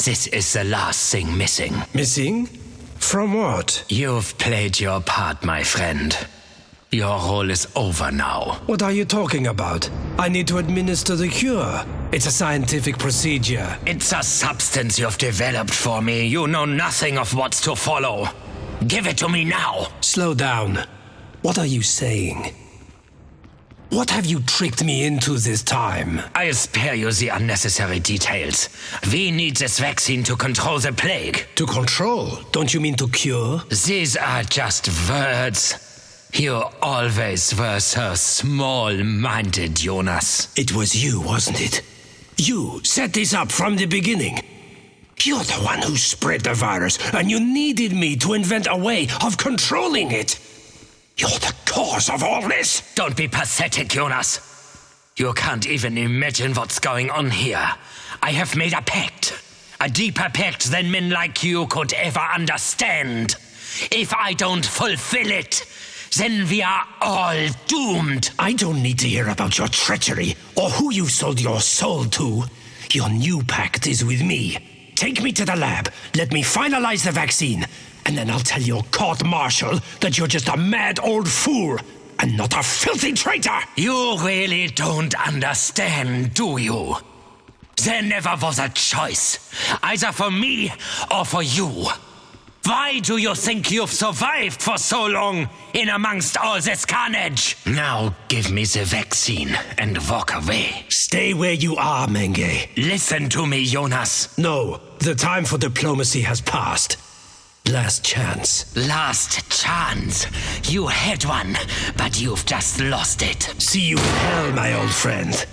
This is the last thing missing. Missing? From what? You've played your part, my friend. Your role is over now. What are you talking about? I need to administer the cure. It's a scientific procedure. It's a substance you've developed for me. You know nothing of what's to follow. Give it to me now. Slow down. What are you saying? What have you tricked me into this time? I'll spare you the unnecessary details. We need this vaccine to control the plague. To control? Don't you mean to cure? These are just words. You always were so small-minded, Jonas. It was you, wasn't it? You set this up from the beginning. You're the one who spread the virus, and you needed me to invent a way of controlling it. You're the cause of all this. Don't be pathetic, Jonas. You can't even imagine what's going on here. I have made a pact. A deeper pact than men like you could ever understand. If I don't fulfill it, then we are all doomed. I don't need to hear about your treachery or who you sold your soul to. Your new pact is with me. Take me to the lab. Let me finalize the vaccine. And then I'll tell your court-martial that you're just a mad old fool and not a filthy traitor. You really don't understand, do you? There never was a choice, either for me or for you. Why do you think you've survived for so long in amongst all this carnage? Now give me the vaccine and walk away. Stay where you are, Menge. Listen to me, Jonas. No, the time for diplomacy has passed. Last chance. Last chance? You had one, but you've just lost it. See you in hell, my old friend.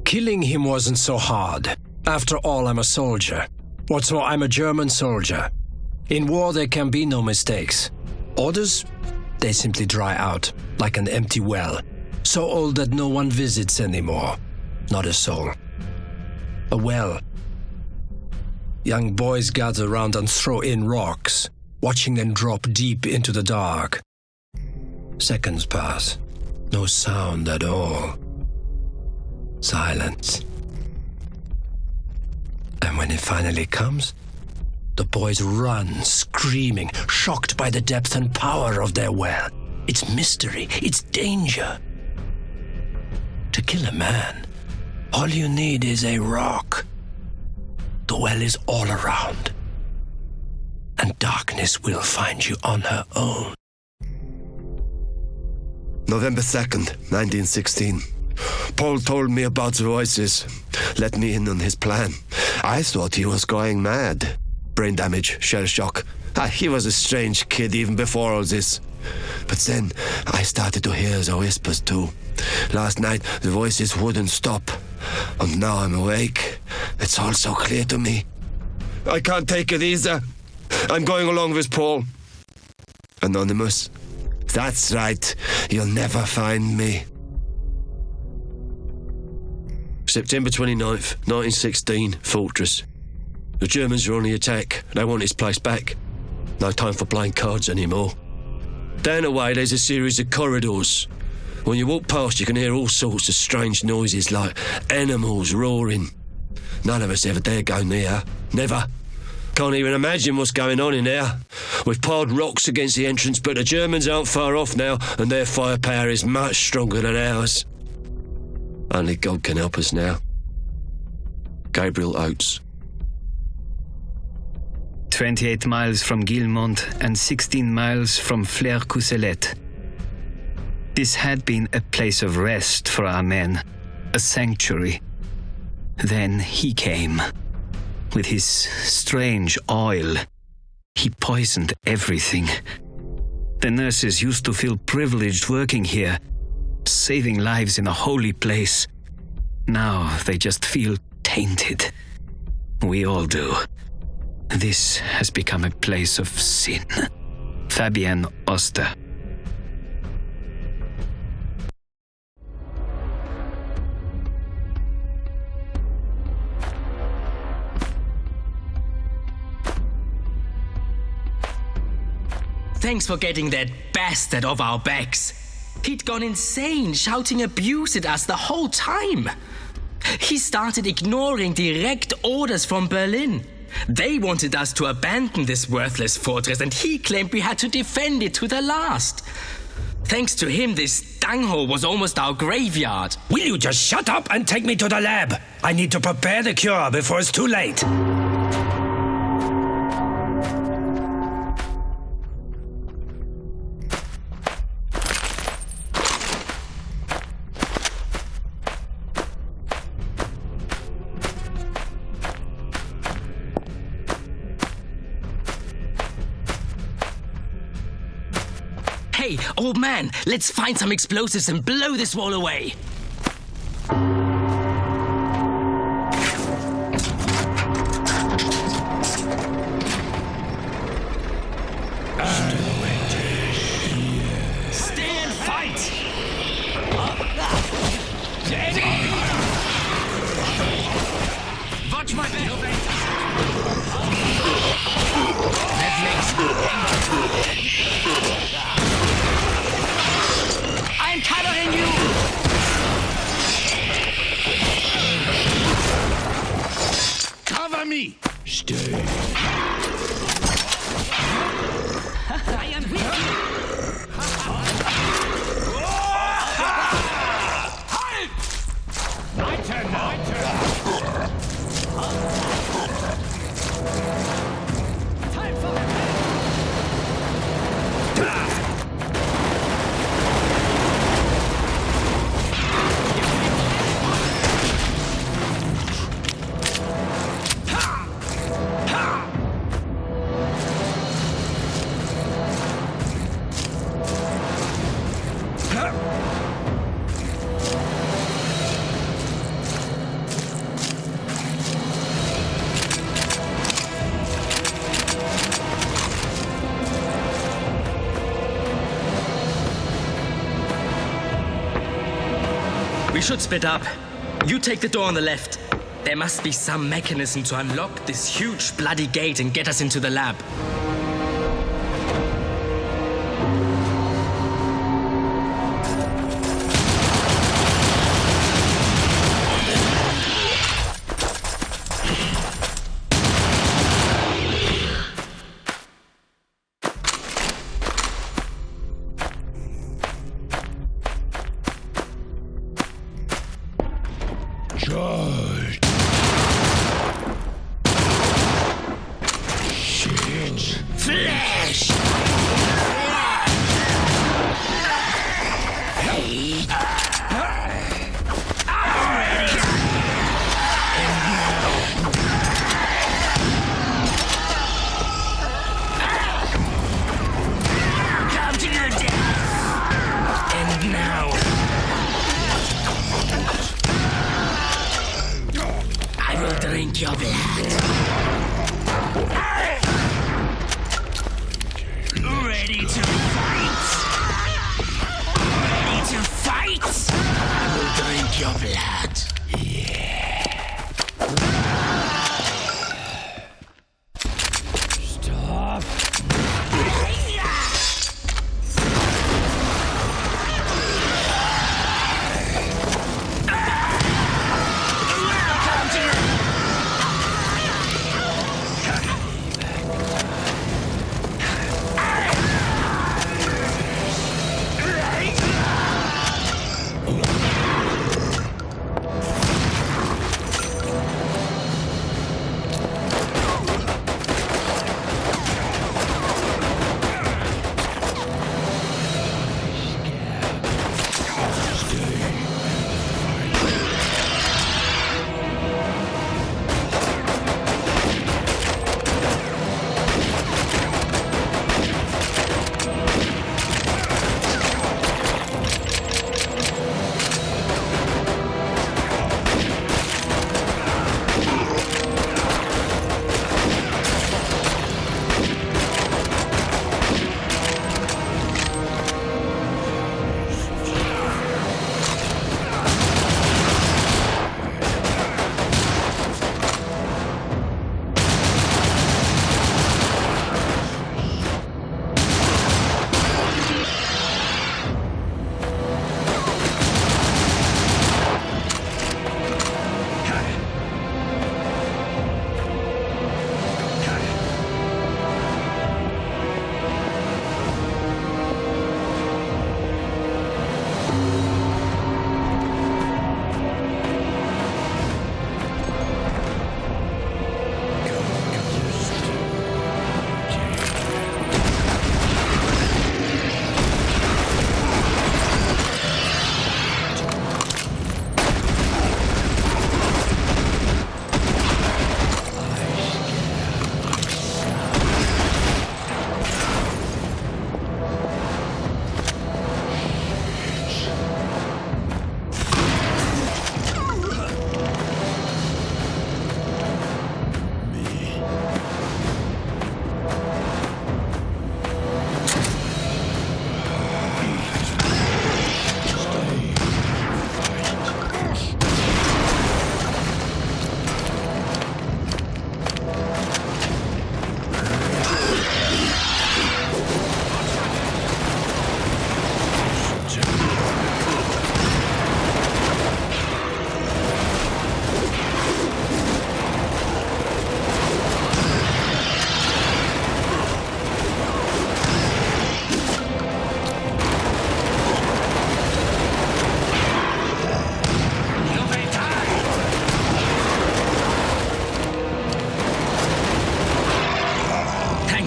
Killing him wasn't so hard. After all, I'm a soldier. What's more, I'm a German soldier. In war, there can be no mistakes. Orders, they simply dry out, like an empty well. So old that no one visits anymore. Not a soul. A well. Young boys gather around and throw in rocks, watching them drop deep into the dark. Seconds pass. No sound at all. Silence. And when it finally comes, the boys run, screaming, shocked by the depth and power of their well. It's mystery, it's danger. To kill a man, all you need is a rock. The well is all around, and darkness will find you on her own. November 2nd, 1916. Paul told me about the voices, let me in on his plan. I thought he was going mad. Brain damage, shell shock. He was a strange kid even before all this. But then I started to hear the whispers too. Last night the voices wouldn't stop. And now I'm awake. It's all so clear to me. I can't take it either. I'm going along with Paul. Anonymous. That's right. You'll never find me. September 29th, 1916, Fortress. The Germans are on the attack. They want this place back. No time for playing cards anymore. Down the way, there's a series of corridors. When you walk past, you can hear all sorts of strange noises like animals roaring. None of us ever dare go near. Never. Can't even imagine what's going on in there. We've piled rocks against the entrance, but the Germans aren't far off now, and their firepower is much stronger than ours. Only God can help us now. Gabriel Oates. 28 miles from Guillemont and 16 miles from Flers-Cousselet. This had been a place of rest for our men, a sanctuary. Then he came. With his strange oil, he poisoned everything. The nurses used to feel privileged working here, saving lives in a holy place. Now they just feel tainted. We all do. This has become a place of sin. Fabienne Oster. Thanks for getting that bastard off our backs. He'd gone insane, shouting abuse at us the whole time. He started ignoring direct orders from Berlin. They wanted us to abandon this worthless fortress, and he claimed we had to defend it to the last. Thanks to him, this dunghole was almost our graveyard. Will you just shut up and take me to the lab? I need to prepare the cure before it's too late. Hey, old man, let's find some explosives and blow this wall away. Stay and fight! Watch my back! I'm covering you! Cover me! Stay. I am with you! My turn now. Time for We should split up. You take the door on the left. There must be some mechanism to unlock this huge bloody gate and get us into the lab. Charge. Shit. Flash! Come to your death! And now... I will drink your blood. Ready to fight? Ready to fight? I will drink your blood. Stop.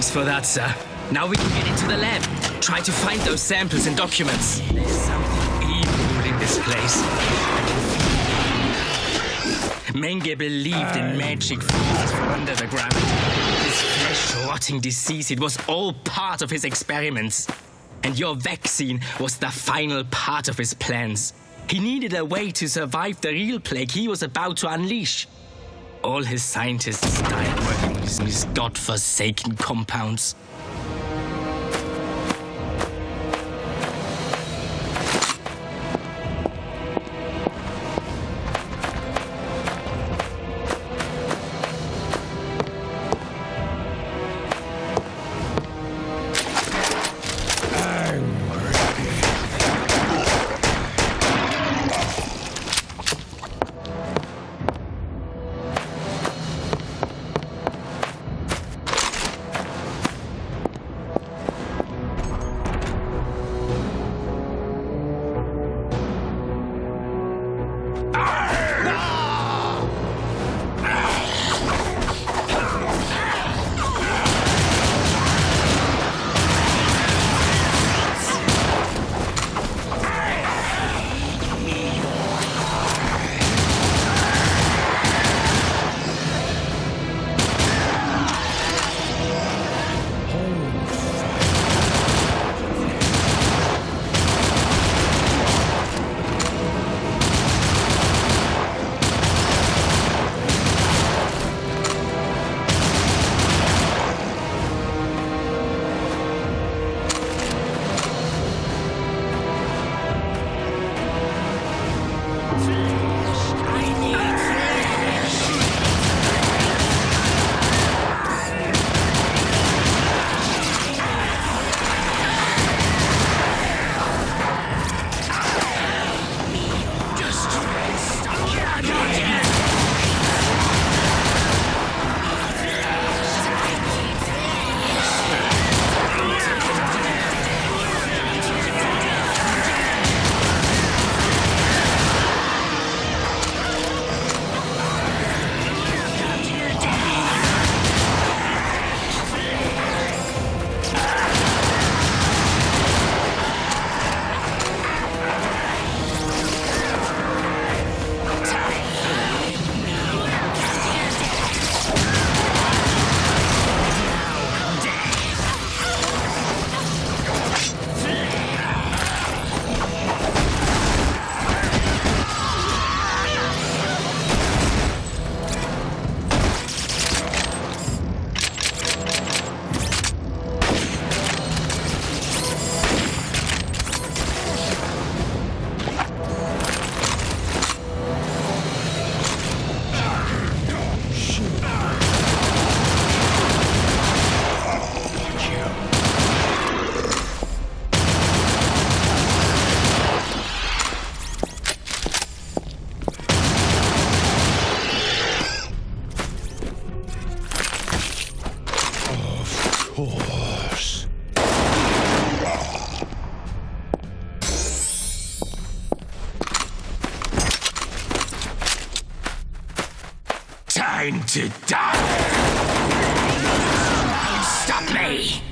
Thanks for that, sir. Now we can get into the lab. Try to find those samples and documents. There's something evil in this place. Menge believed in magic forces from under the ground. This flesh-rotting disease, it was all part of his experiments. And your vaccine was the final part of his plans. He needed a way to survive the real plague he was about to unleash. All his scientists died working on these godforsaken compounds. Time to die! Stop me!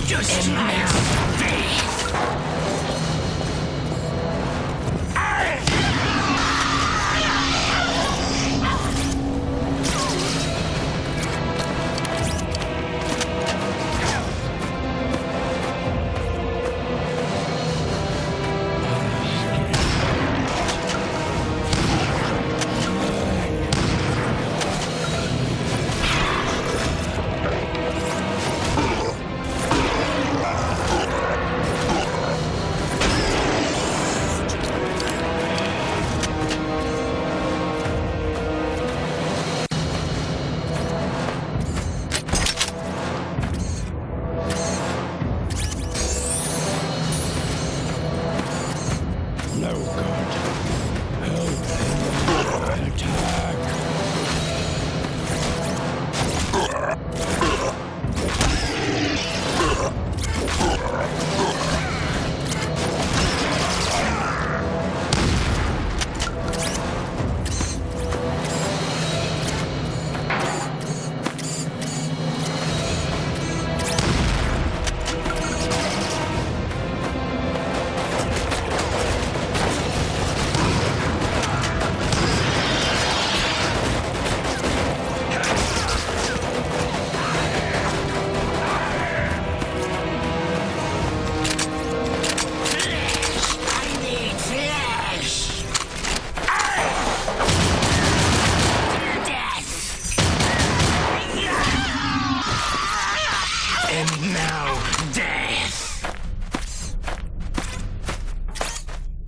Just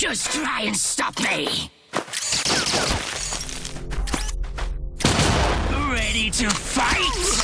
Just try and stop me! Ready to fight?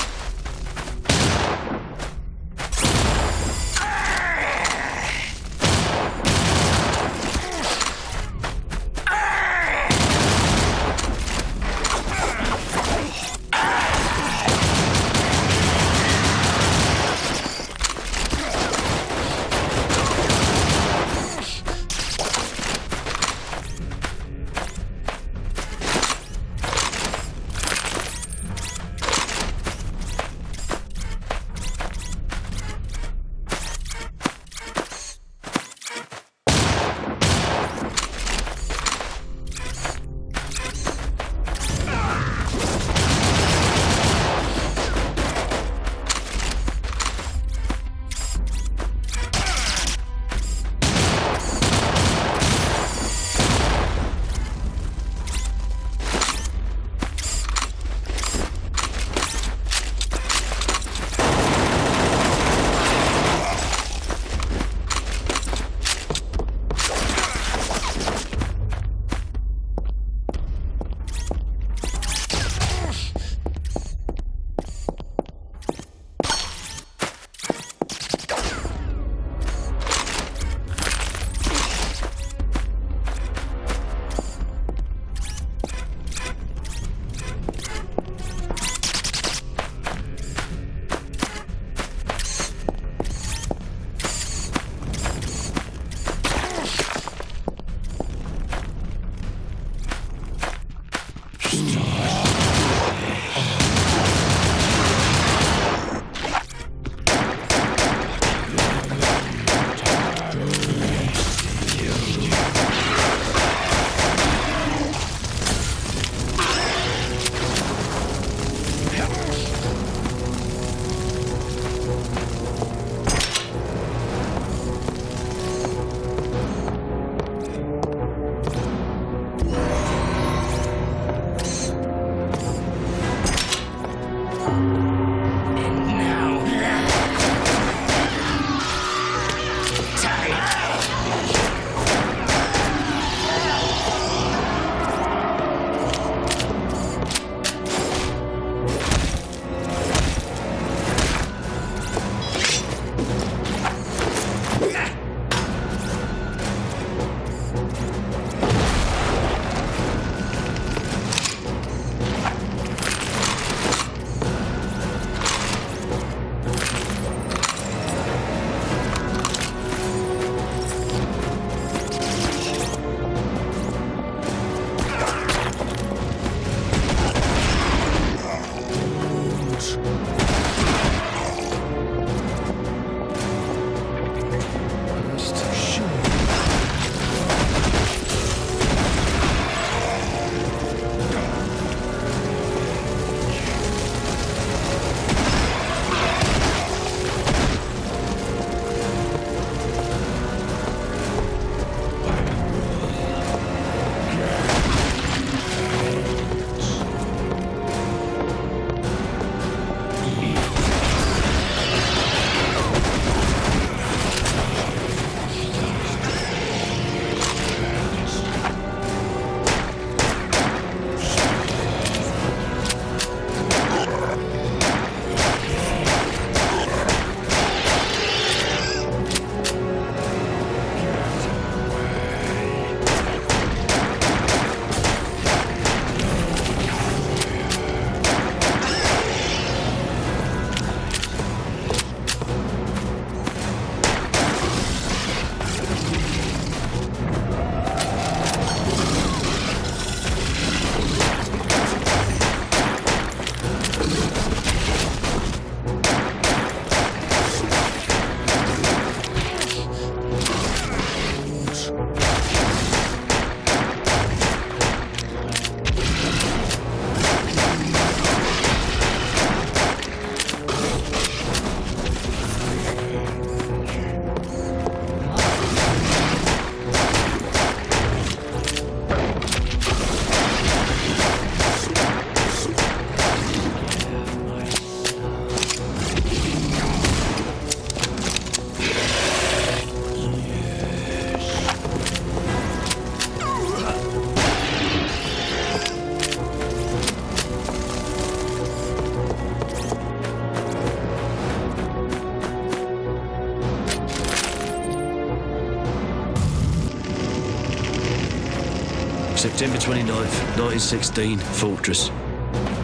September 29th, 1916, Fortress.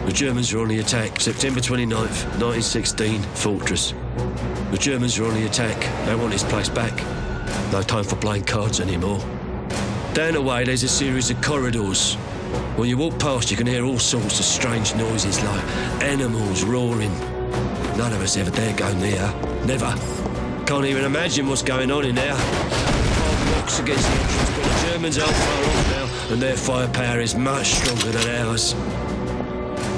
The Germans are on the attack. September 29th, 1916, Fortress. The Germans are on the attack. They want this place back. No time for playing cards anymore. Down the way, there's a series of corridors. When you walk past, you can hear all sorts of strange noises, like animals roaring. None of us ever dare go near. Never. Can't even imagine what's going on in there. Hard rocks against the entrance, but the Germans aren't far off now, and their firepower is much stronger than ours.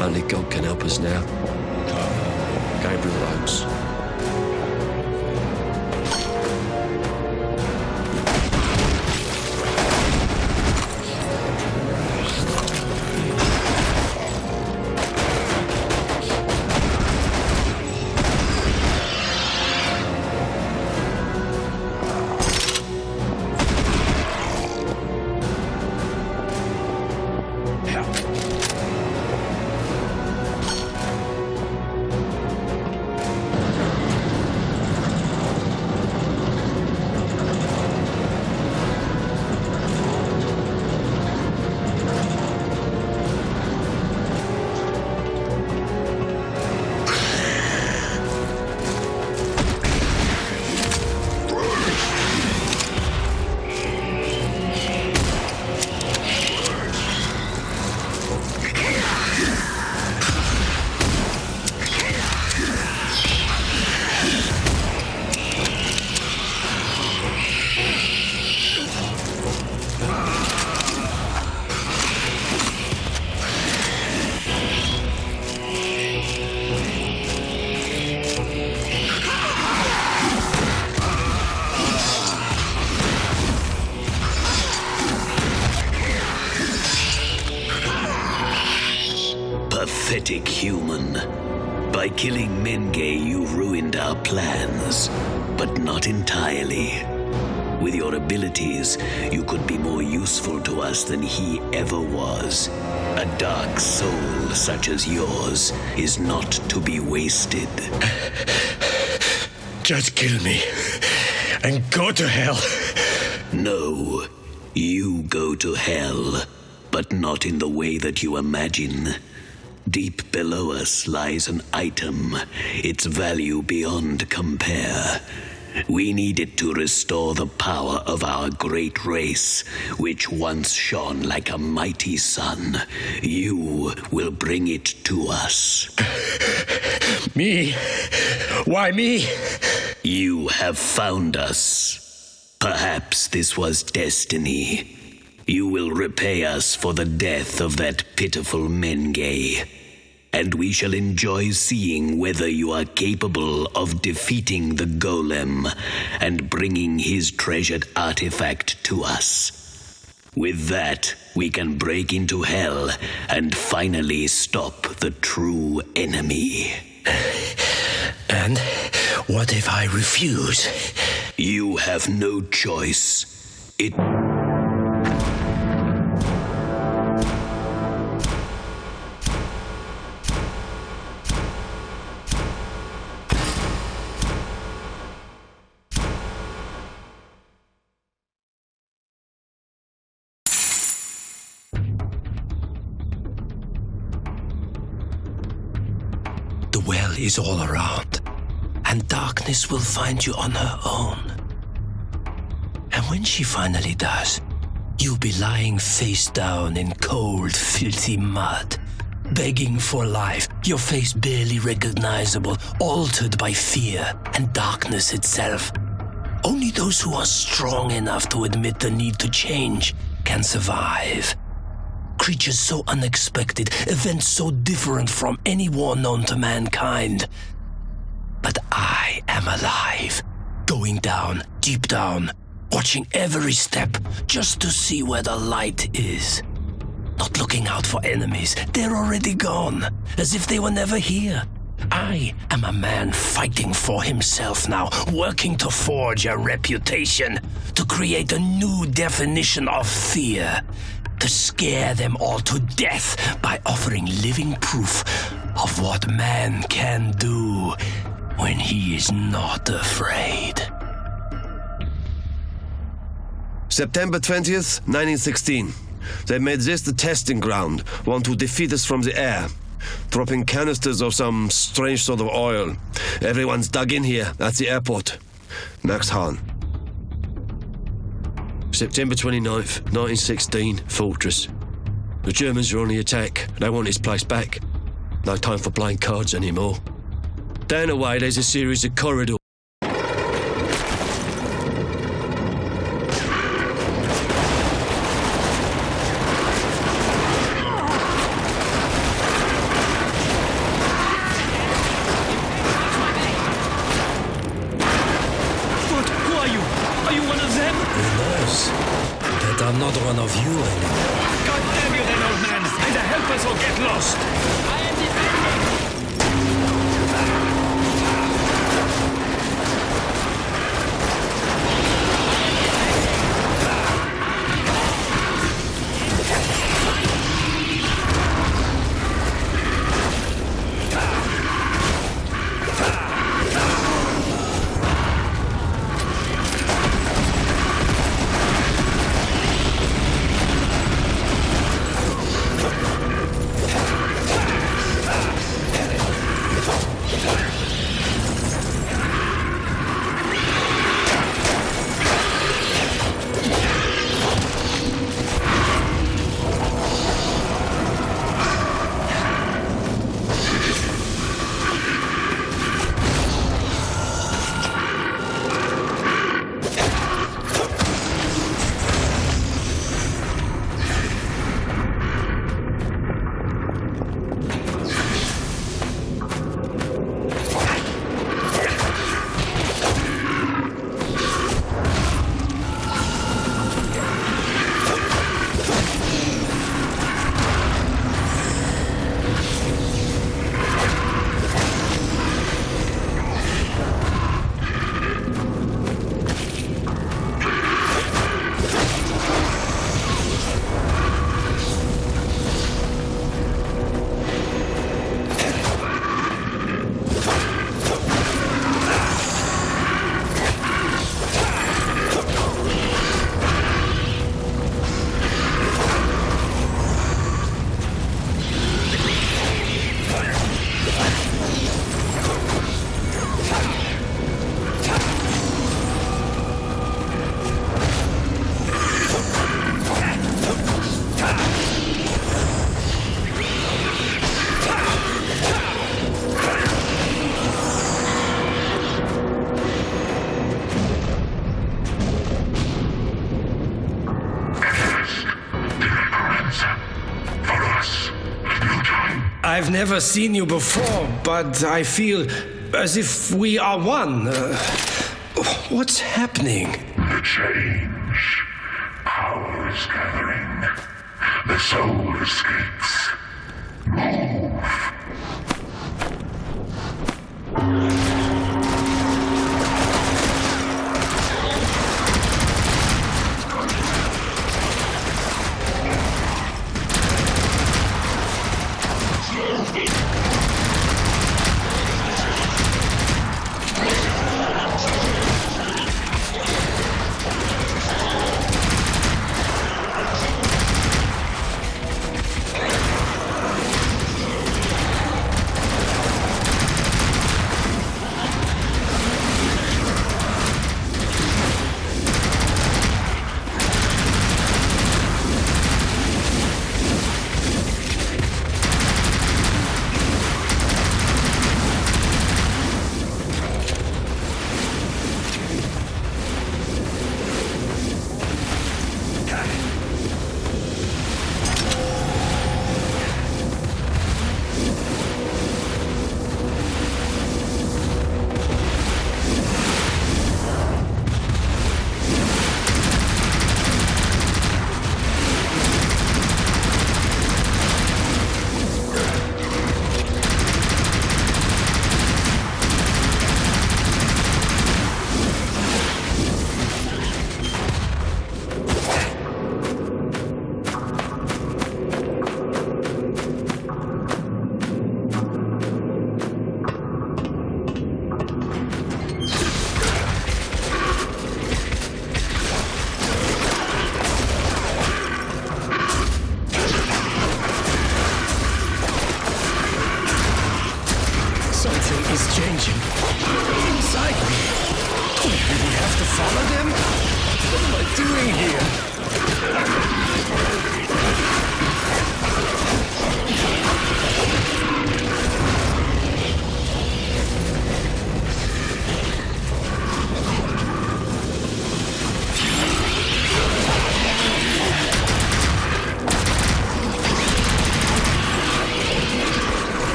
Only God can help us now. Gabriel Oates. Pathetic human. By killing Menge, you ruined our plans, but not entirely. With your abilities, you could be more useful to us than he ever was. A dark soul such as yours is not to be wasted. Just kill me and go to hell. No, you go to hell, but not in the way that you imagine. Deep below us lies an item, its value beyond compare. We need it to restore the power of our great race, which once shone like a mighty sun. You will bring it to us. Me? Why me? You have found us. Perhaps this was destiny. You will repay us for the death of that pitiful Menge, and we shall enjoy seeing whether you are capable of defeating the golem and bringing his treasured artifact to us. With that, we can break into hell and finally stop the true enemy. And what if I refuse? You have no choice. The well is all around, and darkness will find you on her own. And when she finally does, you'll be lying face down in cold, filthy mud, begging for life, your face barely recognizable, altered by fear and darkness itself. Only those who are strong enough to admit the need to change can survive. Creatures so unexpected, events so different from any war known to mankind. But I am alive, going down, deep down, watching every step just to see where the light is. Not looking out for enemies, they're already gone, as if they were never here. I am a man fighting for himself now, working to forge a reputation, to create a new definition of fear, to scare them all to death by offering living proof of what man can do when he is not afraid. September 20th, 1916. They made this the testing ground, want to defeat us from the air. Dropping canisters of some strange sort of oil. Everyone's dug in here, at the airport. Max Hahn. September 29th, 1916, Fortress. The Germans are on the attack. They want this place back. No time for playing cards anymore. Down the way, there's a series of corridors. I'm not one of you anymore. God damn you then, old man! Either help us or get lost! I am defending! I've never seen you before, but I feel as if we are one. What's happening? The change. Power is gathering. The soul escapes. Move.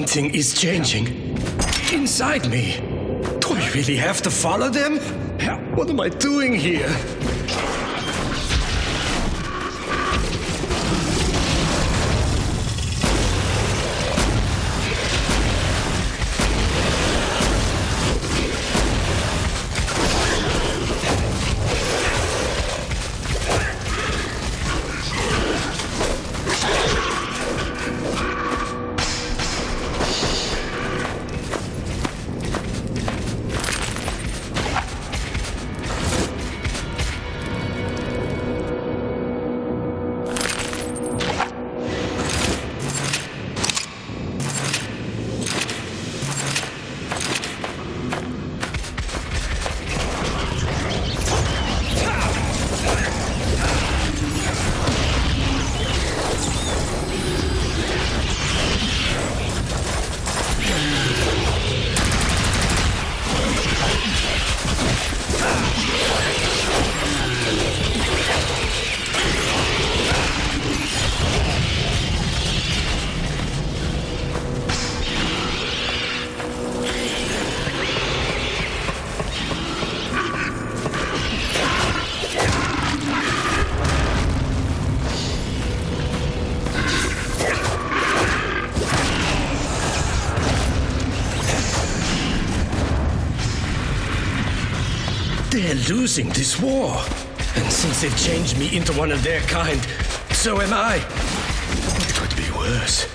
Something is changing. Inside me. Do I really have to follow them? What am I doing here? They're losing this war. And since they've changed me into one of their kind, so am I. It could be worse.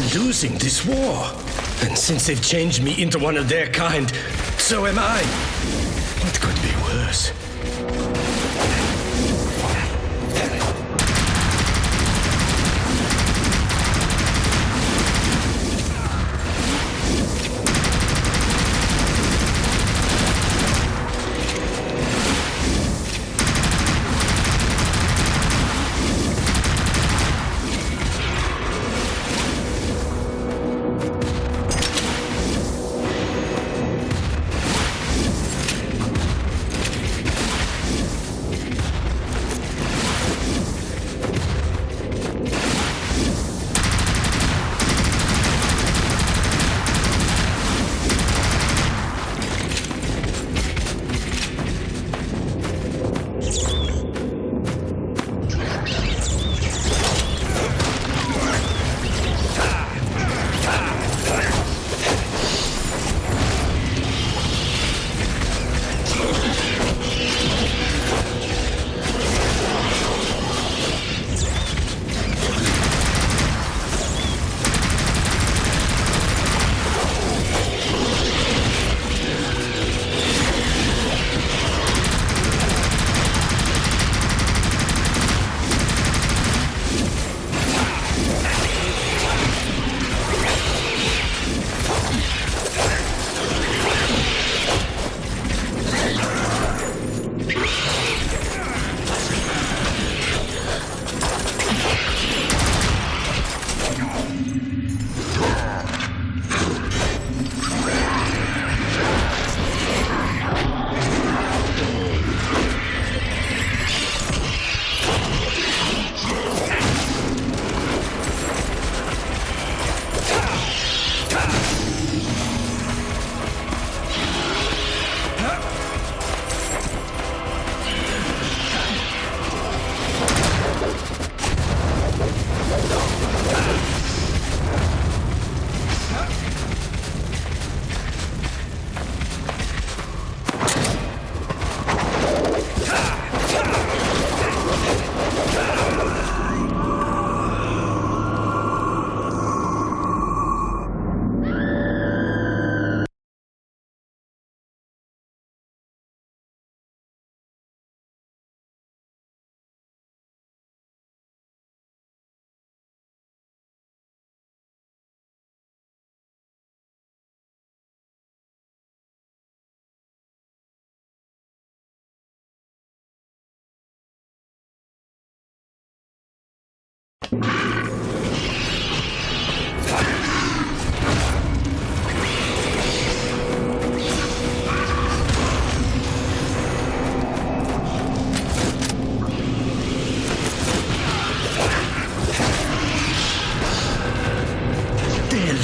They're losing this war. And since they've changed me into one of their kind, so am I. What could be worse?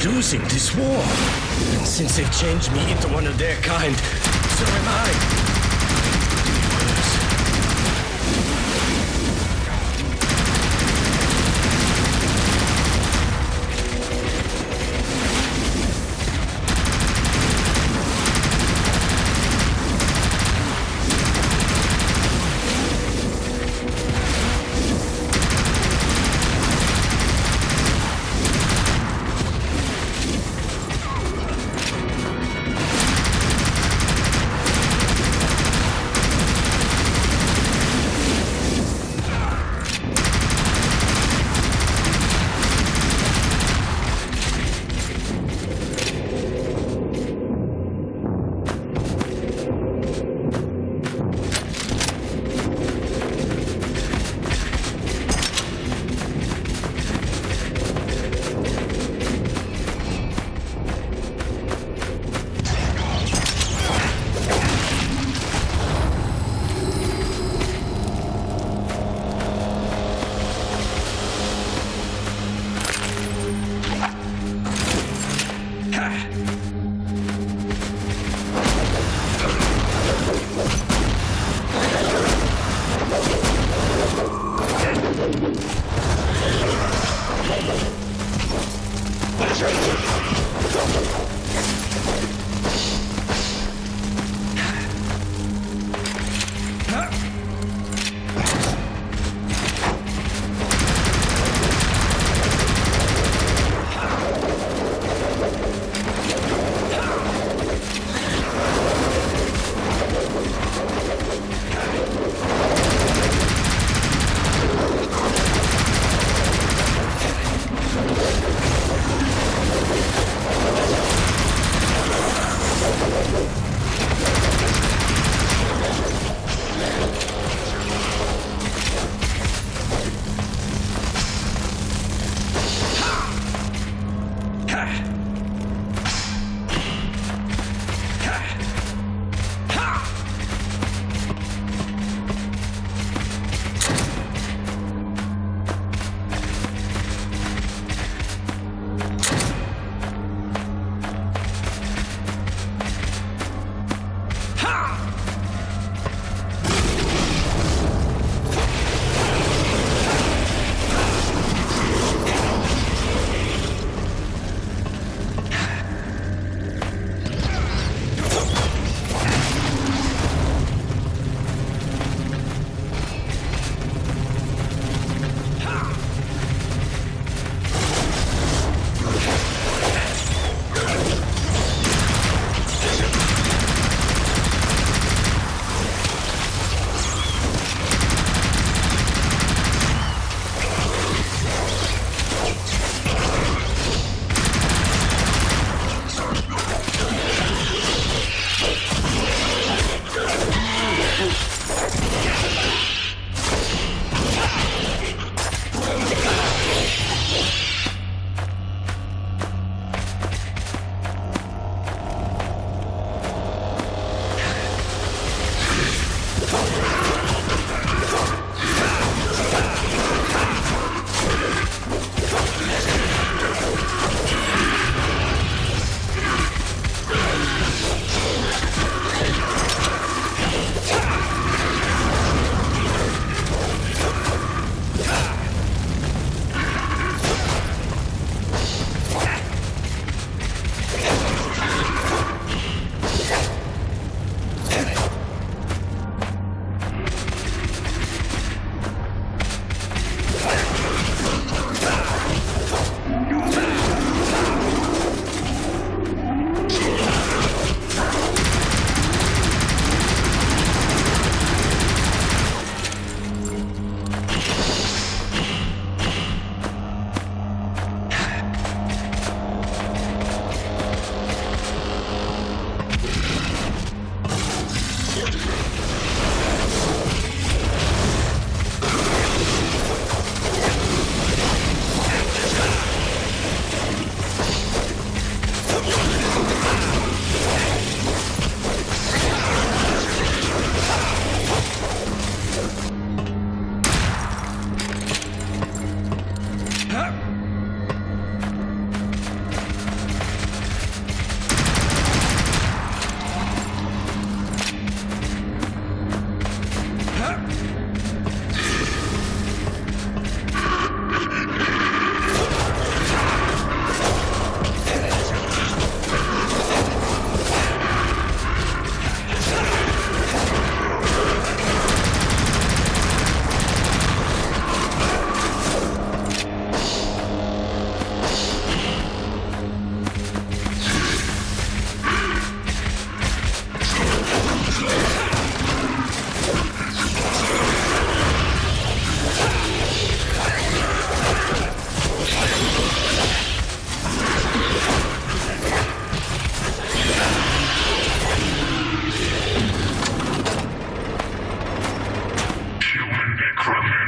Losing this war. And since they've changed me into one of their kind, so am I.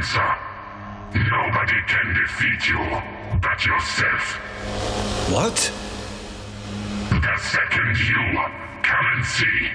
Necromancer. Nobody can defeat you but yourself. What? The second you come and see.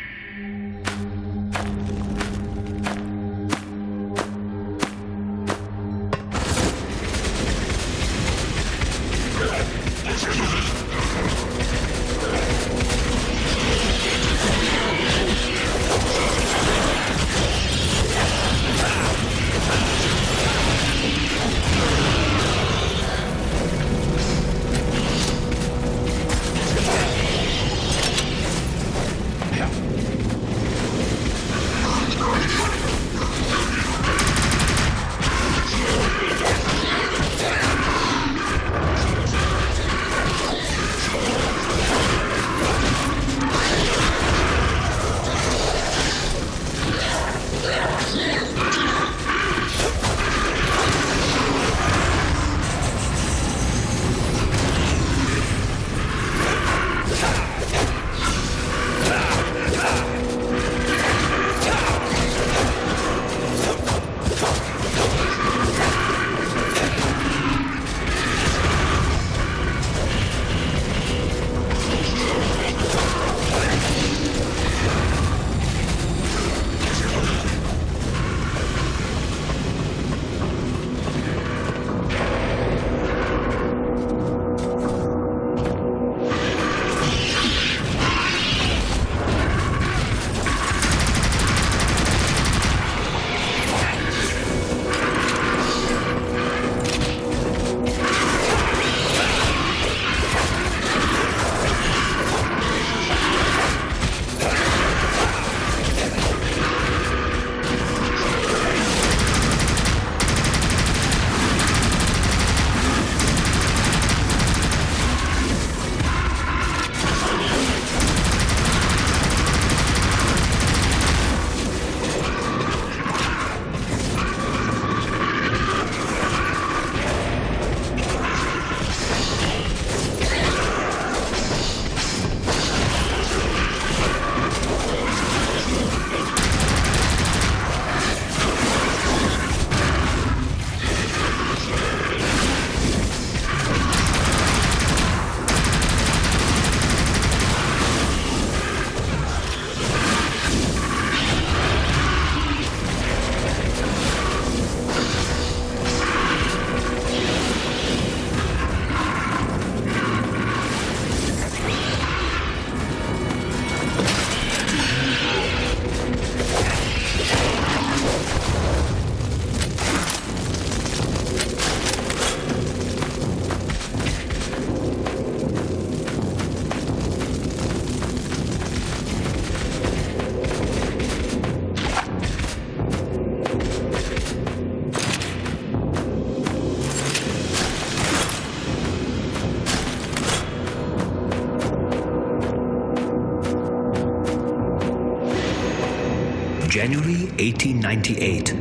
January 1898,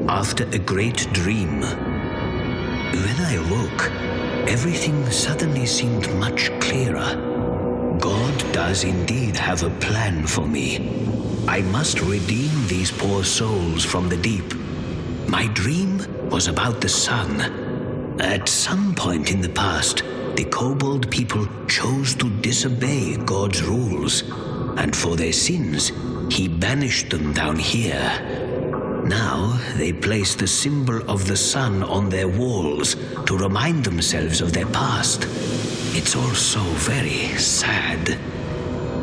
after a great dream. When I awoke, everything suddenly seemed much clearer. God does indeed have a plan for me. I must redeem these poor souls from the deep. My dream was about the sun. At some point in the past, the kobold people chose to disobey God's rules, and for their sins, He banished them down here. Now they place the symbol of the sun on their walls to remind themselves of their past. It's all so very sad.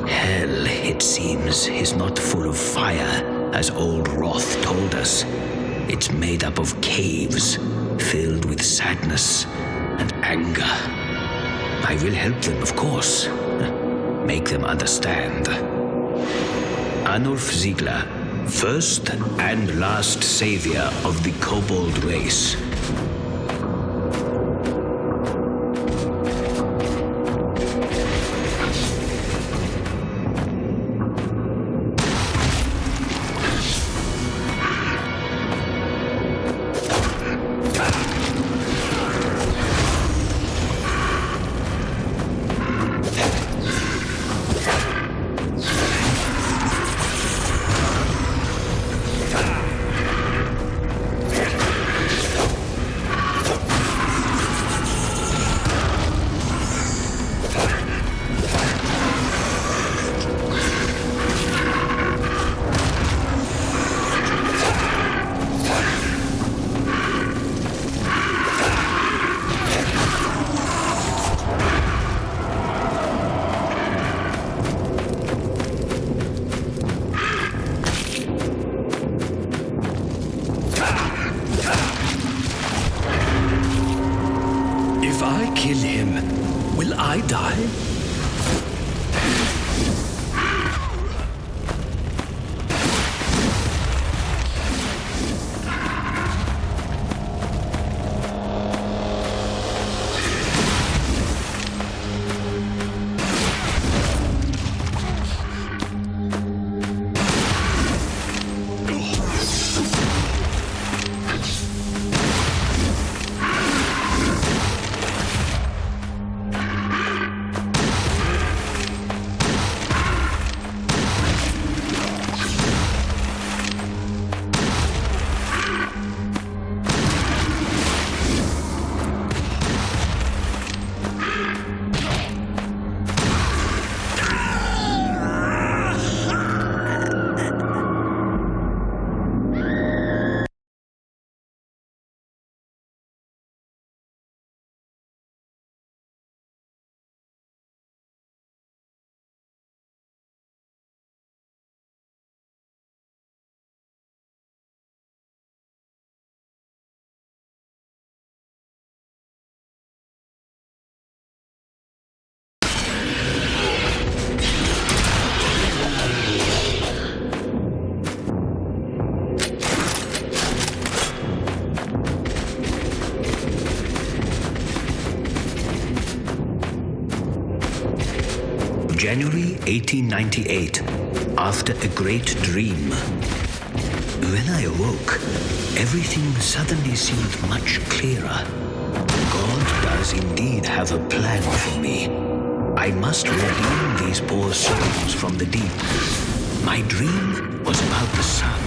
Hell, it seems, is not full of fire, as old Roth told us. It's made up of caves, filled with sadness and anger. I will help them, of course. Make them understand. Arnulf Ziegler, first and last savior of the kobold race. I kill him, will I die? January 1898, after a great dream. When I awoke, everything suddenly seemed much clearer. God does indeed have a plan for me. I must redeem these poor souls from the deep. My dream was about the sun.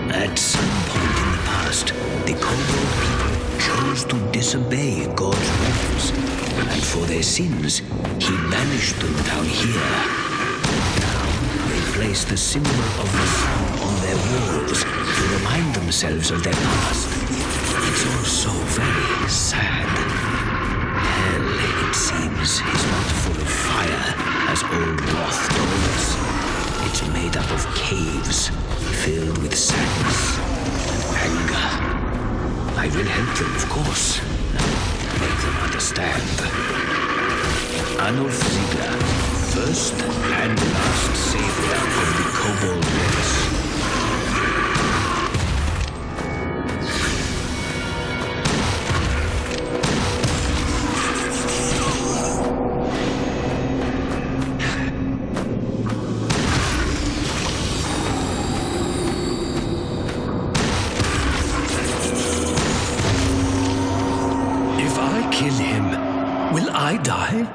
At some point in the past, the Kobold people chose to disobey God's rules, and for their sins, he banished them down here. Now, they place the symbol of the sun on their walls to remind themselves of their past. It's all so very sad. Hell, it seems, is not full of fire, as old Roth told us. It's made up of caves, filled with sadness and anger. I will help them, of course. Make them understand. Arnulf Ziegler, first and last savior of the Kobold race. Kill him, will I die?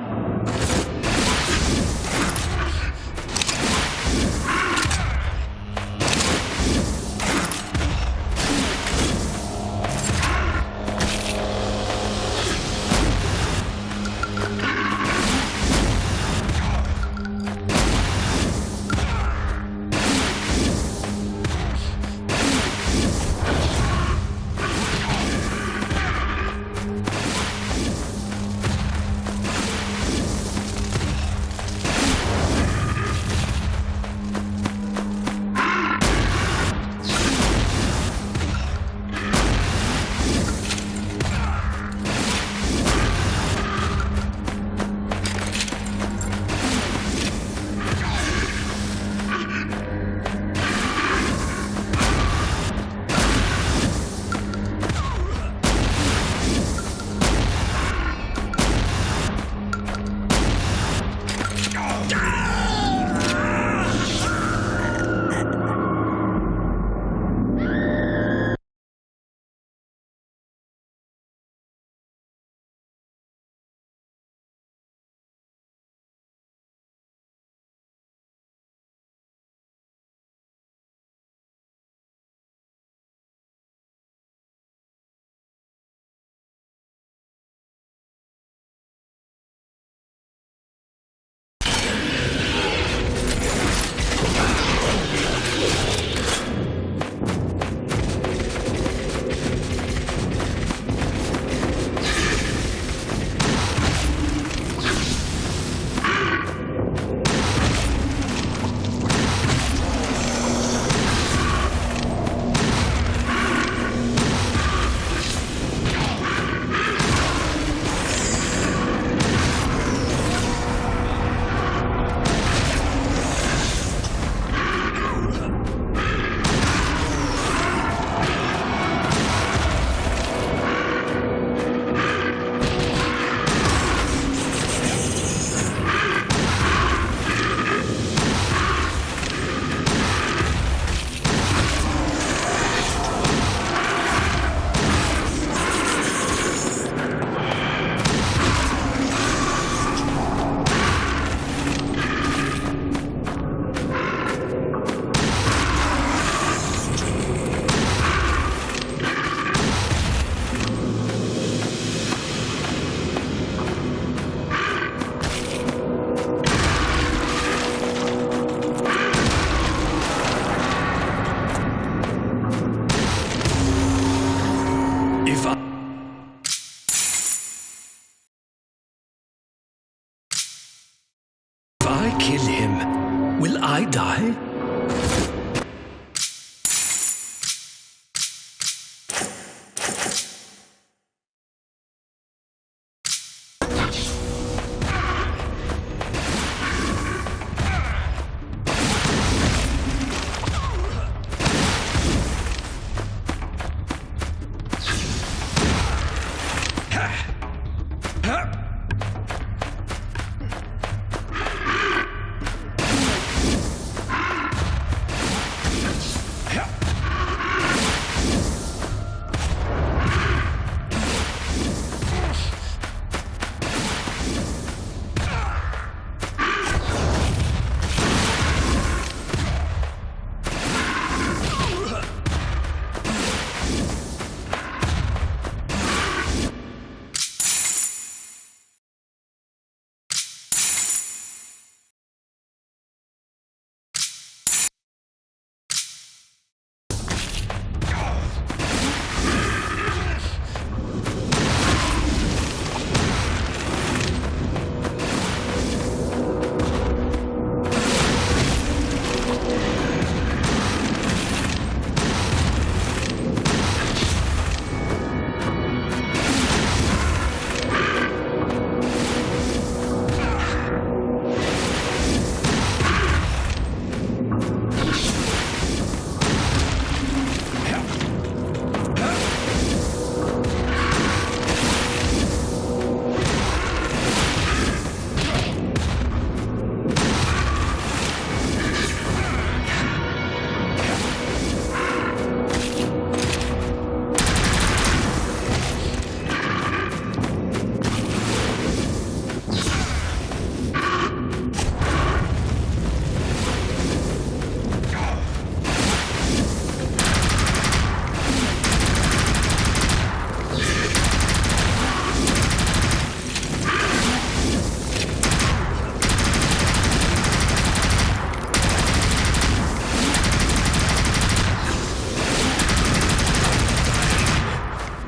kill him, will I die?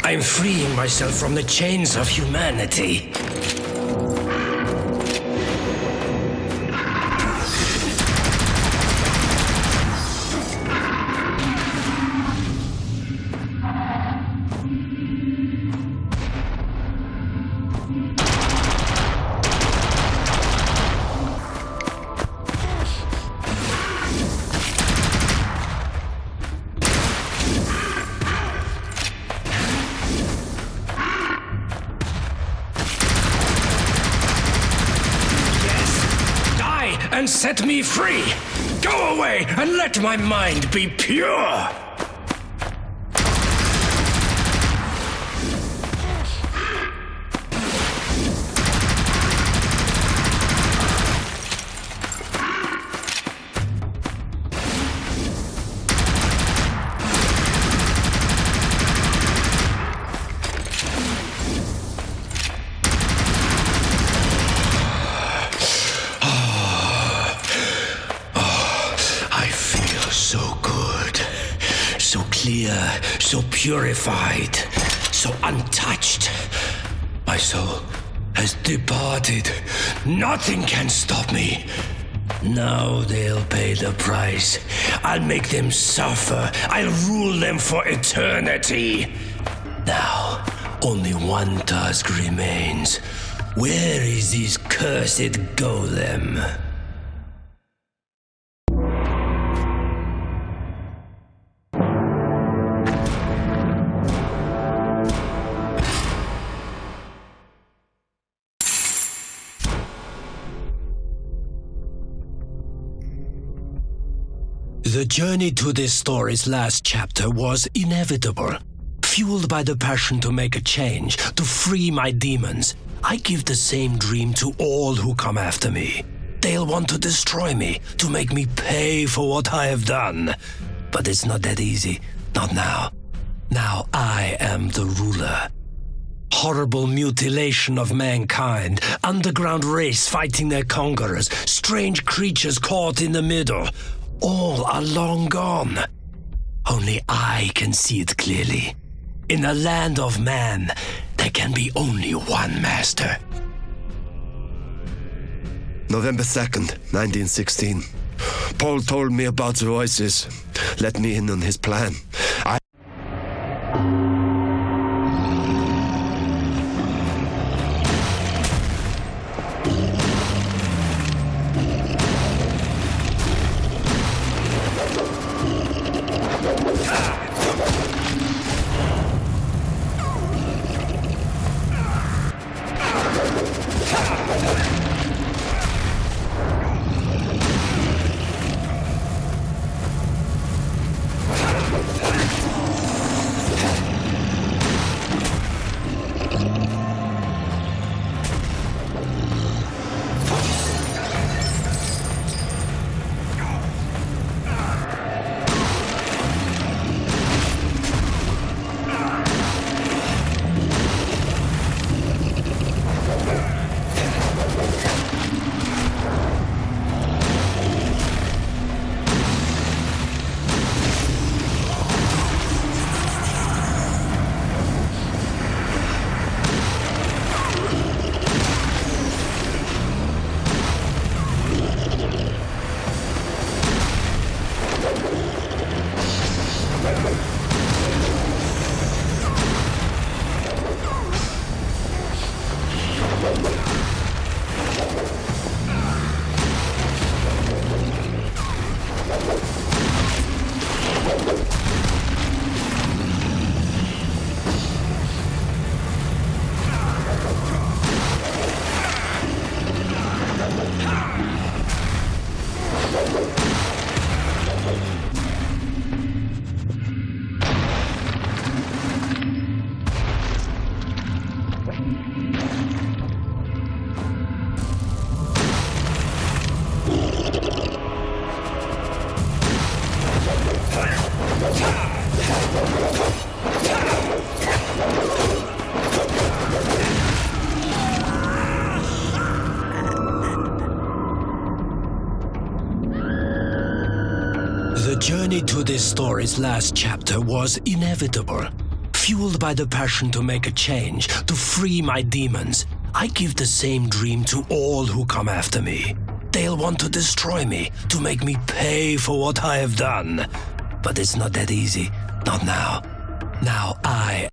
I'm freeing myself from the chains of humanity. And set me free! Go away and let my mind be pure! So purified, so untouched. My soul has departed. Nothing can stop me. Now they'll pay the price. I'll make them suffer. I'll rule them for eternity. Now, only one task remains. Where is this cursed golem? The journey to this story's last chapter was inevitable. Fueled by the passion to make a change, to free my demons, I give the same dream to all who come after me. They'll want to destroy me, to make me pay for what I have done. But it's not that easy. Not now. Now I am the ruler. Horrible mutilation of mankind, underground race fighting their conquerors, strange creatures caught in the middle. All are long gone. Only I can see it clearly. In the land of man, there can be only one master. November 2nd, 1916. Paul told me about the voices. Let me in on his plan. The journey to this story's last chapter was inevitable. Fueled by the passion to make a change, to free my demons, I give the same dream to all who come after me. They'll want to destroy me, to make me pay for what I have done. But it's not that easy. Not now. Now I...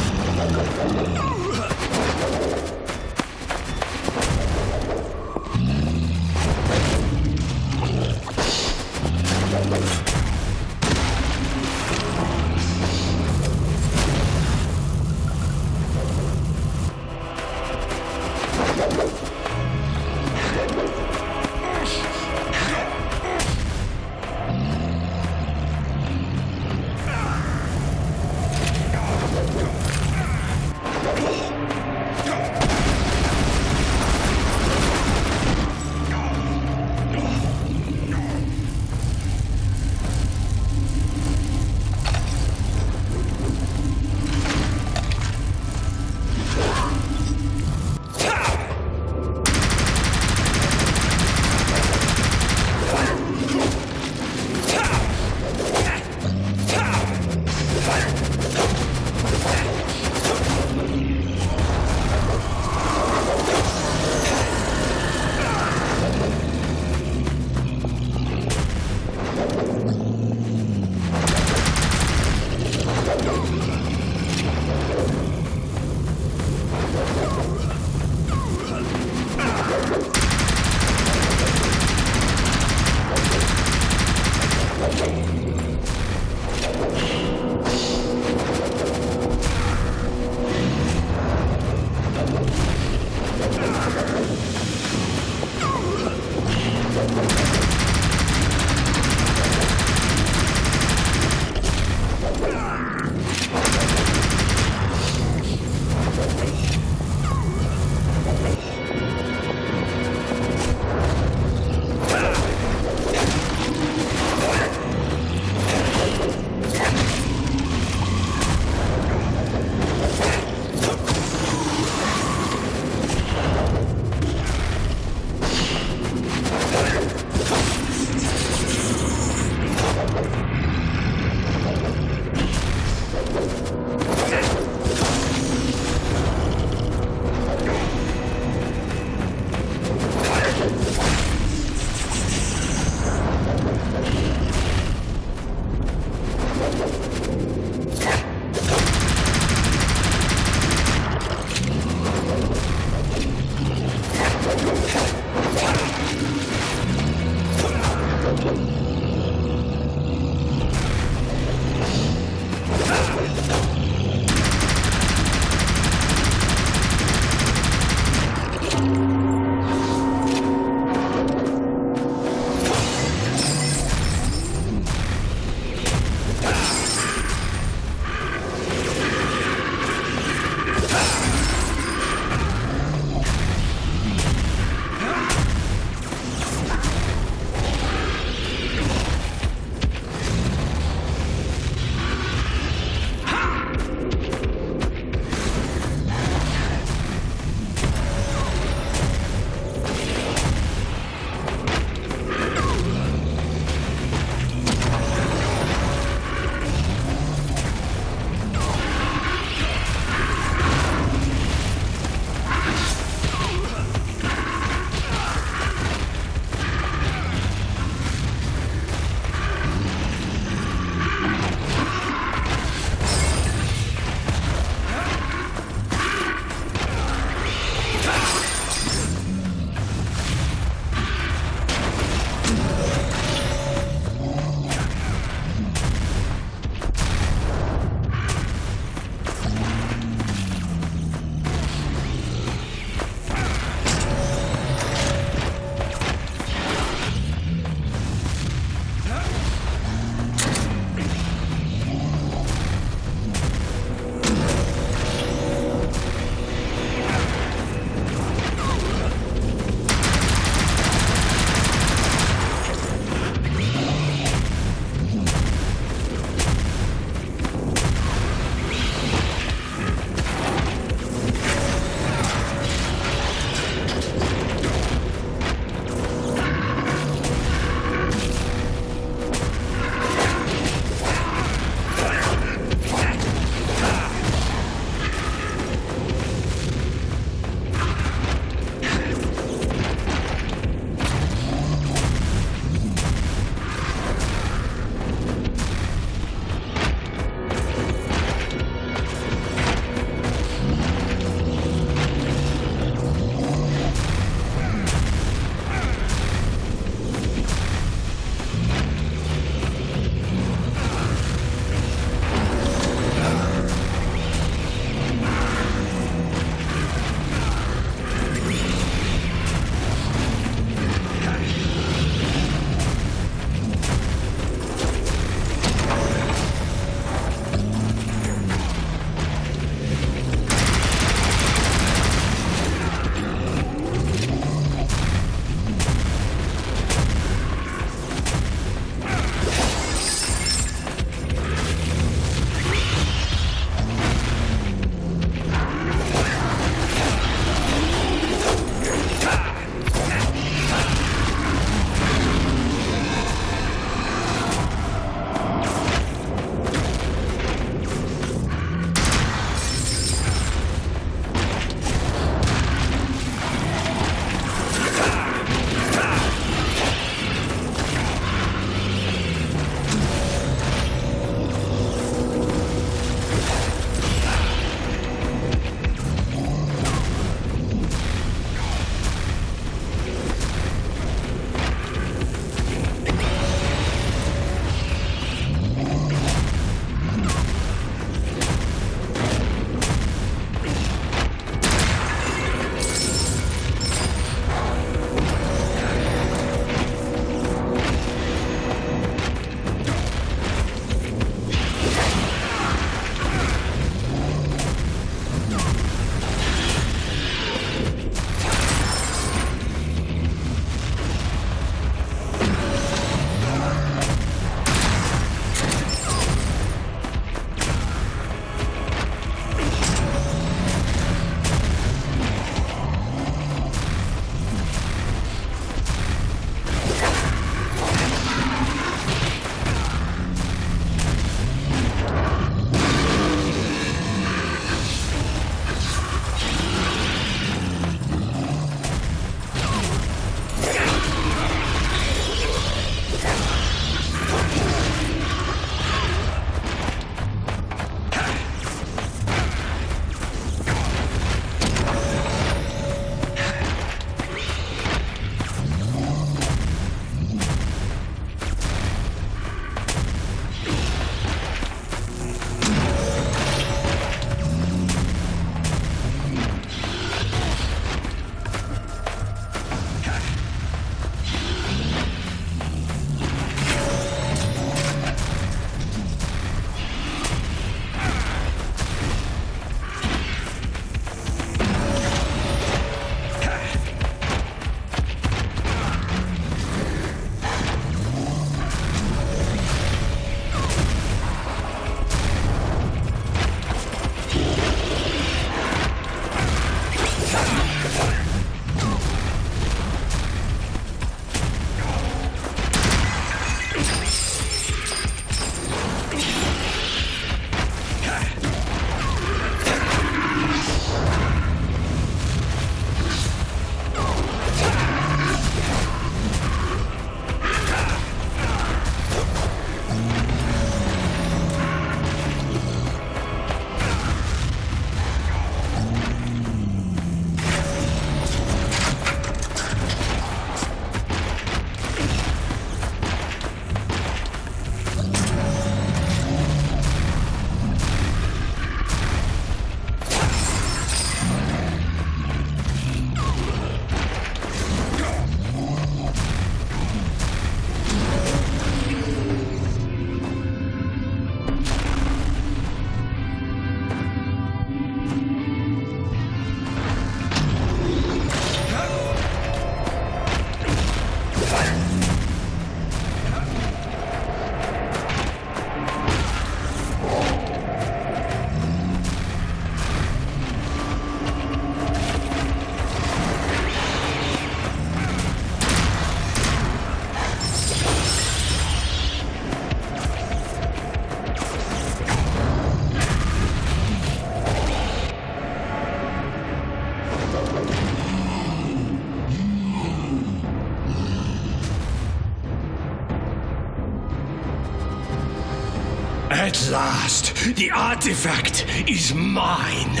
At last, the artifact is mine.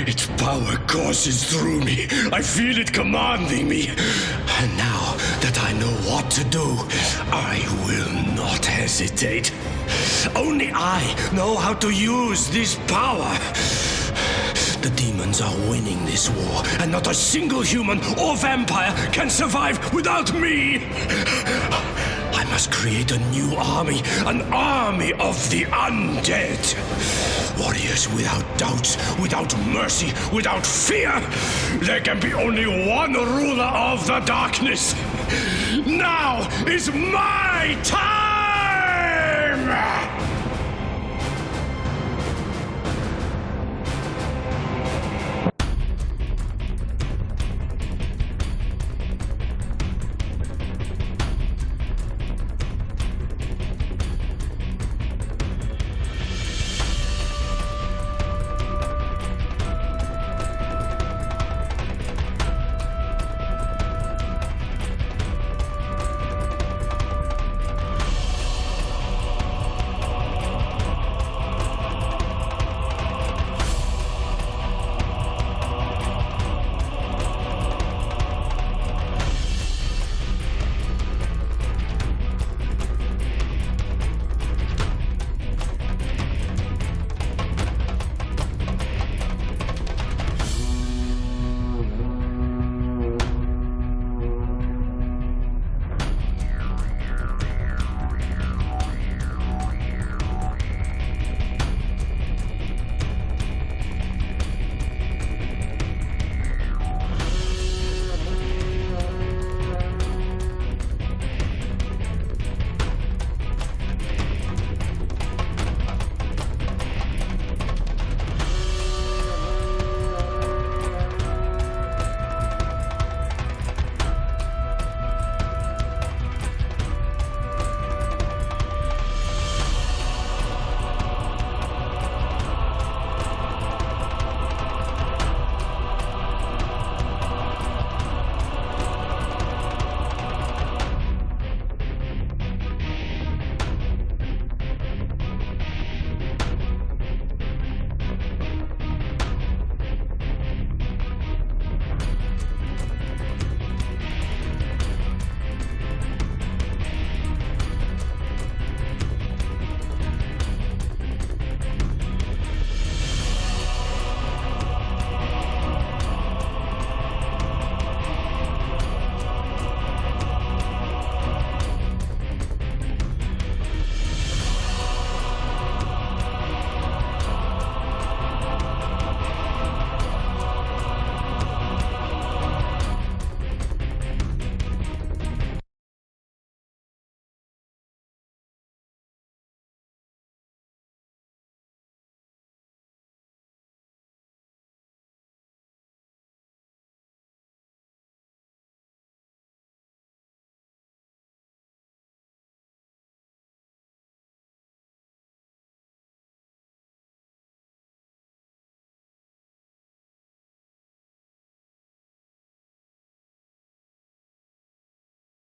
Its power courses through me. I feel it commanding me. And now that I know what to do, I will not hesitate. Only I know how to use this power. The demons are winning this war, and not a single human or vampire can survive without me. I must create a new army, an army of the undead. Warriors without doubts, without mercy, without fear. There can be only one ruler of the darkness. Now is my time!